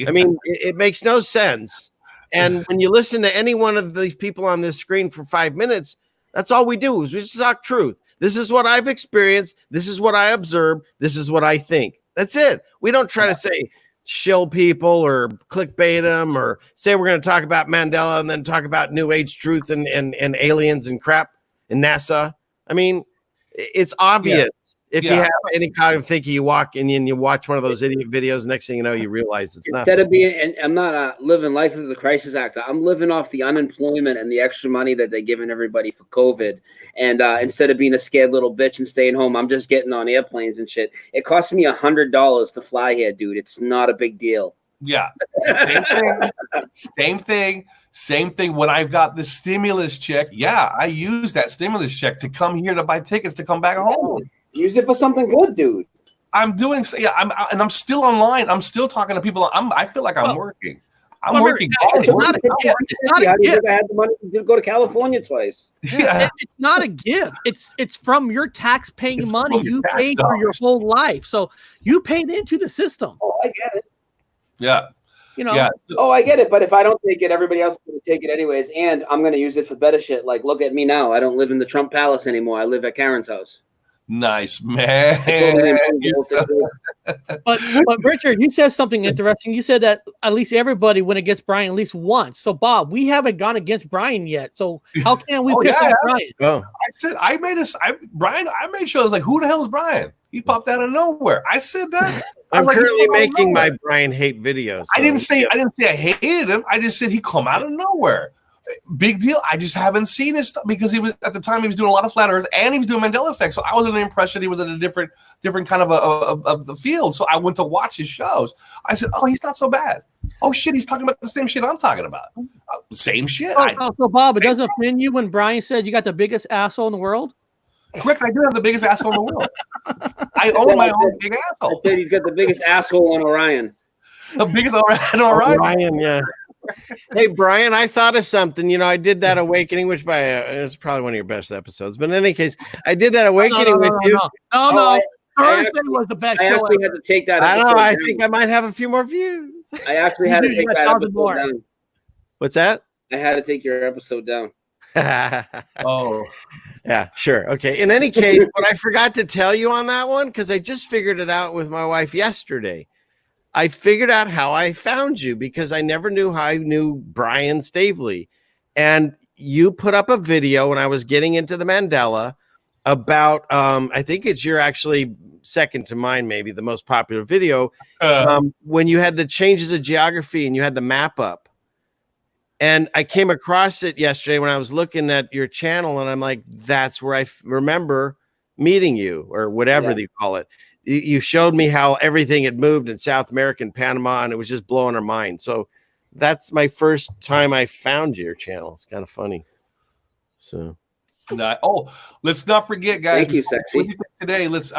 I mean, it makes no sense. And when you listen to any one of these people on this screen for 5 minutes, that's all we do is we just talk truth. This is what I've experienced. This is what I observe. This is what I think. That's it. We don't try to say shill people or clickbait them or say we're going to talk about Mandela and then talk about New Age truth and aliens and crap and NASA. I mean, it's obvious. If you have any kind of thinking, you walk in and you watch one of those idiot videos, next thing you know, you realize it's not. Instead of being, and I'm not living life as the crisis actor. I'm living off the unemployment and the extra money that they're giving everybody for COVID. And instead of being a scared little bitch and staying home, I'm just getting on airplanes and shit. It costs me $100 to fly here, dude. It's not a big deal. Yeah. Same thing. When I've got the stimulus check, I use that stimulus check to come here to buy tickets to come back home. Use it for something good, dude. I'm doing, I'm still online. I'm still talking to people. I feel like I'm working. I'm working. It's not a gift. I had the money to go to California twice. Yeah. It's not a gift. It's from your tax-paying money. You paid for your whole life, so you paid into the system. Oh, I get it. Yeah. Oh, I get it. But if I don't take it, everybody else is going to take it anyways, and I'm going to use it for better shit. Like, look at me now. I don't live in the Trump Palace anymore. I live at Karen's house. Nice, man. But Richard, you said something interesting. You said that at least everybody went against Brian at least once. So Bob, we haven't gone against Brian yet. So how can we piss off Brian? Oh. I made sure I was like, who the hell is Brian? He popped out of nowhere. I said that. I'm currently making my Brian hate videos. So. I didn't say I hated him. I just said he come out of nowhere. Big deal. I just haven't seen his stuff because he was at the time he was doing a lot of flat earth and he was doing Mandela effect. So I was under the impression he was in a different kind of a field. So I went to watch his shows. I said, "Oh, he's not so bad." Oh shit, he's talking about the same shit I'm talking about. Same shit. So Bob, it doesn't offend you when Brian said you got the biggest asshole in the world? Correct. I do have the biggest asshole in the world. I own my own big asshole. I said he's got the biggest asshole on Orion. The biggest Orion. Orion, yeah. Hey, Brian, I thought of something. I did that awakening, which it's probably one of your best episodes. But in any case, I did that awakening with you. No. Thursday was the best show. I actually had to take that. I don't know. I think I might have a few more views. I actually had to take that episode down. What's that? I had to take your episode down. Oh. Yeah, sure. Okay. In any case, what I forgot to tell you on that one, because I just figured it out with my wife yesterday. I figured out how I found you because I never knew how I knew Brian Stavely. And you put up a video when I was getting into the Mandela about, I think it's your actually second to mine, maybe the most popular video, when you had the changes of geography and you had the map up. And I came across it yesterday when I was looking at your channel, and I'm like, that's where I remember meeting you, or whatever you call it. You showed me how everything had moved in South America and Panama, and it was just blowing our mind. So that's my first time I found your channel. It's kind of funny. So, let's not forget, guys. Thank you, Sexy. Today, let's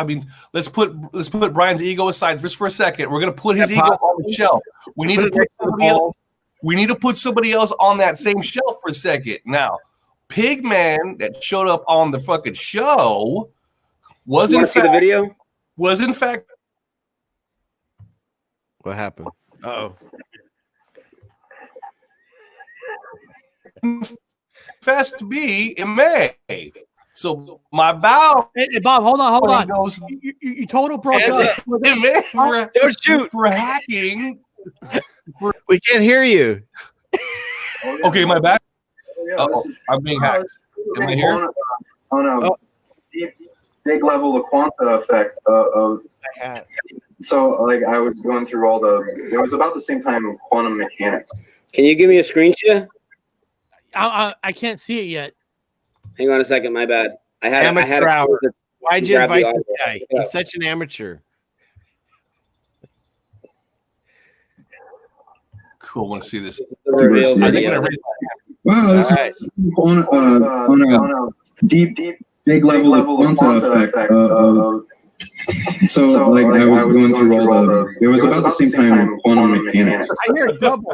put Brian's ego aside just for a second. We're gonna put his ego on the shelf. We need to put somebody else. We need to put somebody else on that same shelf for a second. Now, Pigman that showed up on the fucking show was in fact the video. Was in fact. What happened? Oh. Confessed to be in May. So my bow. Hey, Bob, hold on. You total broke up. Don't shoot for hacking. We can't hear you. Okay, my bad. I'm being hacked. Am I here? On a deep, big level of quanta effect of. So, like, I was going through all the. It was about the same time of quantum mechanics. Can you give me a screen share? I can't see it yet. Hang on a second. My bad. I had amateur hour. Why'd you invite this guy? Yeah. He's such an amateur. Cool. I want to see this. Wow, this is on a deep, big level of quanta effect. So, like, I was going through all the. It was about the same time of quantum mechanics. I hear double.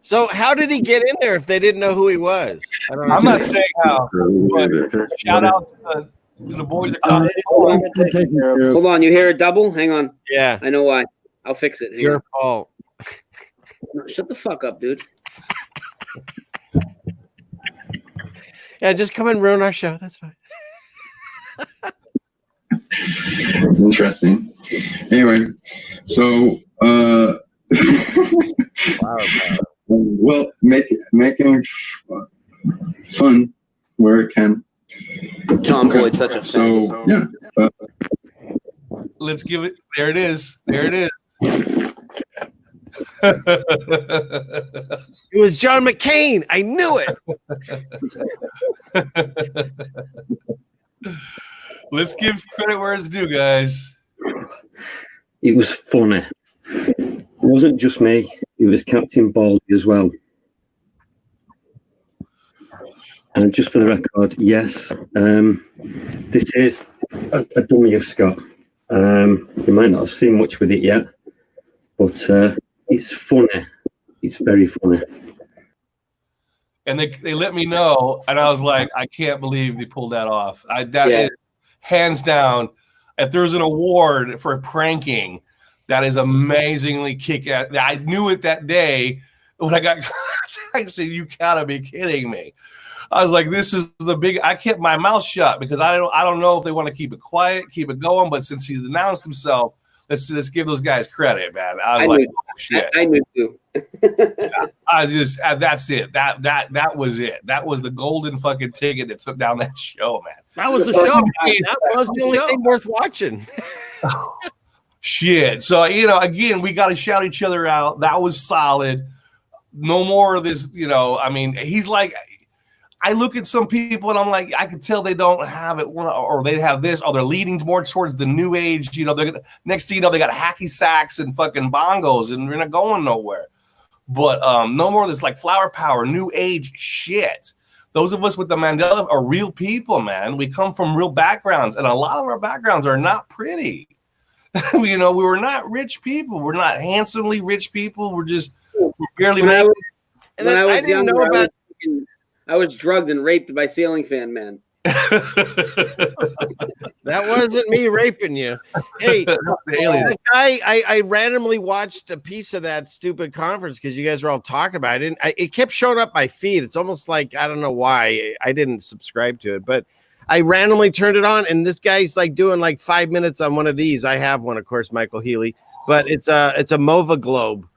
So how did he get in there if they didn't know who he was? I'm not saying how. But shout out to the boys. Hold on, you hear a double? Hang on. Yeah, I know why. I'll fix it. Your fault. Shut the fuck up, dude. Yeah, just come and ruin our show. That's fine. Interesting. Anyway, so well, making fun where it can. Tom Boyd's such a fan. So yeah. Let's give it. There it is. There it is. It was John McCain. I knew it. Let's give credit where it's due, guys. It was funny. It wasn't just me. It was Captain Baldy as well. And just for the record, yes, this is a dummy of Scott. You might not have seen much with it yet, but it's funny. It's very funny. And they let me know, and I was like, I can't believe they pulled that off. That is hands down. If there's an award for pranking, that is amazingly kick-ass. I knew it that day when I got. I said, "You gotta be kidding me!" I was like, "This is the big." I kept my mouth shut because I don't know if they want to keep it quiet, keep it going. But since he's announced himself, let's give those guys credit, man. I was like, "Oh shit!" I knew too. I just that's it. That was it. That was the golden fucking ticket that took down that show, man. That was the show. That was the only thing worth watching. Shit. So, again, we got to shout each other out. That was solid. No more of this, I mean, he's like, I look at some people and I'm like, I can tell they don't have it, or they have this, or they're leading more towards the new age. They're next thing you know, they got hacky sacks and fucking bongos and they're not going nowhere. But no more of this like flower power, new age shit. Those of us with the Mandela are real people, man. We come from real backgrounds, and a lot of our backgrounds are not pretty. We were not rich people. We're not handsomely rich people. We're barely when made. When I was younger, I was drugged and raped by Sailing Fan Man. That wasn't me raping you. Hey, I randomly watched a piece of that stupid conference because you guys were all talking about it. It kept showing up my feed. It's almost like, I don't know why I didn't subscribe to it, but I randomly turned it on, and this guy's like doing like 5 minutes on one of these. I have one, of course, Michael Healy, but it's a MOVA globe,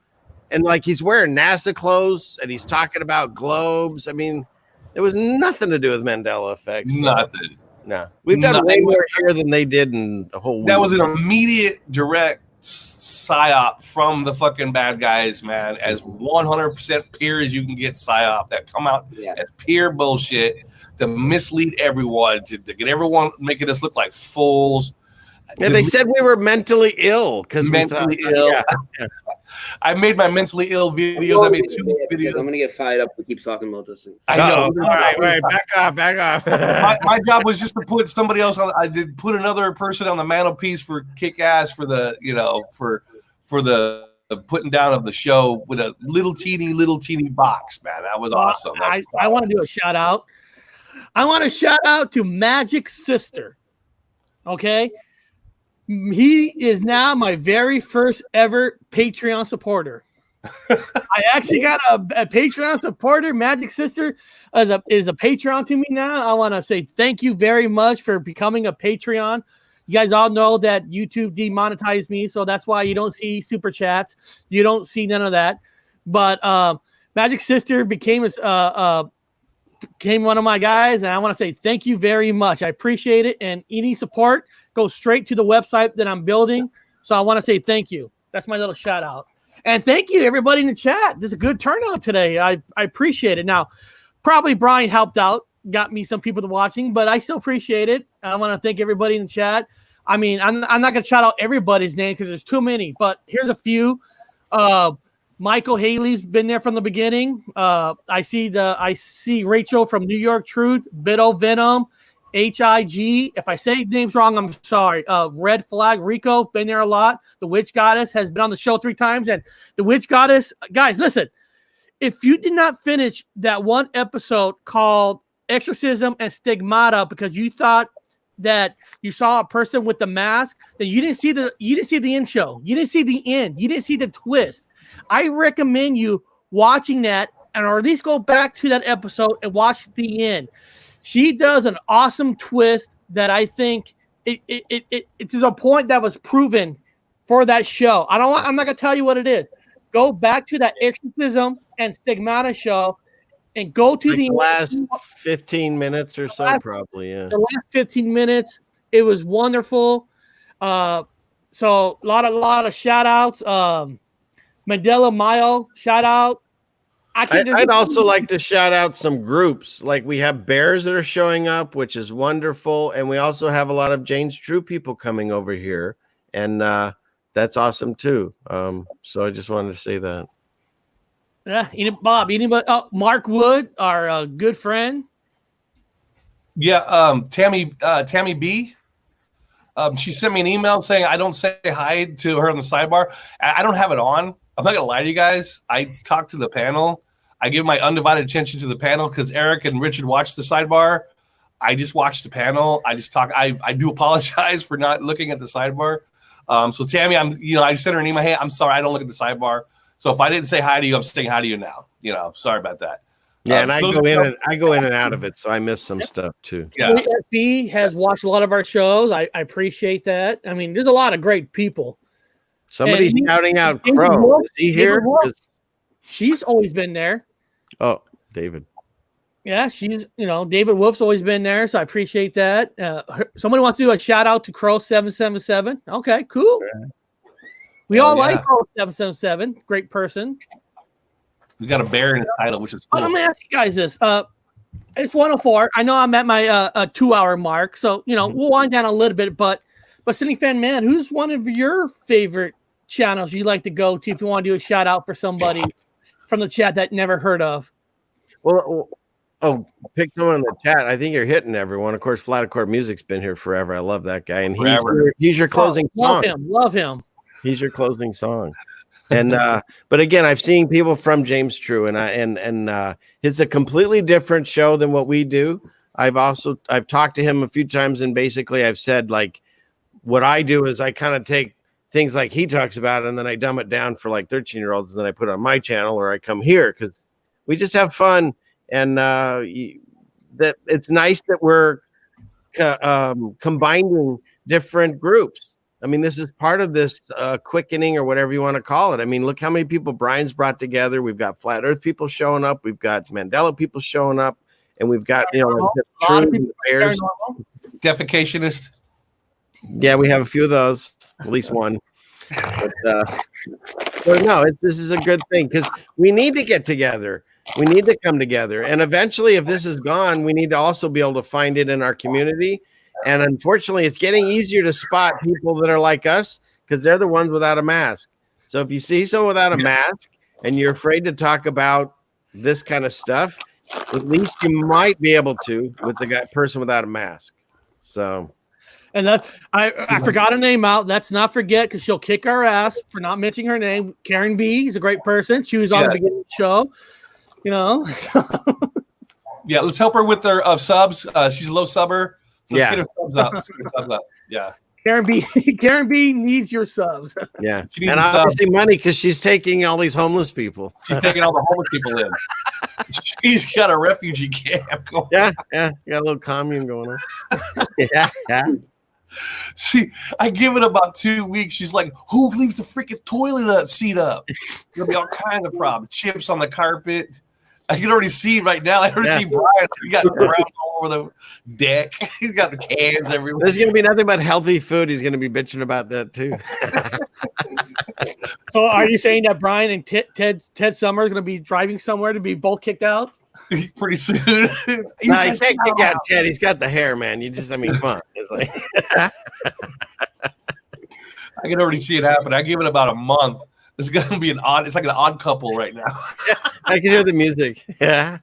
and like he's wearing NASA clothes and he's talking about globes. I mean, there was nothing to do with Mandela effects. Nothing. No, we've done way more here than they did in the whole week. That was an immediate, direct psyop from the fucking bad guys, man. As 100% pure as you can get psyop that come out as pure bullshit to mislead everyone, to get everyone making us look like fools. Yeah, they said we were mentally ill because mentally ill. Yeah. I made my mentally ill videos. I made 2 videos. I'm gonna get fired up. We keep talking about this. I know. All right, back off. my job was just to put somebody else on. I did put another person on the mantelpiece for kick ass for the for the putting down of the show with a little teeny box, man. That was awesome. I want to do a shout out. I want to shout out to Magic Sister. Okay. He is now my very first ever Patreon supporter. I actually got a Patreon supporter. Magic Sister is a Patreon to me now. I want to say thank you very much for becoming a Patreon. You guys all know that YouTube demonetized me, so that's why you don't see super chats. You don't see none of that. But Magic Sister became one of my guys, and I want to say thank you very much. I appreciate it, and any support goes straight to the website that I'm building. So I want to say thank you. That's my little shout out. And thank you, everybody in the chat. There's a good turnout today. I appreciate it. Now, probably Brian helped out, got me some people to watching, but I still appreciate it. I want to thank everybody in the chat. I mean, I'm not going to shout out everybody's name because there's too many, but here's a few. Michael Haley's been there from the beginning. I see Rachel from New York Truth, Biddle Venom, HIG. If I say names wrong, I'm sorry. Red Flag Rico, been there a lot. The Witch Goddess has been on the show 3 times. And the Witch Goddess, guys, listen. If you did not finish that one episode called Exorcism and Stigmata because you thought that you saw a person with the mask, then you didn't see the end show. You didn't see the end. You didn't see the twist. I recommend you watching that or at least go back to that episode and watch the end. She does an awesome twist that I think it is a point that was proven for that show. I'm not gonna tell you what it is. Go back to that Exorcism and Stigmata show and go to the last 15 minutes or so, probably. Yeah, the last 15 minutes. It was wonderful. So a lot of shout outs. Mandela Mayo, shout out. I'd also like to shout out some groups. Like we have bears that are showing up, which is wonderful. And we also have a lot of Jane's True people coming over here. And that's awesome too. So I just wanted to say that. Yeah, Bob, anybody? Mark Wood, our good friend. Yeah, Tammy B. She sent me an email saying I don't say hi to her on the sidebar. I don't have it on. I'm not gonna lie to you guys. I talk to the panel. I give my undivided attention to the panel because Eric and Richard watch the sidebar. I just watch the panel. I just talk. I do apologize for not looking at the sidebar. So Tammy, I just sent her an email. Hey, I'm sorry, I don't look at the sidebar. So if I didn't say hi to you, I'm saying hi to you now. Sorry about that. Yeah, and I go in and out of it, so I miss some stuff too. Yeah, FB has watched a lot of our shows. I appreciate that. I mean, there's a lot of great people. Somebody's shouting out Crow. Is he here? She's always been there. Oh, David. Yeah, she's, David Wolf's always been there, so I appreciate that. Somebody wants to do a shout out to Crow 777. Okay, cool. We all like Crow 777. Great person. We got a bear in his title, which is cool. Let me ask you guys this. It's 104. I know I'm at my 2-hour mark, so we'll wind down a little bit. But Sitting Fan Man, who's one of your favorite channels you like to go to if you want to do a shout out for somebody from the chat that never heard of? Well, pick someone in the chat. I think you're hitting everyone. Of course, Flat Accord Music's been here forever. I love that guy, and he's your closing song. Love him. He's your closing song. And but again, I've seen people from James True, and it's a completely different show than what we do. I've talked to him a few times, and basically I've said, like, what I do is I kind of take things like he talks about, and then I dumb it down for like 13-year-olds, and then I put it on my channel, or I come here because we just have fun, and that it's nice that we're combining different groups. I mean, this is part of this quickening or whatever you want to call it. I mean, look how many people Brian's brought together. We've got Flat Earth people showing up. We've got Mandela people showing up. And we've got, True Bears. defecationist. Yeah, we have a few of those, at least one. But no, this is a good thing because we need to get together. We need to come together. And eventually, if this is gone, we need to also be able to find it in our community. And unfortunately, it's getting easier to spot people that are like us because they're the ones without a mask. So if you see someone without a mask and you're afraid to talk about this kind of stuff, at least you might be able to with the person without a mask. So. And that I forgot her name out. Let's not forget because she'll kick our ass for not mentioning her name. Karen B is a great person. She was on the beginning of the show. You know. Yeah, let's help her with her subs. She's a low subber. So let's get her subs up. Yeah. Karen B needs your subs. Yeah. And obviously money because she's taking all these homeless people. She's taking all the homeless people in. She's got a refugee camp going. Yeah. Got a little commune going on. Yeah. See, I give it about 2 weeks. She's like, who leaves the freaking toilet seat up? There'll be all kinds of problems. Chips on the carpet. I can already see right now. I already see Brian. He got crumbs all over the deck. He's got the cans everywhere. There's going to be nothing but healthy food. He's going to be bitching about that too. So are you saying that Brian and Ted Summer are going to be driving somewhere to be both kicked out? Pretty soon. No, he can't kick out Ted. He's got the hair, man. Come on. It's like I can already see it happen. I give it about a month. It's gonna be it's like an odd couple right now. I can hear the music. Yeah.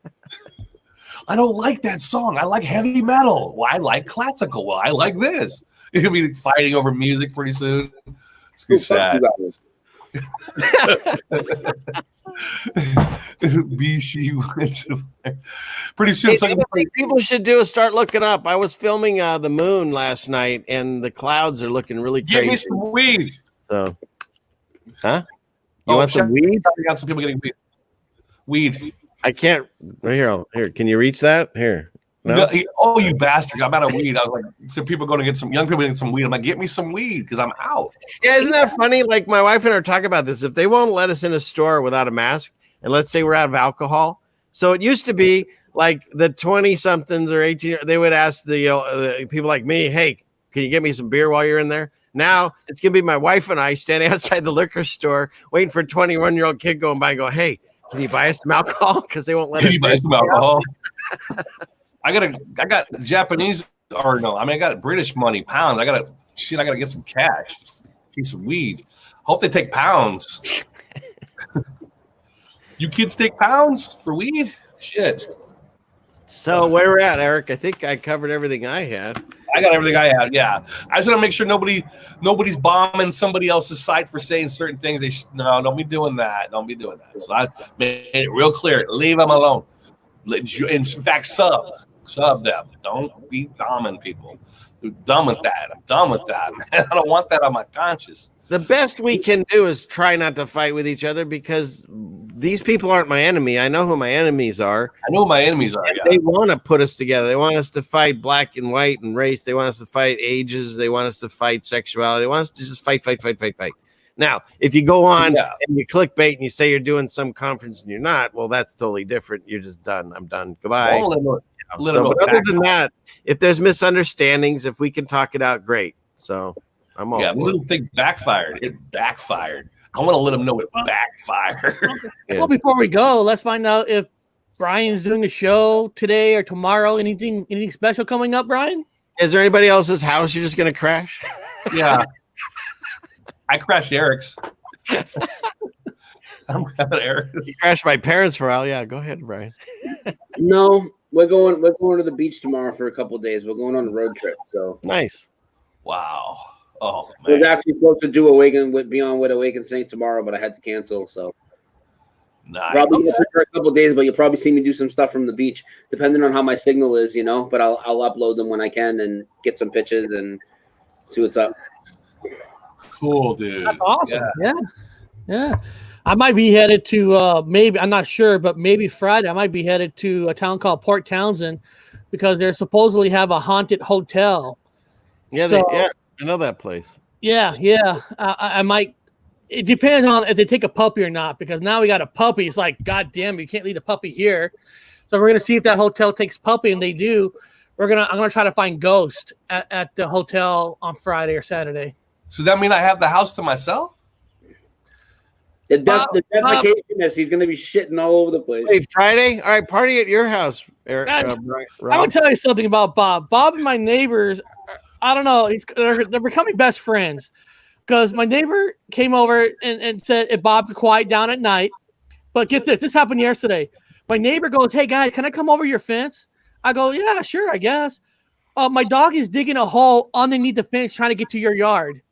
I don't like that song. I like heavy metal. Well, I like classical. Well, I like this. You're gonna be fighting over music pretty soon. It's gonna be sad. Pretty soon. The thing people should do is start looking up. I was filming the moon last night, and the clouds are looking really crazy. Give me some weed. So, you want some weed? I got some people getting weed. I can't. Right here. Here, can you reach that? Here. No? Oh, you bastard! I'm out of weed. I was like, so people are going to get some young people get some weed. I'm like, get me some weed because I'm out. Yeah, isn't that funny? Like my wife and I are talking about this. If they won't let us in a store without a mask, and let's say we're out of alcohol, so it used to be like the 20-somethings or 18. They would ask the people like me, "Hey, can you get me some beer while you're in there?" Now it's gonna be my wife and I standing outside the liquor store waiting for a 21-year-old kid going by and go, "Hey, can you buy us some alcohol?" Because they won't let us. Can you buy some alcohol? I got Japanese or no, I got British money, pounds. I gotta get some cash, piece of weed. Hope they take pounds. You kids take pounds for weed? Shit. So where we're at, Eric? I think I covered everything I had. I got everything I had. Yeah, I just want to make sure nobody's bombing somebody else's site for saying certain things. No, don't be doing that. Don't be doing that. So I made it real clear. Leave them alone. In fact, sub them. Don't be bombing people. You're done with that. I'm done with that. I don't want that on my conscience. The best we can do is try not to fight with each other because these people aren't my enemy. I know who my enemies are. I know who my enemies are. Yeah. They want to put us together. They want us to fight black and white and race. They want us to fight ages. They want us to fight sexuality. They want us to just fight. Now, if you go on and you clickbait and you say you're doing some conference and you're not, well, that's totally different. You're just done. I'm done. Goodbye. But other than that, if there's misunderstandings, if we can talk it out, great. So I'm all the little thing backfired. It backfired. I want to let them know it backfired. Well, before we go, let's find out if Brian's doing a show today or tomorrow. Anything special coming up, Brian? Is there anybody else's house you're just going to crash? Yeah. I crashed Eric's. I'm grabbing Eric's. You crashed my parents for a while. Yeah, go ahead, Brian. No, we're going to the beach tomorrow for a couple of days. We're going on a road trip. So nice. Wow. Oh, man. I was actually supposed to do Beyond with Awaken Saint tomorrow, but I had to cancel. So probably for a couple of days, but you'll probably see me do some stuff from the beach, depending on how my signal is, But I'll upload them when I can and get some pictures and see what's up. Cool, dude. That's awesome. Yeah. I might be headed to maybe, I'm not sure, but maybe Friday I might be headed to a town called Port Townsend because they supposedly have a haunted hotel. Yeah, I know that place. Yeah. I might. It depends on if they take a puppy or not because now we got a puppy. It's like, God damn, you can't leave a puppy here. So we're gonna see if that hotel takes puppy, and they do. I'm gonna try to find Ghost at the hotel on Friday or Saturday. So does that mean I have the house to myself? The defecation he's going to be shitting all over the place. Hey, Friday? All right, party at your house, Eric. I'm going to tell you something about Bob. Bob and my neighbors, I don't know, they're becoming best friends because my neighbor came over and said if Bob could quiet down at night. But get this happened yesterday. My neighbor goes, hey, guys, can I come over your fence? I go, yeah, sure, I guess. My dog is digging a hole underneath the fence trying to get to your yard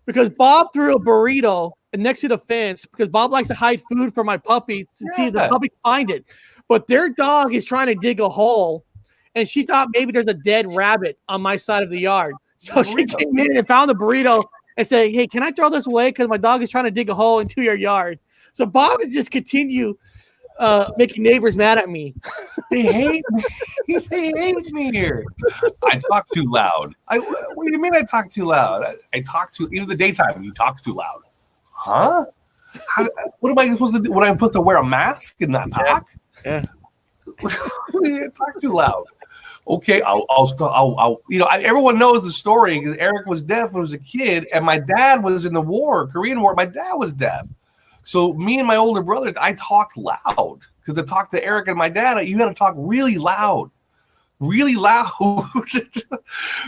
because Bob threw a burrito next to the fence because Bob likes to hide food for my puppy to see if the puppy find it. But their dog is trying to dig a hole, and she thought maybe there's a dead rabbit on my side of the yard. So she came in and found the burrito and said, hey, can I throw this away? Because my dog is trying to dig a hole into your yard. So Bob is just continue making neighbors mad at me. They hate me. They hate me here. I talk too loud. What do you mean I talk too loud? I talk too, even the daytime, you talk too loud. Huh? What am I supposed to do? What am I supposed to wear a mask and not talk? Yeah. Talk too loud. Okay, I'll everyone knows the story. Eric was deaf when he was a kid, and my dad was in the war, Korean War. My dad was deaf. So me and my older brother, I talked loud because to talk to Eric and my dad, you got to talk really loud.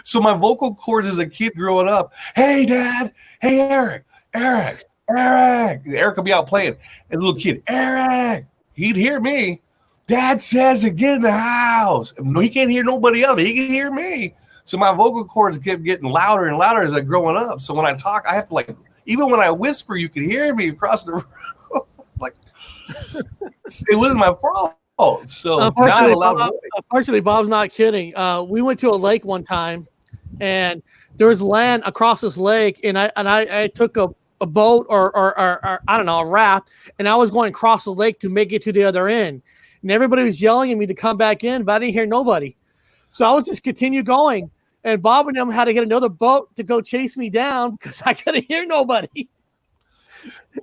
So my vocal cords as a kid growing up, hey, Dad, hey, Eric. Eric would be out playing. And the little kid, Eric, he'd hear me. Dad says to get in the house. No, he can't hear nobody else. He can hear me. So my vocal cords kept getting louder and louder as I growing up. So when I talk, I have to even when I whisper, you can hear me across the room. It wasn't my fault. So unfortunately, Bob's not kidding. We went to a lake one time, and there was land across this lake, and I took a boat or I don't know, a raft, and I was going across the lake to make it to the other end. And everybody was yelling at me to come back in, but I didn't hear nobody. So I was just continue going. And Bob and them had to get another boat to go chase me down because I couldn't hear nobody.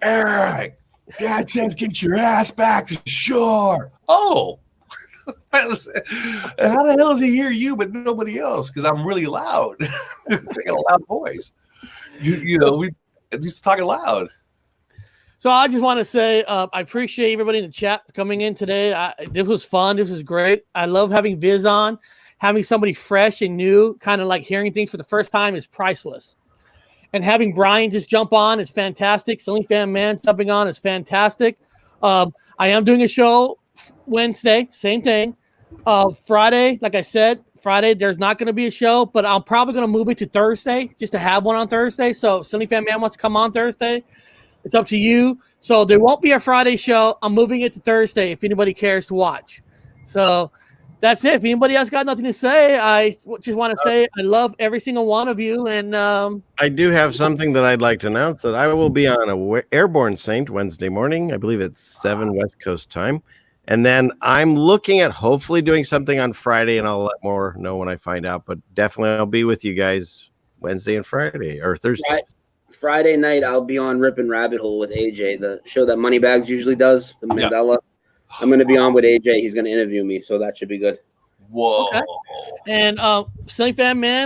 Eric, Dad says get your ass back to shore. Oh. How the hell does he hear you but nobody else? Because I'm really loud. I got a loud voice. We used to talk loud. So I just want to say I appreciate everybody in the chat coming in today. This was fun. This was great. I love having Viz on. Having somebody fresh and new, kind of like hearing things for the first time is priceless. And having Brian just jump on is fantastic. Ceiling Fan Man jumping on is fantastic. I am doing a show Wednesday, same thing. Friday, like I said, Friday there's not going to be a show, but I'm probably going to move it to Thursday just to have one on Thursday. So if Ceiling Fan Man wants to come on Thursday, it's up to you. So there won't be a Friday show. I'm moving it to Thursday if anybody cares to watch. So that's it. If anybody else got nothing to say, I just want to say I love every single one of you. And I do have something that I'd like to announce that I will be on a Airborne Saint Wednesday morning. I believe it's 7 West Coast time. And then I'm looking at hopefully doing something on Friday, and I'll let more know when I find out. But definitely I'll be with you guys Wednesday and Friday or Thursday. Friday night, I'll be on Rippin' Rabbit Hole with AJ, the show that Moneybags usually does, the Mandela. Yeah. I'm going to be on with AJ. He's going to interview me, so that should be good. Whoa. Okay. And Ceiling Fan Man,